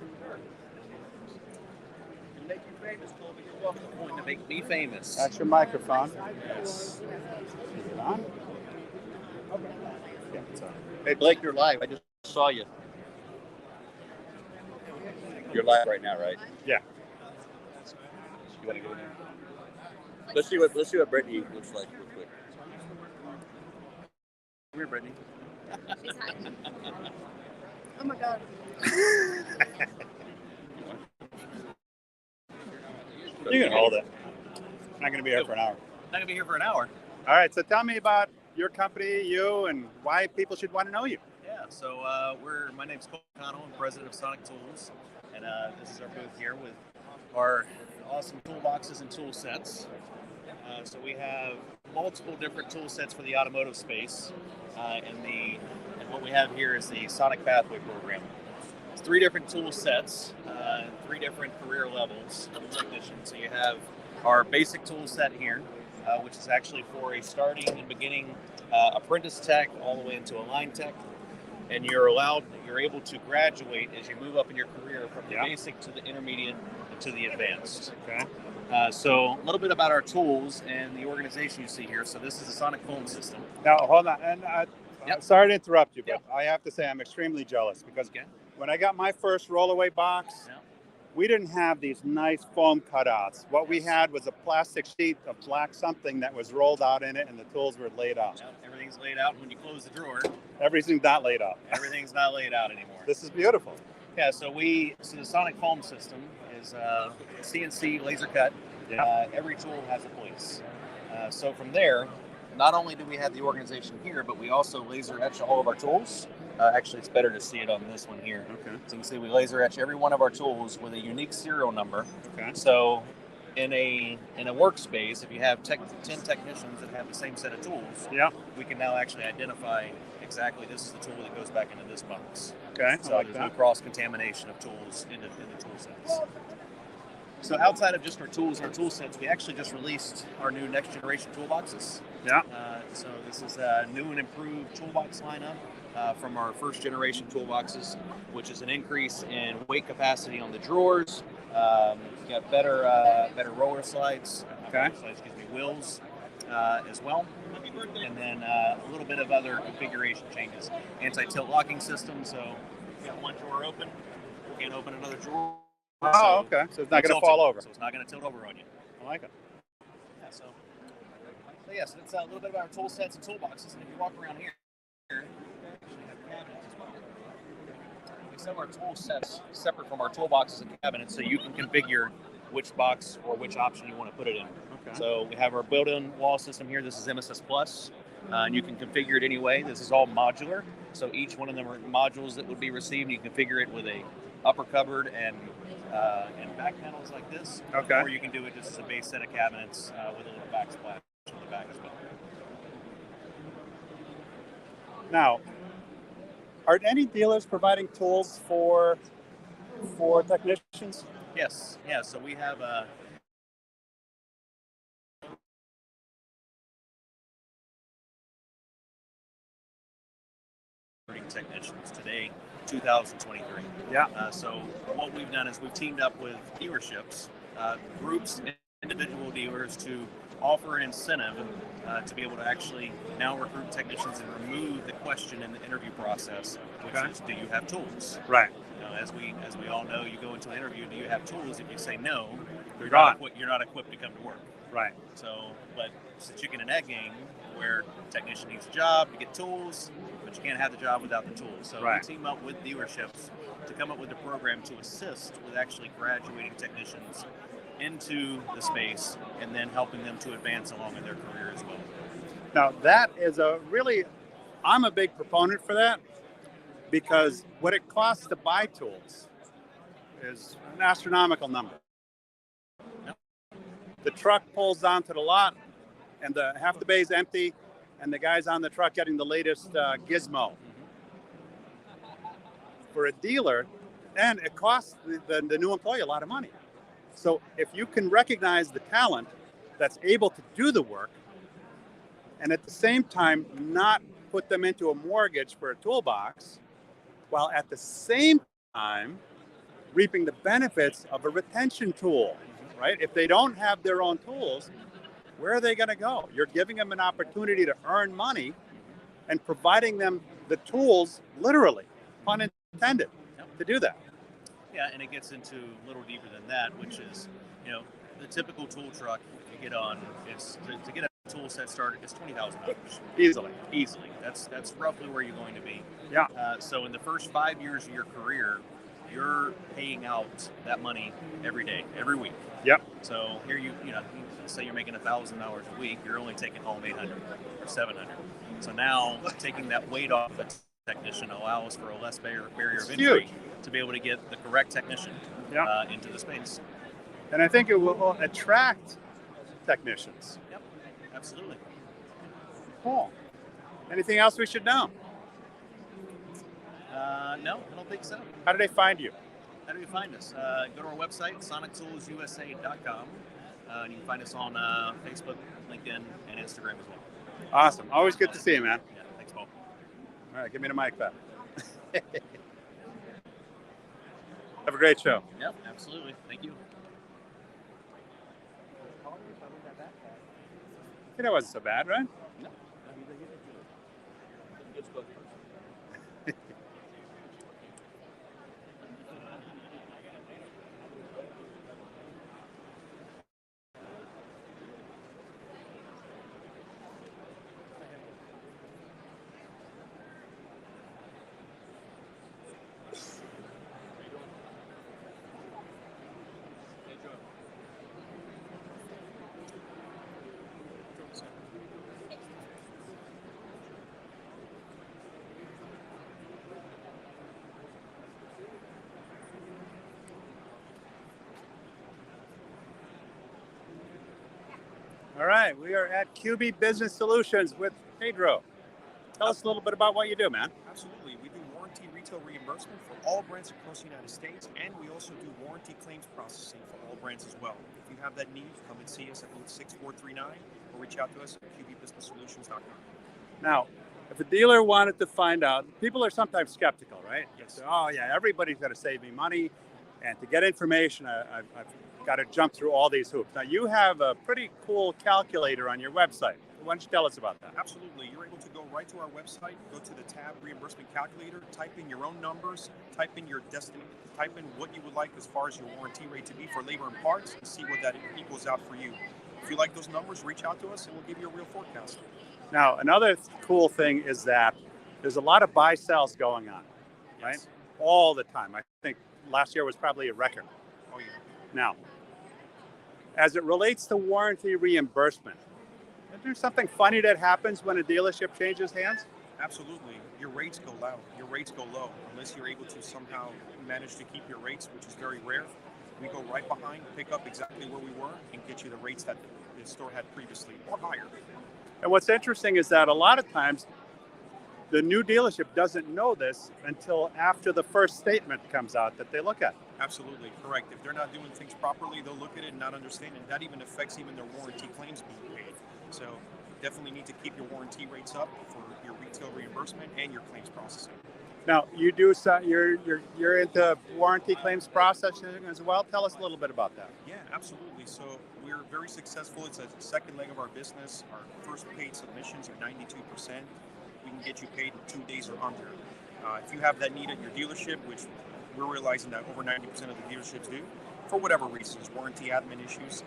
Make you famous, Colby. You're welcome. Going to make me famous. That's your microphone. Yes. Is it on? Yeah, it's on. Hey, Blake, you're live. I just saw you. You're live right now, right? Yeah. You want to go in there? Let's see what Brittany looks like real quick. Come here, Brittany. She's hiding. Oh my God. You can hold it. I'm not going to be here for an hour. Not gonna be here for an hour. All right, so tell me about your company, you, and why people should want to know you. Yeah. So my name's Cole Connell. I'm president of Sonic Tools, and this is our booth here with our awesome toolboxes and tool sets. So we have multiple different tool sets for the automotive space, and what we have here is the Sonic Pathway program. It's 3 different tool sets, 3 different career levels of technicians. So you have our basic tool set here, which is actually for a starting and beginning apprentice tech all the way into a line tech. And you're able to graduate as you move up in your career from the basic to the intermediate to the advanced. Okay. So a little bit about our tools and the organization you see here. So this is a Sonic foam system. Now, hold on. And sorry to interrupt you, but I have to say I'm extremely jealous because when I got my first rollaway box, we didn't have these nice foam cutouts. What we had was a plastic sheet of black something that was rolled out in it, and the tools were laid out. Everything's laid out when you close the drawer. Everything's not laid out. Everything's not laid out anymore. This is beautiful. Yeah, so the Sonic foam system is CNC laser cut. Every tool has a place. So from there, not only do we have the organization here, but we also laser etch all of our tools. Actually, it's better to see it on this one here. Okay. So you can see we laser etch every one of our tools with a unique serial number. Okay. So in a workspace, if you have 10 technicians that have the same set of tools, we can now actually identify exactly this is the tool that goes back into this box. Okay. So there's no cross-contamination of tools in the tool sets. So outside of just our tools and our tool sets, we actually just released our new next generation toolboxes. Yeah. So this is a new and improved toolbox lineup from our first generation toolboxes, which is an increase in weight capacity on the drawers. You got better roller slides. Wheels as well. And then a little bit of other configuration changes. Anti-tilt locking system, so you got one drawer open, you can't open another drawer. Oh, okay. So it's not going to fall over. So it's not going to tilt over on you. I like it. Yeah, so that's a little bit about our tool sets and toolboxes. And if you walk around here, we some of our tool sets separate from our toolboxes and cabinets, so you can configure which box or which option you want to put it in. Okay. So we have our built-in wall system here. This is MSS Plus, and you can configure it any way. This is all modular, so each one of them are modules that would be received. You can configure it with a upper cupboard and back panels like this. Okay. Or you can do it just as a base set of cabinets with a little backsplash on the back as well. Now, are any dealers providing tools for technicians? Yes. Yeah. So we have technicians today, 2023. Yeah. So what we've done is we've teamed up with dealerships, groups, individual dealers to offer an incentive to be able to actually now recruit technicians and remove the question in the interview process, which is, do you have tools? Right. You know, as we all know, you go into an interview, do you have tools? If you say no, you're gone. you're not equipped to come to work. Right. So, but it's a chicken and egg game where technician needs a job to get tools, but you can't have the job without the tools. So Right. we team up with dealerships to come up with a program to assist with actually graduating technicians into the space and then helping them to advance along in their career as well. Now, that is I'm a big proponent for that, because what it costs to buy tools is an astronomical number. The truck pulls onto the lot, and half the bay is empty, and the guy's on the truck getting the latest gizmo. For a dealer, and it costs the new employee a lot of money. So if you can recognize the talent that's able to do the work, and at the same time not put them into a mortgage for a toolbox, while at the same time reaping the benefits of a retention tool, right? If they don't have their own tools, where are they going to go? You're giving them an opportunity to earn money and providing them the tools, literally, pun intended, to do that. Yeah, and it gets into a little deeper than that, which is, you know, the typical tool truck you get on, it's to get a tool set started, it's $20,000. Easily. That's roughly where you're going to be. Yeah. So in the first 5 years of your career, you're paying out that money every day, every week. Yep. So here you say you're making $1,000 a week, you're only taking home $800 or $700. So now taking that weight off the technician allows for a less barrier of entry to be able to get the correct technician into the space. And I think it will attract technicians. Yep, absolutely. Cool. Anything else we should know? No, I don't think so. How do they find you? How do you find us? Go to our website, sonictoolsusa.com. And you can find us on Facebook, LinkedIn, and Instagram as well. Awesome. Always good to see you, man. Yeah, thanks, Paul. All right, give me the mic back. Have a great show. Yep, absolutely. Thank you. I think that wasn't so bad, right? No. All right, we are at QB Business Solutions with Pedro. Tell us a little bit about what you do, man. Absolutely. We do warranty retail reimbursement for all brands across the United States, and we also do warranty claims processing for all brands as well. If you have that need, come and see us at booth 6439 or reach out to us at qbbusinesssolutions.com. Now, if a dealer wanted to find out, people are sometimes skeptical, right? Yes. So, oh, yeah, everybody's got to save me money. And to get information, I've got to jump through all these hoops. Now, you have a pretty cool calculator on your website. Why don't you tell us about that? Absolutely. You're able to go right to our website, go to the tab Reimbursement Calculator, type in your own numbers, type in your destiny, type in what you would like as far as your warranty rate to be for labor and parts, and see what that equals out for you. If you like those numbers, reach out to us and we'll give you a real forecast. Now, another cool thing is that there's a lot of buy-sells going on, right? all the time. I think last year was probably a record. Oh yeah. Now, as it relates to warranty reimbursement, is there something funny that happens when a dealership changes hands? Absolutely. Your rates go low. Your rates go low unless you're able to somehow manage to keep your rates, which is very rare. We go right behind, pick up exactly where we were, and get you the rates that the store had previously or higher. And what's interesting is that a lot of times the new dealership doesn't know this until after the first statement comes out that they look at. Absolutely correct. If they're not doing things properly, they'll look at it and not understand it. That even affects even their warranty claims being paid. So definitely need to keep your warranty rates up for your retail reimbursement and your claims processing. Now, you do you're into warranty claims processing as well. Tell us a little bit about that. Yeah, absolutely. So we're very successful. It's a second leg of our business. Our first paid submissions are 92%. We can get you paid in 2 days or under. If you have that need at your dealership, which we're realizing that over 90% of the dealerships do, for whatever reasons, warranty admin issues,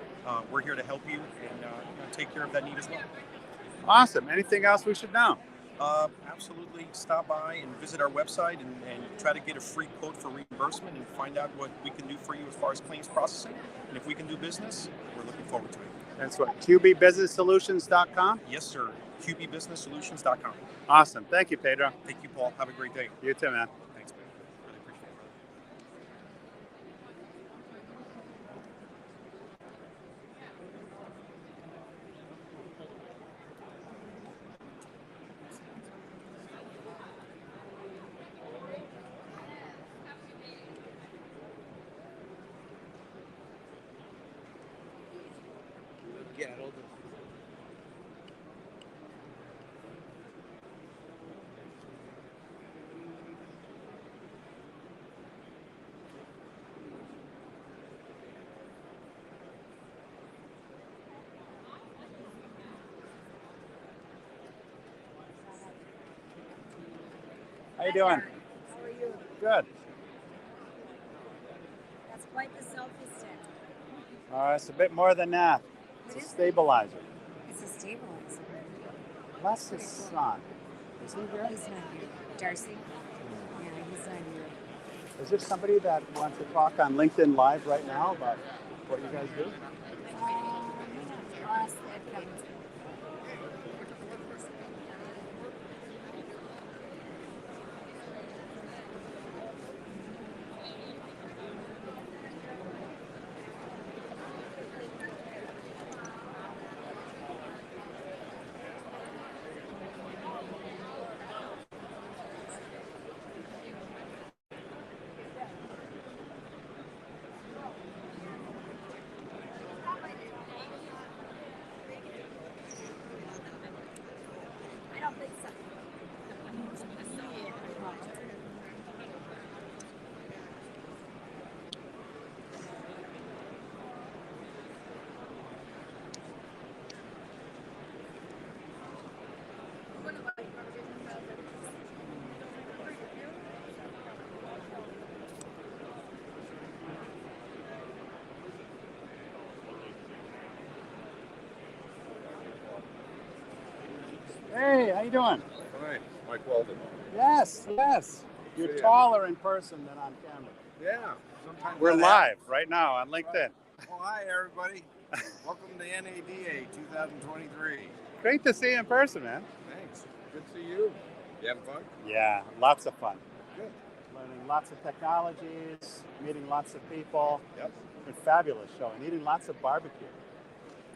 we're here to help you and take care of that need as well. Awesome. Anything else we should know? Absolutely. Stop by and visit our website and try to get a free quote for reimbursement and find out what we can do for you as far as claims processing. And if we can do business, we're looking forward to it. That's what, QBBusinessSolutions.com? Yes, sir. QBBusinessSolutions.com. Awesome. Thank you, Pedro. Thank you, Paul. Have a great day. You too, man. Thanks, man. Really appreciate it. Get it, How you doing? How are you? Good. That's quite the selfie stick. It's a bit more than that. It's a stabilizer. It's a stabilizer. That's his son. Is he here? He's not here. Darcy? Yeah, he's not here. Is there somebody that wants to talk on LinkedIn Live right now about what you guys do? I'll ask Ed Cummins. I don't think so. Hey, how you doing? Fine. Mike Walden. Yes, yes. You're See ya. taller in person than on camera. Yeah. Sometimes We're that live happens. right now on LinkedIn. Well, hi, everybody. Welcome to NADA 2023. Great to see you in person, man. Thanks. Good to see you. You having fun? Yeah, lots of fun. Good. Learning lots of technologies, meeting lots of people. Yep. It's been fabulous show and eating lots of barbecue.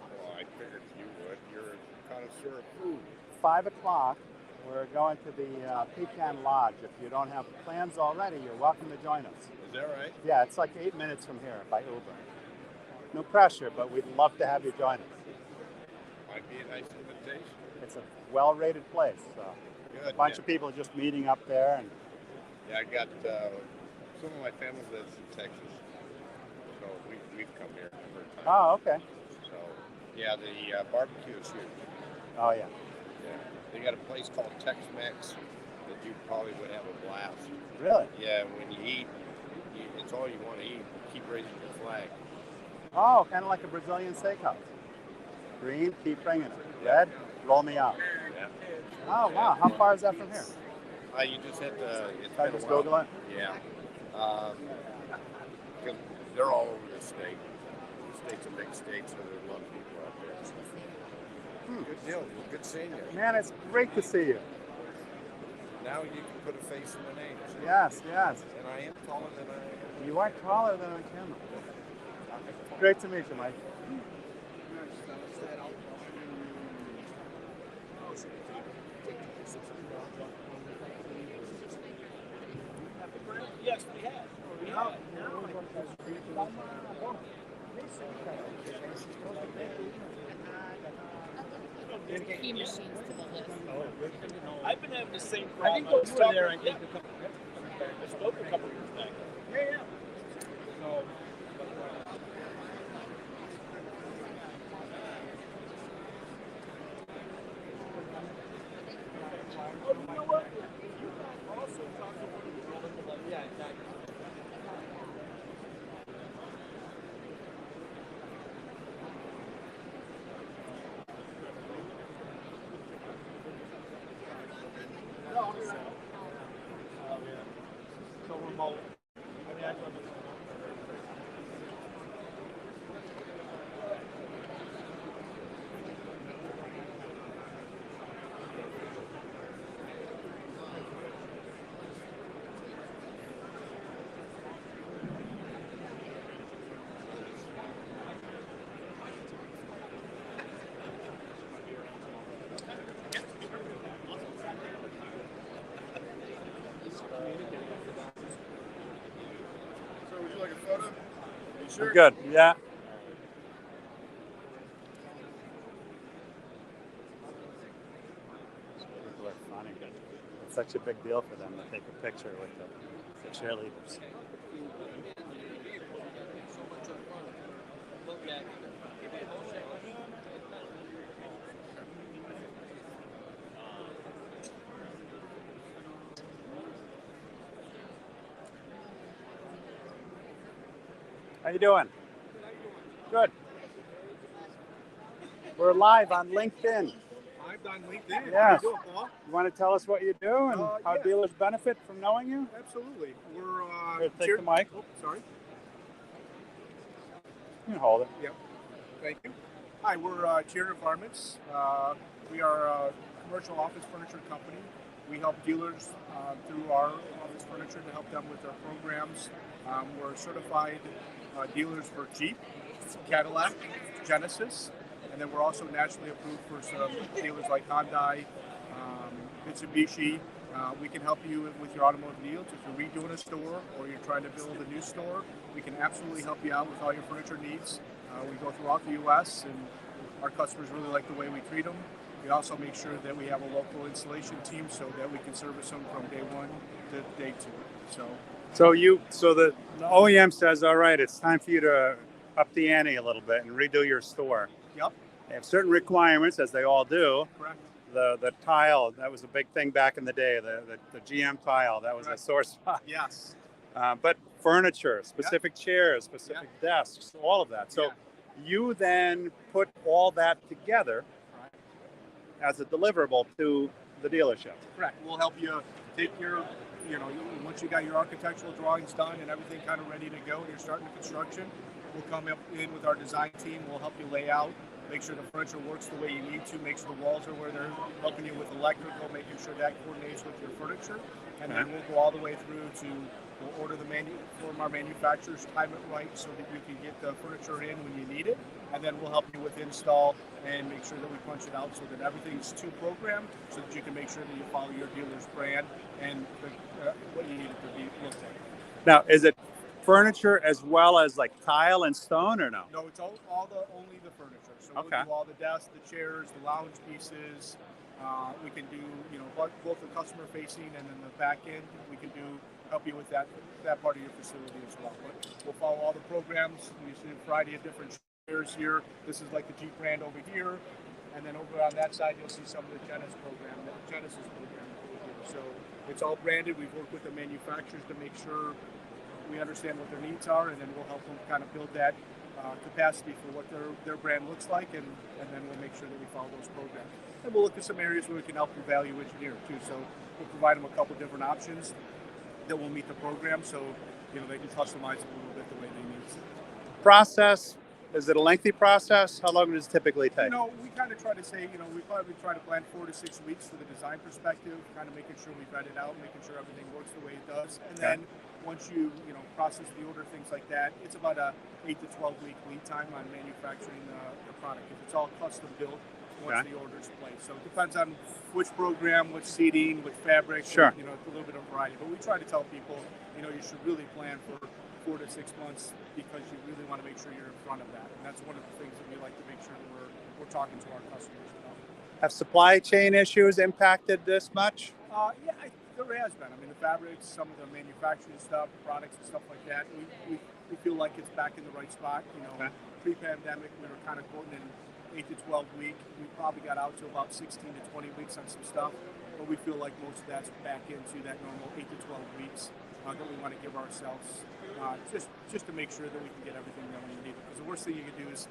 Well, I figured you would. You're a connoisseur of food. 5 o'clock, we're going to the Pecan Lodge. If you don't have plans already, you're welcome to join us. Is that right? Yeah, it's like 8 minutes from here by Uber. No pressure, but we'd love to have you join us. Might be a nice invitation. It's a well-rated place. So Good. a bunch yeah. of people just meeting up there. And Yeah, I got some of my family lives in Texas, so we've come here a number of times. oh, okay. So yeah, the barbecue is huge. Oh, yeah. Yeah, they got a place called Tex-Mex that you probably would have a blast. Really? Yeah, when you eat, it's all you want to eat. Keep raising your flag. Oh, kind of like a Brazilian steakhouse. Green, keep bringing it. Red, roll me out. Yeah. Oh, wow. How far is that from here? You just have to. It's I been a just while. Google it? Yeah. 'Cause they're all over the state. The state's a big state, so there's a lot of people out there. So. Good deal. Good seeing you. Man, it's great to see you. Now you can put a face in the name. So. Yes, yes. And I am taller than I am. You are taller than on camera. Great to meet you, Mike. Yes, we have. We have. Key machines to the list. I've been having the same problem. I think those were there, I think, a couple I spoke a couple years back. Yeah. So, oh, you know what? You can also talk about yeah, exactly. So remote. I mean, I So would you like a photo? You sure? I'm good. Yeah. People are funny. It's such a big deal for them to take a picture with the cheerleaders. How you doing? Good. We're live on LinkedIn. I've done LinkedIn. Yes. How you doing, Paul? You want to tell us what you do and how yeah. dealers benefit from knowing you? Absolutely. We're Here, take the mic. Oh, sorry. You can hold it. Yep. Thank you. Hi, we're Cheer Environments. We are a commercial office furniture company. We help dealers through our office furniture to help them with their programs. We're certified dealers for Jeep, Cadillac, Genesis, and then we're also nationally approved for some dealers like Hyundai, Mitsubishi. We can help you with your automotive needs. If you're redoing a store or you're trying to build a new store, we can absolutely help you out with all your furniture needs. We go throughout the U.S. and our customers really like the way we treat them. We also make sure that we have a local installation team so that we can service them from day one to day two. So the OEM says, all right, it's time for you to up the ante a little bit and redo your store. Yep. They have certain requirements, as they all do. Correct. The tile, that was a big thing back in the day. The GM tile, that was a sore spot. Yes. But furniture, specific chairs, specific desks, all of that. So you then put all that together as a deliverable to the dealership. Correct. We'll help you take your, once you got your architectural drawings done and everything kind of ready to go and you're starting the construction, we'll come up in with our design team. We'll help you lay out, make sure the furniture works the way you need to, make sure the walls are where they're helping you with electrical, making sure that coordinates with your furniture. And then we'll go all the way through to, we'll order from our manufacturers, time it right so that you can get the furniture in when you need it. And then we'll help you with install and make sure that we punch it out so that everything's programmed so that you can make sure that you follow your dealer's brand and what you need it to be look like. Now, is it furniture as well as like tile and stone or no? No, it's only the furniture. So we'll Okay. do all the desks, the chairs, the lounge pieces. We can do, both the customer facing and then the back end. We can help you with that part of your facility as well. But we'll follow all the programs. We see a variety of different chairs here. This is like the Jeep brand over here. And then over on that side, you'll see some of the Genesis program. So it's all branded. We've worked with the manufacturers to make sure we understand what their needs are, and then we'll help them kind of build that capacity for what their brand looks like, and then we'll make sure that we follow those programs. And we'll look at some areas where we can help you value engineer too. So we'll provide them a couple different options that will meet the program, so they can customize it a little bit the way they need to. Process, is it a lengthy process? How long does it typically take? We kind of try to say, we probably try to plan 4 to 6 weeks for the design perspective, kind of making sure we vet it out, making sure everything works the way it does. And then once you, process the order, things like that, it's about a 8 to 12 week lead time on manufacturing the product. Because it's all custom built once the order's placed. So it depends on which program, which seating, which fabric, Sure. a little bit of variety. But we try to tell people, you should really plan for 4 to 6 months because you really want to make sure you're in front of that. And that's one of the things that we like to make sure that we're talking to our customers about. Have supply chain issues impacted this much? There has been. I mean, the fabrics, some of the manufacturing stuff, products and stuff like that, we feel like it's back in the right spot. Pre-pandemic, we were kind of quoting in 8 to 12 week. We probably got out to about 16 to 20 weeks on some stuff, but we feel like most of that's back into that normal 8 to 12 weeks that we want to give ourselves just to make sure that we can get everything that we need. Because the worst thing you can do is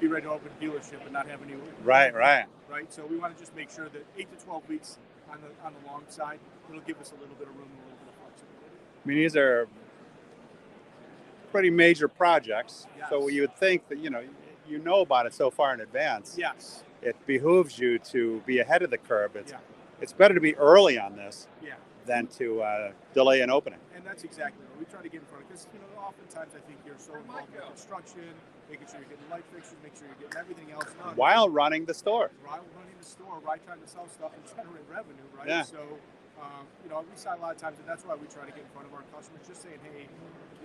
be ready to open a dealership and not have any. Right. Right. So we want to just make sure that 8 to 12 weeks on the long side, it'll give us a little bit of room, a little bit of flexibility. I mean, these are pretty major projects. Yes. So you would think that, you know about it so far in advance. Yes. It behooves you to be ahead of the curve. It's better to be early on this than to delay an opening. And that's exactly what we try to get in front of, because oftentimes I think you're so involved in construction, making sure you're getting light fixtures, make sure you're getting everything else done. While running the store. While running the store, right time to sell stuff and generate revenue, right? Yeah. So, we say a lot of times, and that's why we try to get in front of our customers, just saying, hey,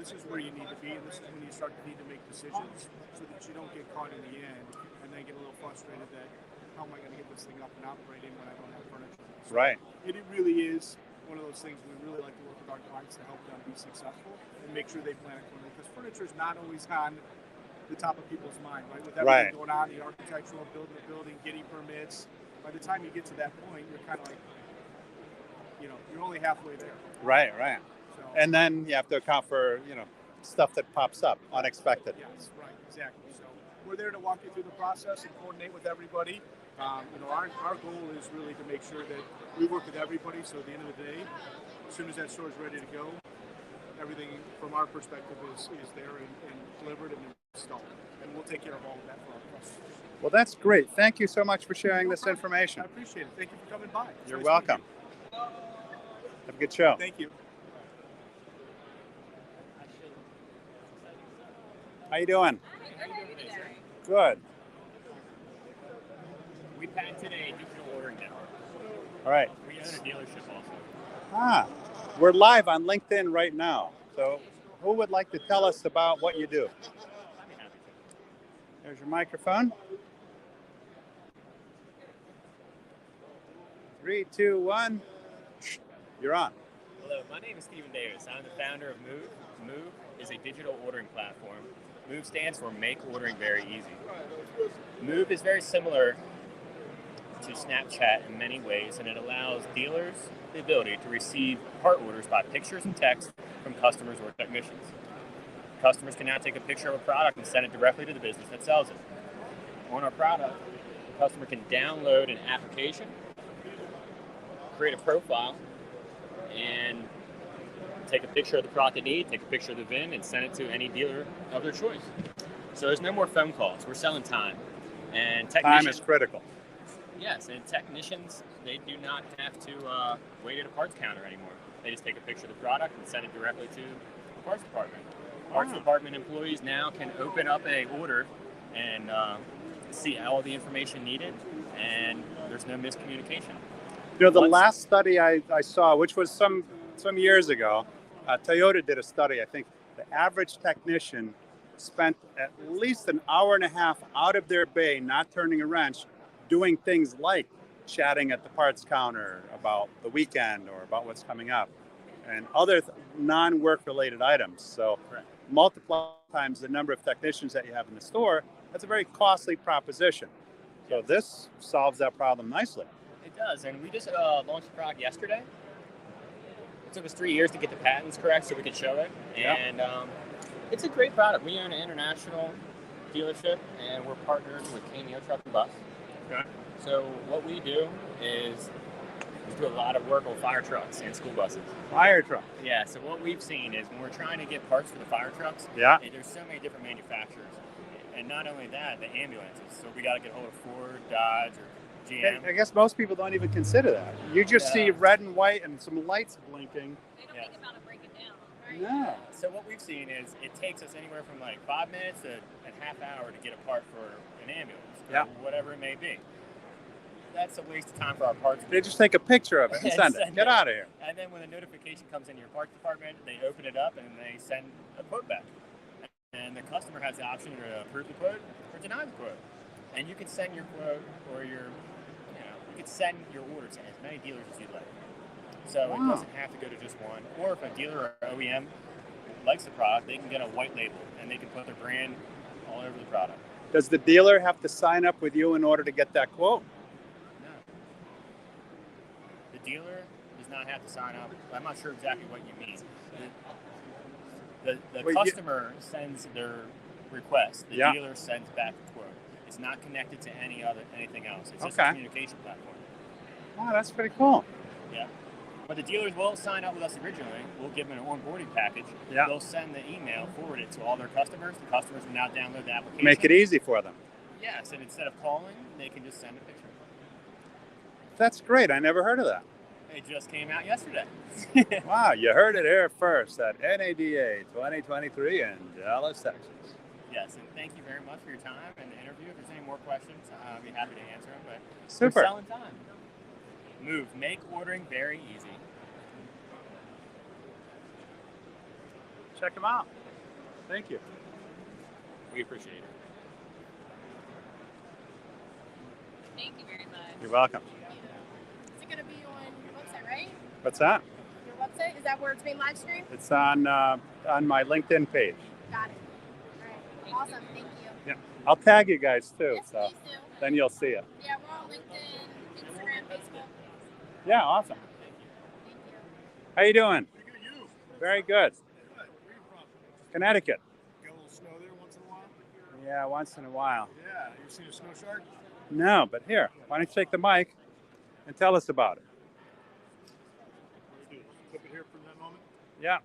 this is where you need to be, and this is when you start to need to make decisions, so that you don't get caught in the end and then get a little frustrated that how am I going to get this thing up and operating when I don't have furniture? So Right. It really is one of those things we really like to work with our clients to help them be successful and make sure they plan accordingly, because furniture is not always on the top of people's mind, right? With everything going on, the architectural, building a building, getting permits, by the time you get to that point, you're kind of like, you're only halfway there. Right. So, And then you have to account for, stuff that pops up, unexpected. Yes, right, exactly. So we're there to walk you through the process and coordinate with everybody. Our goal is really to make sure that we work with everybody. So at the end of the day, as soon as that store is ready to go, everything from our perspective is there and delivered and installed. And we'll take care of all of that for our customers. Well, that's great. Thank you so much for sharing this information. I appreciate it. Thank you for coming by. You're welcome. Have a good show. Thank you. How you doing? Good. We patented a digital ordering network. All right. We own a dealership also. We're live on LinkedIn right now. So who would like to tell us about what you do? There's your microphone. 3, 2, 1. You're on. Hello, my name is Stephen Davis. I'm the founder of Move. Move is a digital ordering platform. Move stands for Make Ordering Very Easy. Move is very similar to Snapchat in many ways, and it allows dealers the ability to receive part orders by pictures and text from customers or technicians. Customers can now take a picture of a product and send it directly to the business that sells it. On our product, the customer can download an application, create a profile, and take a picture of the product they need, take a picture of the VIN, and send it to any dealer of their choice. So there's no more phone calls. We're selling time. And Time is critical. Yes, and technicians, they do not have to wait at a parts counter anymore. They just take a picture of the product and send it directly to the parts department. Parts department employees now can open up a order and see all the information needed, and there's no miscommunication. The last study I saw, which was some years ago, Toyota did a study. I think the average technician spent at least an hour and a half out of their bay, not turning a wrench, doing things like chatting at the parts counter about the weekend or about what's coming up and other non-work related items. So multiply times the number of technicians that you have in the store, that's a very costly proposition. So this solves that problem nicely. It does, and we just launched the product yesterday. It took us 3 years to get the patents correct so we could show it, and it's a great product. We own an international dealership, and we're partnered with KMO Truck and Bus. Okay. So what we do is do a lot of work with fire trucks and school buses. Fire truck. Yeah, so what we've seen is when we're trying to get parts for the fire trucks, Yeah. there's so many different manufacturers. And not only that, the ambulances. So we got to get hold of Ford, Dodge, or GM. I guess most people don't even consider that. You just see red and white and some lights blinking. Yeah. No. So what we've seen is it takes us anywhere from like 5 minutes to a half hour to get a part for an ambulance, or Yeah. whatever it may be. That's a waste of time for our parts. They just take a picture of it and send it. Get out of here. And then when the notification comes in your parts department, they open it up and they send a quote back. And the customer has the option to approve the quote or deny the quote. And you can send your quote or you can send your order to as many dealers as you'd like. So it doesn't have to go to just one. Or if a dealer or OEM likes the product, they can get a white label and they can put their brand all over the product. Does the dealer have to sign up with you in order to get that quote? No. The dealer does not have to sign up. I'm not sure exactly what you mean. The customer sends their request. The dealer sends back the quote. It's not connected to anything else. It's just a communication platform. Wow, that's pretty cool. Yeah. But the dealers will sign up with us originally. We'll give them an onboarding package. Yeah. They'll send the email, forward it to all their customers. The customers will now download the application. Make it easy for them. Yes, and instead of calling, they can just send a picture. That's great. I never heard of that. It just came out yesterday. Wow, you heard it here first at NADA 2023 in Dallas, Texas. Yes, and thank you very much for your time and the interview. If there's any more questions, I'll be happy to answer them. But Super. We're selling time. Move. Make ordering very easy. Check them out. Thank you. We appreciate it. Thank you very much. You're welcome. Is it going to be on your website, right? What's that? Your website? Is that where it's being live streamed? It's on my LinkedIn page. Got it. All right. Awesome. Thank you. Yeah. I'll tag you guys too, Yes, so please do. then you'll see it. Yeah, we're on LinkedIn, Instagram, Facebook. Yeah, awesome. How you doing? Very good. Connecticut. Get a little snow there once in a while? Yeah, once in a while. Yeah. You seen a snow shark? No, but here, why don't you take the mic and tell us about it? What do we do? Clip it here for that moment? Yeah.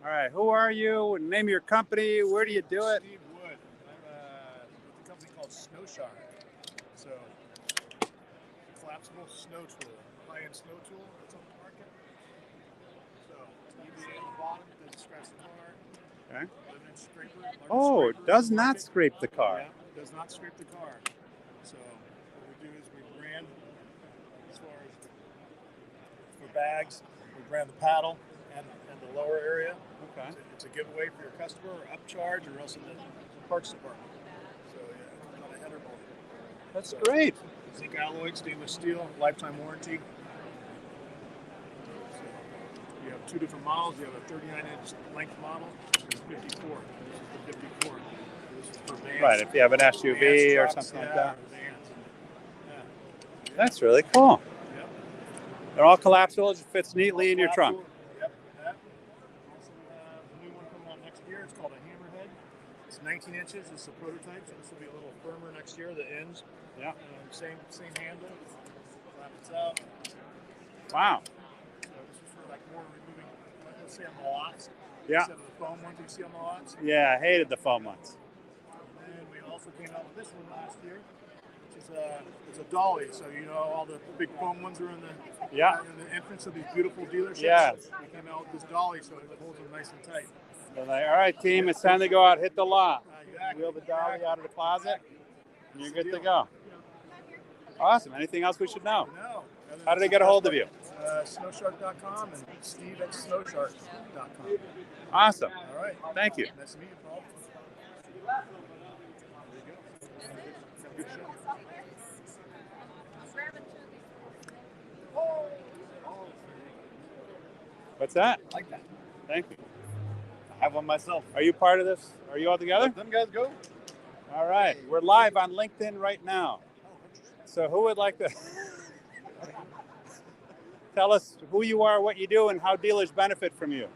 All right, who are you? Name your company. Where do you do it? Steve Wood. I'm with a company called Snow Shark. So, collapsible snow tool, high-end snow tool that's on the market. So, it's EVA on the bottom, doesn't scratch the car. Okay. Aluminum scraper, large Oh, it scraper does in the not market. scrape the car. Yeah, does not scrape the car. So, what we do is we brand, as far as for bags, we brand the paddle and the lower area. Okay. It's a giveaway for your customer, or upcharge, or else in the parts department. So yeah, not a header bolt. That's great. Zinc alloy, stainless steel, lifetime warranty. So you have two different models. You have a 39-inch length model and a 54. This is the 54. This is for vans. Right, if you have an SUV Vans, or trucks, something like yeah, that. or vans. Yeah. That's really cool. Yep. They're all collapsible. It fits neatly in your trunk. Yep, that. Also, the new one coming out next year. It's called a Hammerhead. It's 19 inches. It's a prototype, so this will be a little firmer next year. The ends. Yeah. Same handle. Flap it out. Wow. So this is for like more removing, like, let's say on the lots. Yeah. Instead of the foam ones you see on the lots. Yeah, I hated the foam ones. And we also came out with this one last year, which is it's a dolly. So you know all the big foam ones are in the in the entrance of these beautiful dealerships. Yes. We came out with this dolly, so it holds them nice and tight. So they, all right, team, it's time to go out, hit the lot. Wheel the dolly out of the closet, and you're good to go. Awesome. Anything else we should know? No. How do they get a hold of you? Snowshark.com and Steve at snowshark.com. Awesome. All right. Thank you. Nice to meet you, Paul. Good show. What's that? I like that. Thank you. I have one myself. Are you part of this? Are you all together? Let them guys go. All right. We're live on LinkedIn right now. So who would like to tell us who you are, what you do, and how dealers benefit from you?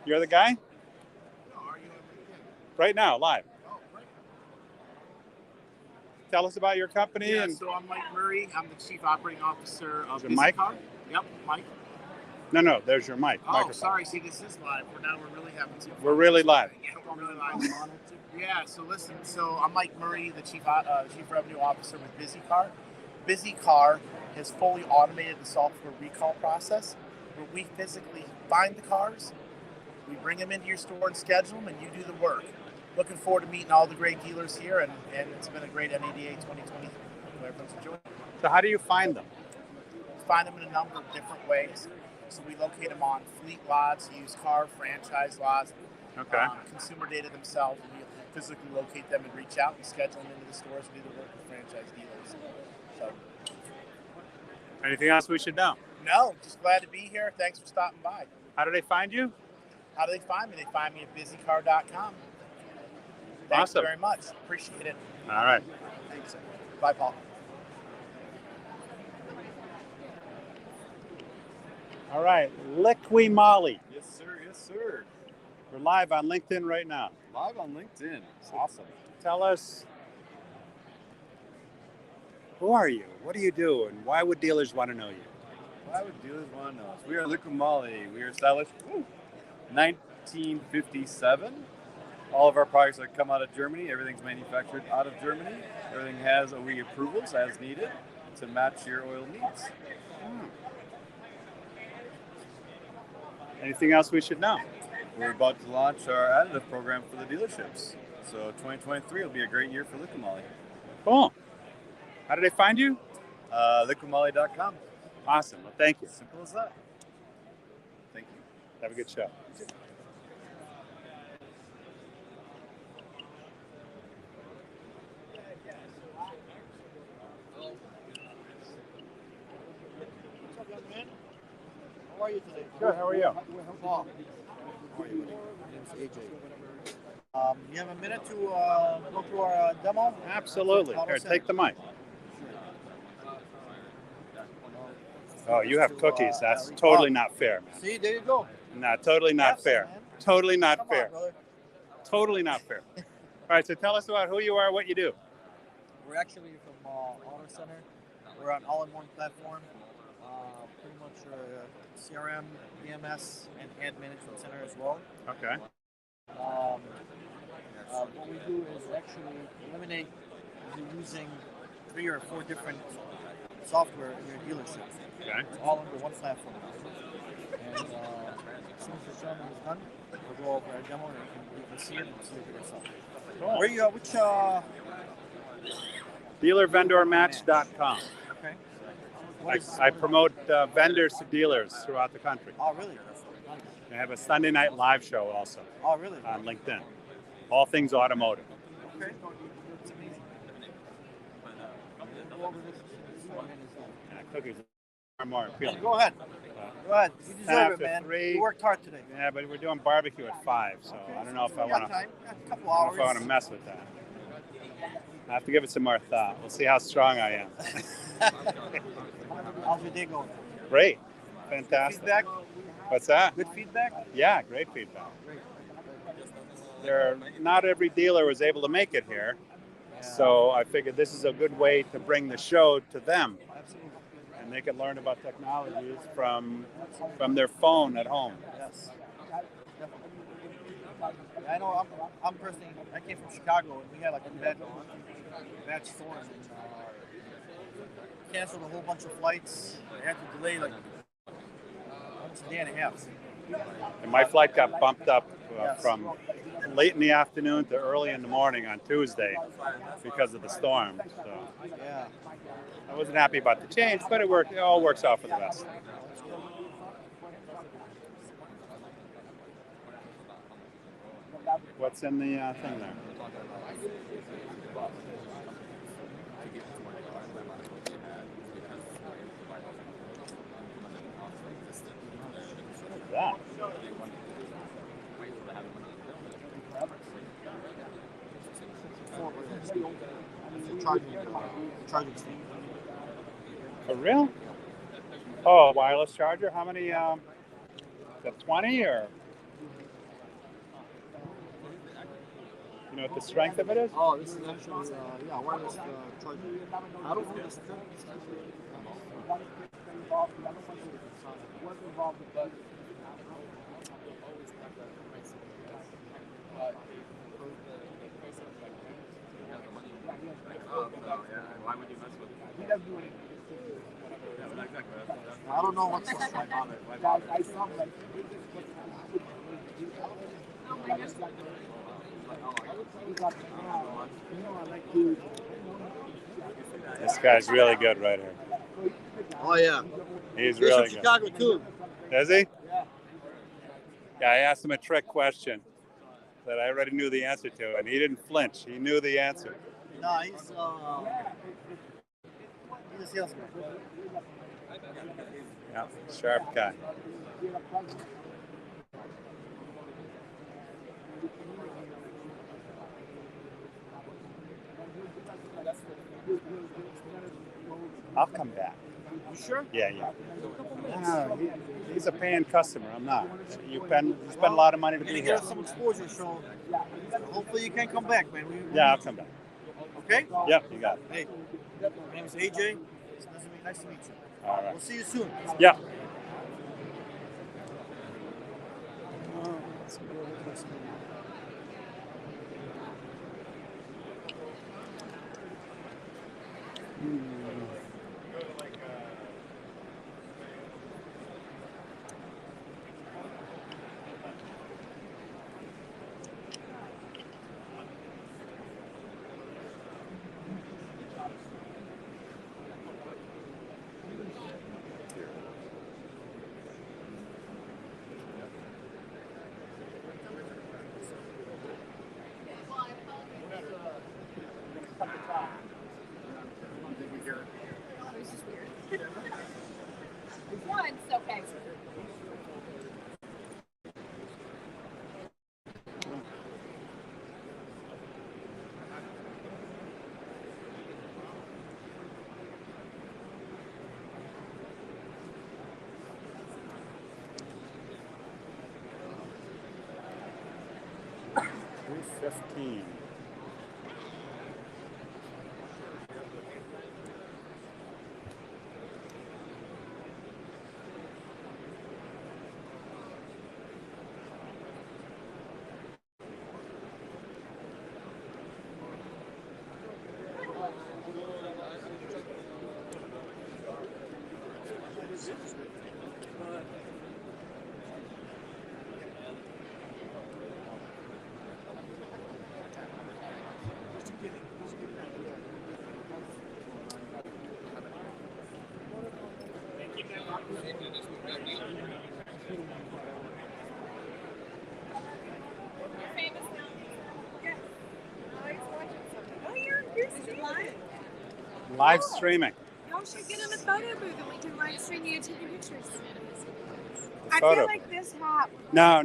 You're the guy? Right now, live. tell us about your company. Yeah, And so I'm Mike Murray. I'm the Chief Operating Officer of Is it Mike? VisiCard. Yep, Mike. no, there's your mic. Oh, microphone. sorry. See, this is live. We're really having some fun. We're really live. Yeah, we're really live. Yeah, so listen. So I'm Mike Murray, the Chief Revenue Officer with VisiCard. VisiCard has fully automated the software recall process where we physically find the cars, we bring them into your store and schedule them, and you do the work. Looking forward to meeting all the great dealers here, and it's been a great NADA 2020. Everyone's enjoyed it. So how do you find them? Find them in a number of different ways. So we locate them on fleet lots, used car, franchise lots, Okay. consumer data themselves. We physically locate them and reach out and schedule them into the stores. We do the work with franchise dealers. So, Anything else we should know? no, just glad to be here. Thanks for stopping by. How do they find you? How do they find me? They find me at busycar.com. Thanks Awesome. very much. Appreciate it. All right. Thanks. Bye, Paul. All right. Liqui Moly. Yes, sir. Yes, sir. We're live on LinkedIn right now. Live on LinkedIn. Awesome. Tell us, who are you? What do you do? And why would dealers want to know you? Why would dealers want to know us? We are Liqui Moly. We are established 1957. All of our products that come out of Germany. Everything's manufactured out of Germany. Everything has OE approvals as needed to match your oil needs. Anything else we should know? We're about to launch our additive program for the dealerships. So 2023 will be a great year for Liqui Moly. Cool. How do they find you? LiquiMoly.com. Awesome. Well, thank you. Simple as that. Thank you. Have a good show. How are you today? Good. How are you? Paul. How are you? My name's AJ. You have a minute to go through our demo? Absolutely. Here, take the mic. Oh, you have cookies. That's totally not fair, man. See, there you go. No, totally not fair. Totally not Come fair. on, brother. Totally not fair. All right, so tell us about who you are, what you do. We're actually from Auto Center. We're an all-in-one platform. Pretty much CRM, EMS, and ad management center as well. Okay. What we do is actually eliminate you using 3 or 4 different software in your dealership. Okay. It's all under one platform. And as soon as the gentleman is done, we'll go over our demo and you can see it and see it for yourself. Cool. Where you? Which? DealerVendorMatch.com. Okay. I promote vendors to dealers throughout the country. Oh, really? Nice. I have a Sunday night live show also Oh, really? on LinkedIn. All things automotive. Okay. It's amazing. Go over this. Yeah, cookies are more appealing. Go ahead. Go ahead. You deserve it, After man. 3. You worked hard today. Yeah, but we're doing barbecue at 5, so I don't know if I You got want time. Got a couple to. hours. If I want to mess with that. I have to give it some more thought. We'll see how strong I am. How's your day going? Great. Fantastic. Feedback? What's that? Good feedback? Yeah, great feedback. Not every dealer was able to make it here. So I figured this is a good way to bring the show to them. Absolutely. And they can learn about technologies from their phone at home. Yes. I know. I'm personally. I came from Chicago, and we had like a bad storm. And, canceled a whole bunch of flights. They had to delay like almost a day and a half. And my flight got bumped up from late in the afternoon to early in the morning on Tuesday because of the storm. So Yeah. I wasn't happy about the change, but it worked. It all works out for the best. What's in the thing there? What's that? For real? Oh, wireless charger. How many? Is that 20 or? You know what the strength of it is? Oh, this is actually, yeah, wireless charger. I don't think it's Why would you mess with it? I don't know what's why bother. Why bother? This guy's really good right here. Oh yeah. He's He's really from good. Chicago too. Is he? Yeah, I asked him a trick question that I already knew the answer to, and he didn't flinch. He knew the answer. No, he's a salesman. Yeah, sharp guy. I'll come back. You sure? Yeah. No, he's a paying customer. I'm not. You spend a lot of money to We're be gonna here. get us some exposure, so hopefully you can come back, man. Yeah, I'll come back. Okay? Yep, you got it. Hey, my name is AJ. Nice to meet you. All right. We'll see you soon. Yeah. Once, okay. $3.15. Live streaming. Y'all should get in the photo booth and we can live stream you taking pictures. I Photo. feel like this hat. No.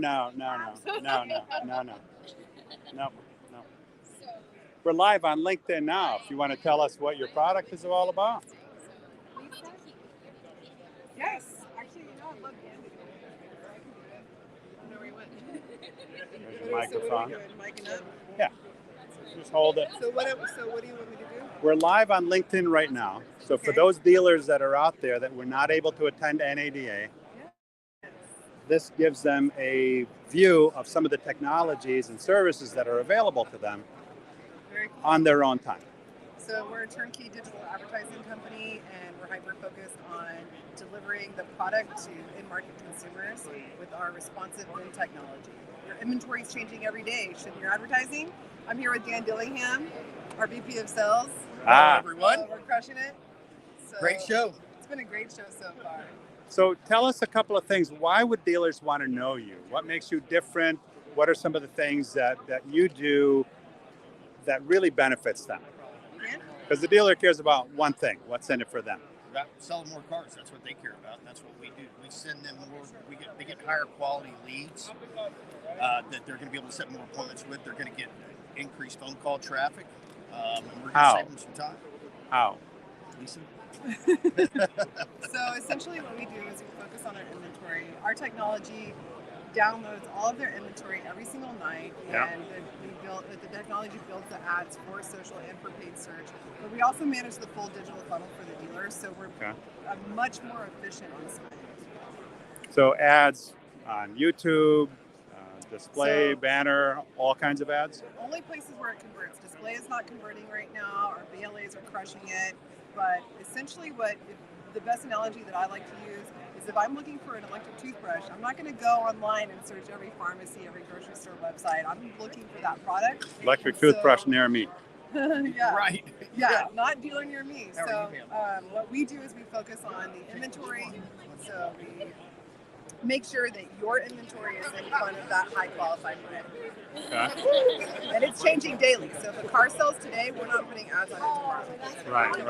We're live on LinkedIn now. If you want to tell us what your product is all about. Yes. Actually, you know, I love Candy. No, we went. There's a microphone. Micing up. Yeah. Just hold it. So what do you want me to do? We're live on LinkedIn right now. So for those dealers that are out there that were not able to attend NADA, this gives them a view of some of the technologies and services that are available to them on their own time. So we're a turnkey digital advertising company, and we're hyper-focused on delivering the product to in-market consumers with our responsive win technology. Your inventory is changing every day. Should you're advertising? I'm here with Dan Dillingham, our VP of Sales. Hello, everyone. We're crushing it. So Great show. It's been a great show so far. So tell us a couple of things. Why would dealers want to know you? What makes you different? What are some of the things that you do that really benefits them? Because the dealer cares about one thing. What's in it for them? About selling more cars. That's what they care about. That's what we do. We send them more. They get higher quality leads that they're going to be able to set more appointments with. They're going to get increased phone call traffic. And we're going to save them some time. How? Lisa? So essentially what we do is we focus on our inventory. Our technology downloads all of their inventory every single night, Yeah. and the technology builds the ads for social and for paid search. But we also manage the full digital funnel for the dealers, so we're Okay. much more efficient on spend. So ads on YouTube, display, So- banner, all kinds of ads. Only places where it converts. Display is not converting right now. Our BLAs are crushing it. But essentially, the best analogy that I like to use is if I'm looking for an electric toothbrush, I'm not going to go online and search every pharmacy, every grocery store website. I'm looking for that product. Electric So- toothbrush near me. yeah. Right. Yeah, not dealer near me. Or So email. what we do is we focus on the inventory. So we make sure that your inventory is in front of that high qualified brand. Okay. And it's changing daily. So if a car sells today, we're not putting ads on it tomorrow. Right. So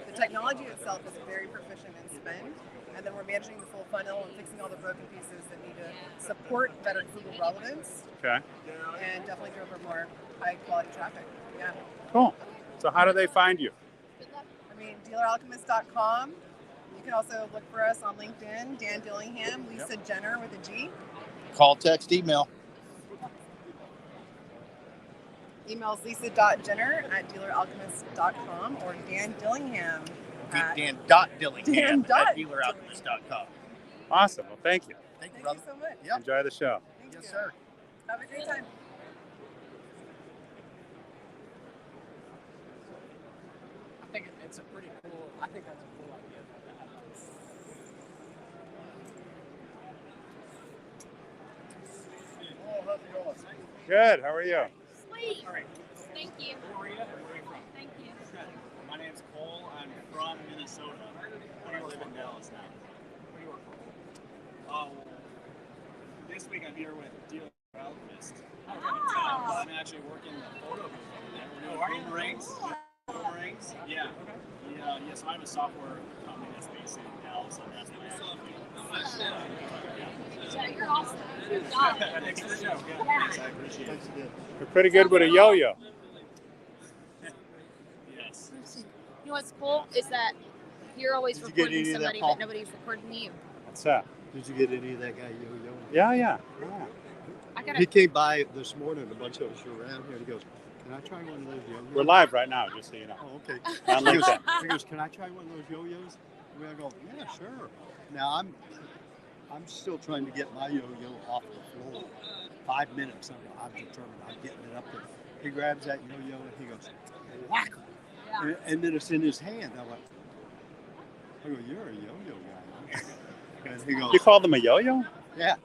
the technology itself is very proficient in spend. And then we're managing the full funnel and fixing all the broken pieces that need to support better Google relevance Okay. and definitely deliver more high quality traffic. Yeah. Cool. So how do they find you? I mean, dealeralchemist.com. You can also look for us on LinkedIn, Dan Dillingham, Lisa Jenner with a G. Call, text, email. Email's lisa.jenner@dealeralchemist.com or Dan Dillingham at Dan.Dillingham Dan. at dealeralchemist.com. Awesome. Well, thank you. Thank you, Thank you so much. Enjoy the show. Yes, sir. Have a great time. I think it's a pretty cool. I think that's a cool idea. Oh, how's it going? Good. How are you? Sweet. Thank you. Thank you. My name's Cole. I'm from Minnesota. I live in Dallas now. Where do you work for? Oh, this week I'm here with Dealer Alchemist. I'm actually working the photo booth over there. We're doing boomerangs. Boomerangs. Yeah. Yeah. So I have a software company that's based in Dallas, and that's my Yeah, you're awesome. Good job. Thanks for the show. Yeah, thanks. I appreciate it. You're pretty good with a yo-yo. Yes. You know what's cool is that you're always Did you get recording any of that, somebody, Paul? but nobody's recording you. What's that? Did you get any of that guy yo-yo? Yeah. I gotta. He came by this morning, a bunch of us were around here, and he goes, "Can I try one of those yo-yos?" We're live right now, just so you know. Oh, okay. On He goes, LinkedIn. "Can I try one of those yo-yos?" And I go, "Yeah, sure." Now I'm still trying to get my yo-yo off the floor. 5 minutes, I'm determined. I'm getting it up there. He grabs that yo-yo and he goes, whack! And then it's in his hand. I go, "You're a yo-yo guy." Huh?" And he goes, You called them a yo-yo? "Yeah."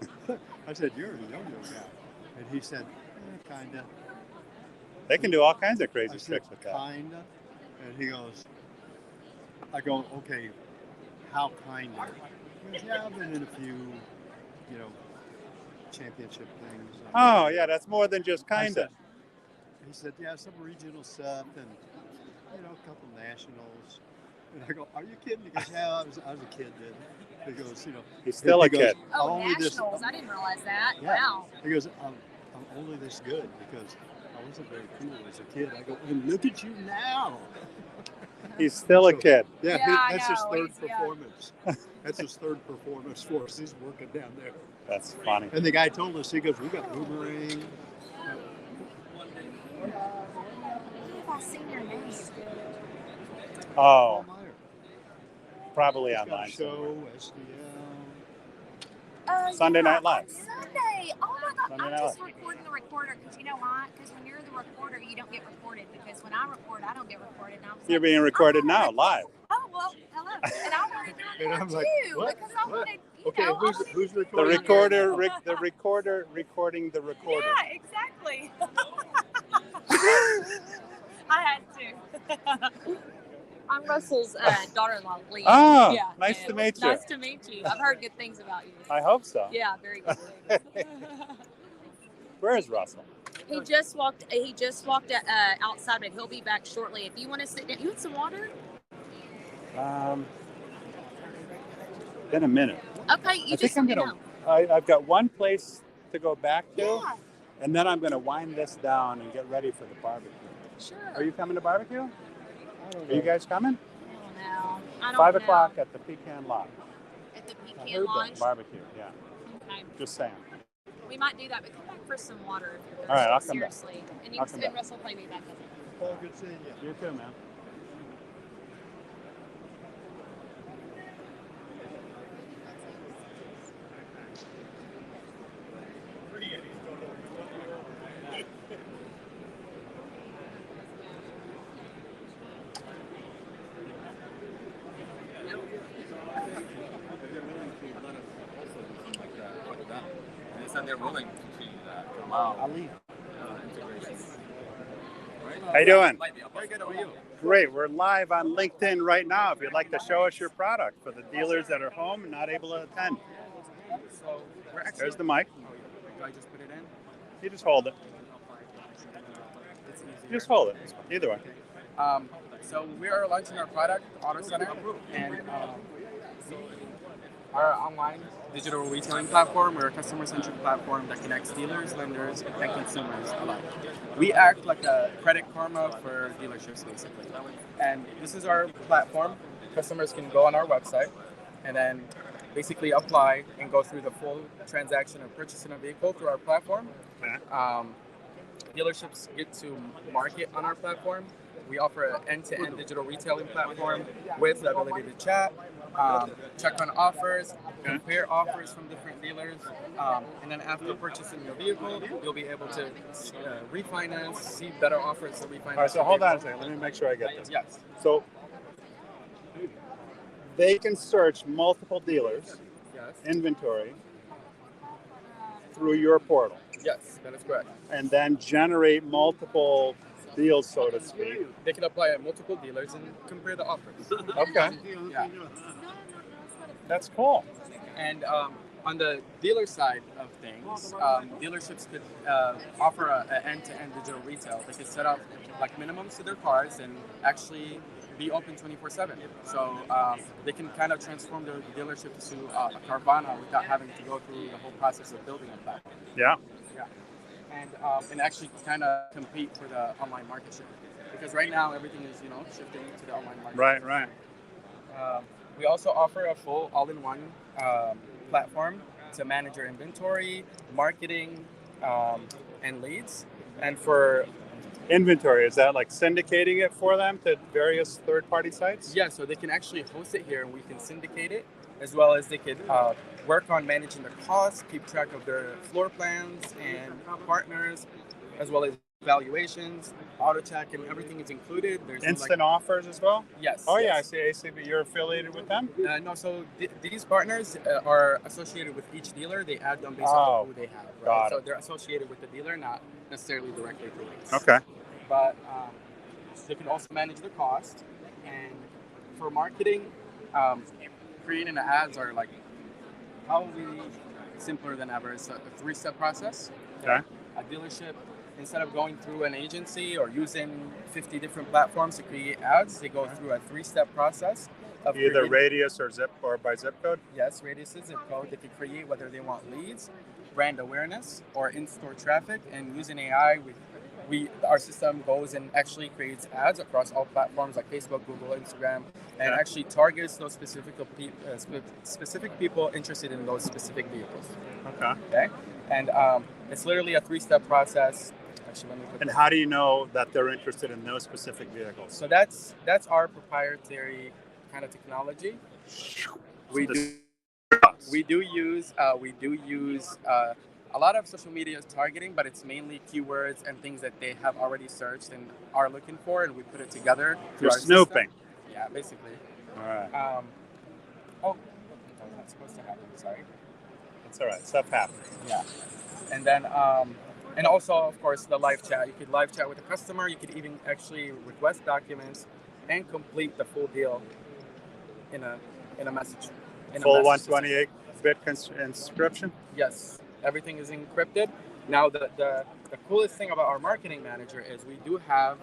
I said, "You're a yo-yo guy." And he said, "Kinda." They can do all kinds of I crazy said, tricks with that. "Kinda." And he goes, I go, "Okay, how kinda?" He goes, "Yeah, I've been in a few, championship things." Oh, yeah, that's more than just I kinda. said- He said, "Yeah, some regional stuff and, a couple nationals." And I go, "Are you kidding?" He goes, "Yeah, I was a kid then." He goes, He's still he a goes, kid. "I'm Oh, only this- nationals! I didn't realize that. Yeah. Wow. He goes, I'm only this good because I wasn't very cool as a kid." I go, "And look at you now." He's still a kid. Yeah, Yeah, I that's his know. third He's young. performance. That's his third performance for us. He's working down there. That's funny. And the guy told us, he goes, "We got boomerang." If I seen your name. Oh, probably He's got a online. show, SDL. Sunday Night Live. Sunday. Oh my God. Sunday I'm Night just Live. recording the recorder because you know why? Because when you're the recorder, you don't get recorded. Because when I record, I don't get recorded. And I was You're like, being recorded now, live. oh, well, hello. And I wanted to And record I'm like, too. what? Because I What? wanted, Okay, I who's wanted The recording? recorder recording the recorder. Yeah, exactly. I had to. I'm Russell's daughter-in-law, Lee. Oh, yeah, nice and to meet you. Nice to meet you. I've heard good things about you. I hope so. Yeah, very good things. Where is Russell? He just walked outside, but he'll be back shortly. If you want to sit down, you want some water? Been a minute. Okay, you I just think I'm let me gonna. know. I've got one place to go back to, Yeah. and then I'm gonna wind this down and get ready for the barbecue. Sure. Are you coming to barbecue? Are you guys coming? No, I don't 5 know. o'clock at the Pecan Lodge. At the I Pecan heard Lodge. that barbecue. Yeah. Okay. Okay. Just saying. We might do that, but come back for some water if you're thirsty. All right, I'll come back. Seriously. And you I'll can come spend back. Russell play me back up. Paul, good seeing you. You too, man. And they're willing to see that allow integration. How you doing? Very good. How are you? Great. We're live on LinkedIn right now. If you'd like to show us your product for the dealers that are home and not able to attend. So we're actually. There's the mic. Do I just put it in? You just hold it. It's easier. Just hold it. Either way. So we are launching our product, Auto Center, and we are online digital retailing platform. We're a customer-centric platform that connects dealers, lenders, and consumers alike. We act like a Credit Karma for dealerships, basically. And this is our platform. Customers can go on our website and then basically apply and go through the full transaction of purchasing a vehicle through our platform. Dealerships get to market on our platform. We offer an end-to-end digital retailing platform with the ability to chat, check on offers, compare offers from different dealers, and then after purchasing your vehicle, you'll be able to refinance, see better offers to refinance. All right, so hold on a second. Let me make sure I get this. Yes. So they can search multiple dealers' inventory through your portal. Yes, that is correct. And then generate multiple deals, so to speak. They can apply at multiple dealers and compare the offers. Okay. Yeah. That's cool. And on the dealer side of things, dealerships could offer an end-to-end digital retail. They could set up like minimums to their cars and actually be open 24/7. So they can kind of transform their dealership to a Carvana without having to go through the whole process of building a platform. Yeah. Yeah. And actually kind of compete for the online market share. Because right now everything is, shifting to the online market. Right. We also offer a full all-in-one platform to manage your inventory, marketing, and leads. And for inventory, is that like syndicating it for them to various third-party sites? Yeah, so they can actually host it here and we can syndicate it, as well as they could work on managing their costs, keep track of their floor plans and partners, as well as valuations, auto check, and everything is included. There's Instant offers as well? Yes. Oh, yeah, I yes. see ACB. You're affiliated with them? No, so these partners are associated with each dealer. They add them based on who they have. Right? Got So it. they're associated with the dealer, not necessarily directly through links. Okay. But they can also manage the cost. And for marketing, creating the ads are like probably simpler than ever. It's a three-step process. Okay. A dealership, instead of going through an agency or using 50 different platforms to create ads, they go through a three-step process of Either creating- radius or zip or by zip code? Yes, radius and zip code. They can create whether they want leads, brand awareness, or in-store traffic. And using AI, our system goes and actually creates ads across all platforms like Facebook, Google, Instagram, and actually targets those specific people interested in those specific vehicles. Okay. And it's literally a three-step process. Actually, let me put And that. how do you know that they're interested in those specific vehicles? So that's our proprietary kind of technology. We do use a lot of social media targeting, but it's mainly keywords and things that they have already searched and are looking for, and we put it together. through You're our snooping. system. Yeah, basically. All right. That was not supposed to happen. Sorry. That's all right. Stuff happens. Yeah. And then, and also, of course, the live chat. You could live chat with the customer. You could even actually request documents and complete the full deal in a message. Full 128-bit inscription? Yes, everything is encrypted. Now, the coolest thing about our marketing manager is we do have,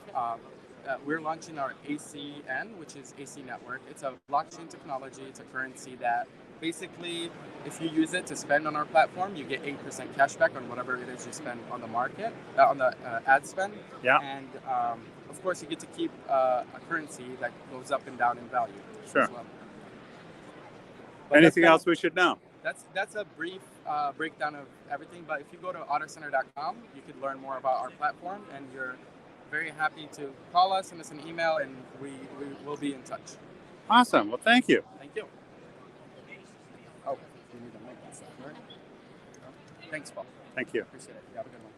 we're launching our ACN, which is AC Network. It's a blockchain technology. It's a currency that basically, if you use it to spend on our platform, you get 8% cash back on whatever it is you spend on the market, on the ad spend. Yeah. And of course, you get to keep a currency that goes up and down in value. Sure. As well. But Anything that's else we should know? That's a brief breakdown of everything. But if you go to autocenter.com, you could learn more about our platform, and you're very happy to call us, send us an email, and we will be in touch. Awesome. Well, thank you. Thank you. Oh, you need to make that stuff, right? Thanks, Paul. Thank you. Appreciate it. You have a good one.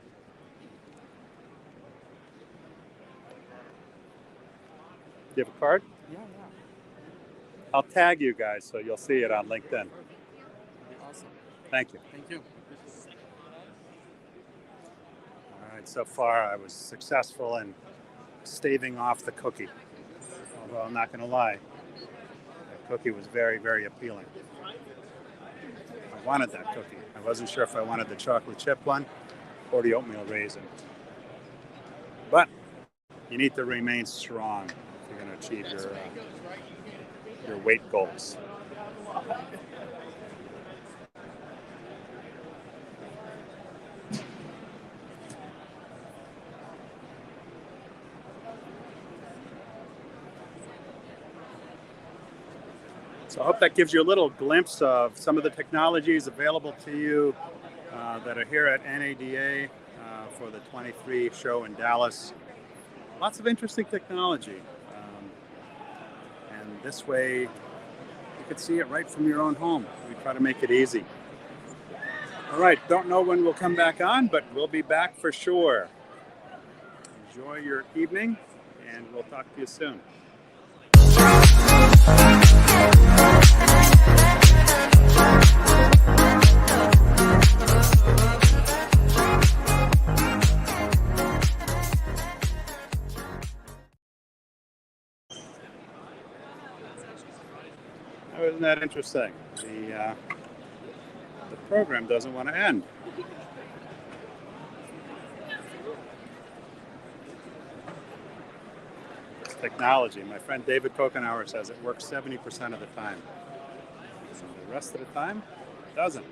Do you have a card? Yeah. I'll tag you guys so you'll see it on LinkedIn. That'd be awesome. Thank you. Thank you. All right, so far I was successful in staving off the cookie. Although I'm not going to lie, the cookie was very, very appealing. I wanted that cookie. I wasn't sure if I wanted the chocolate chip one or the oatmeal raisin. But you need to remain strong if you're going to achieve your weight goals. So I hope that gives you a little glimpse of some of the technologies available to you that are here at NADA for the 23 show in Dallas. Lots of interesting technology. And this way, you can see it right from your own home. We try to make it easy. All right, don't know when we'll come back on, but we'll be back for sure. Enjoy your evening, and we'll talk to you soon. Isn't that interesting? The program doesn't want to end. It's technology. My friend David Kokenauer says it works 70% of the time. So the rest of the time, it doesn't.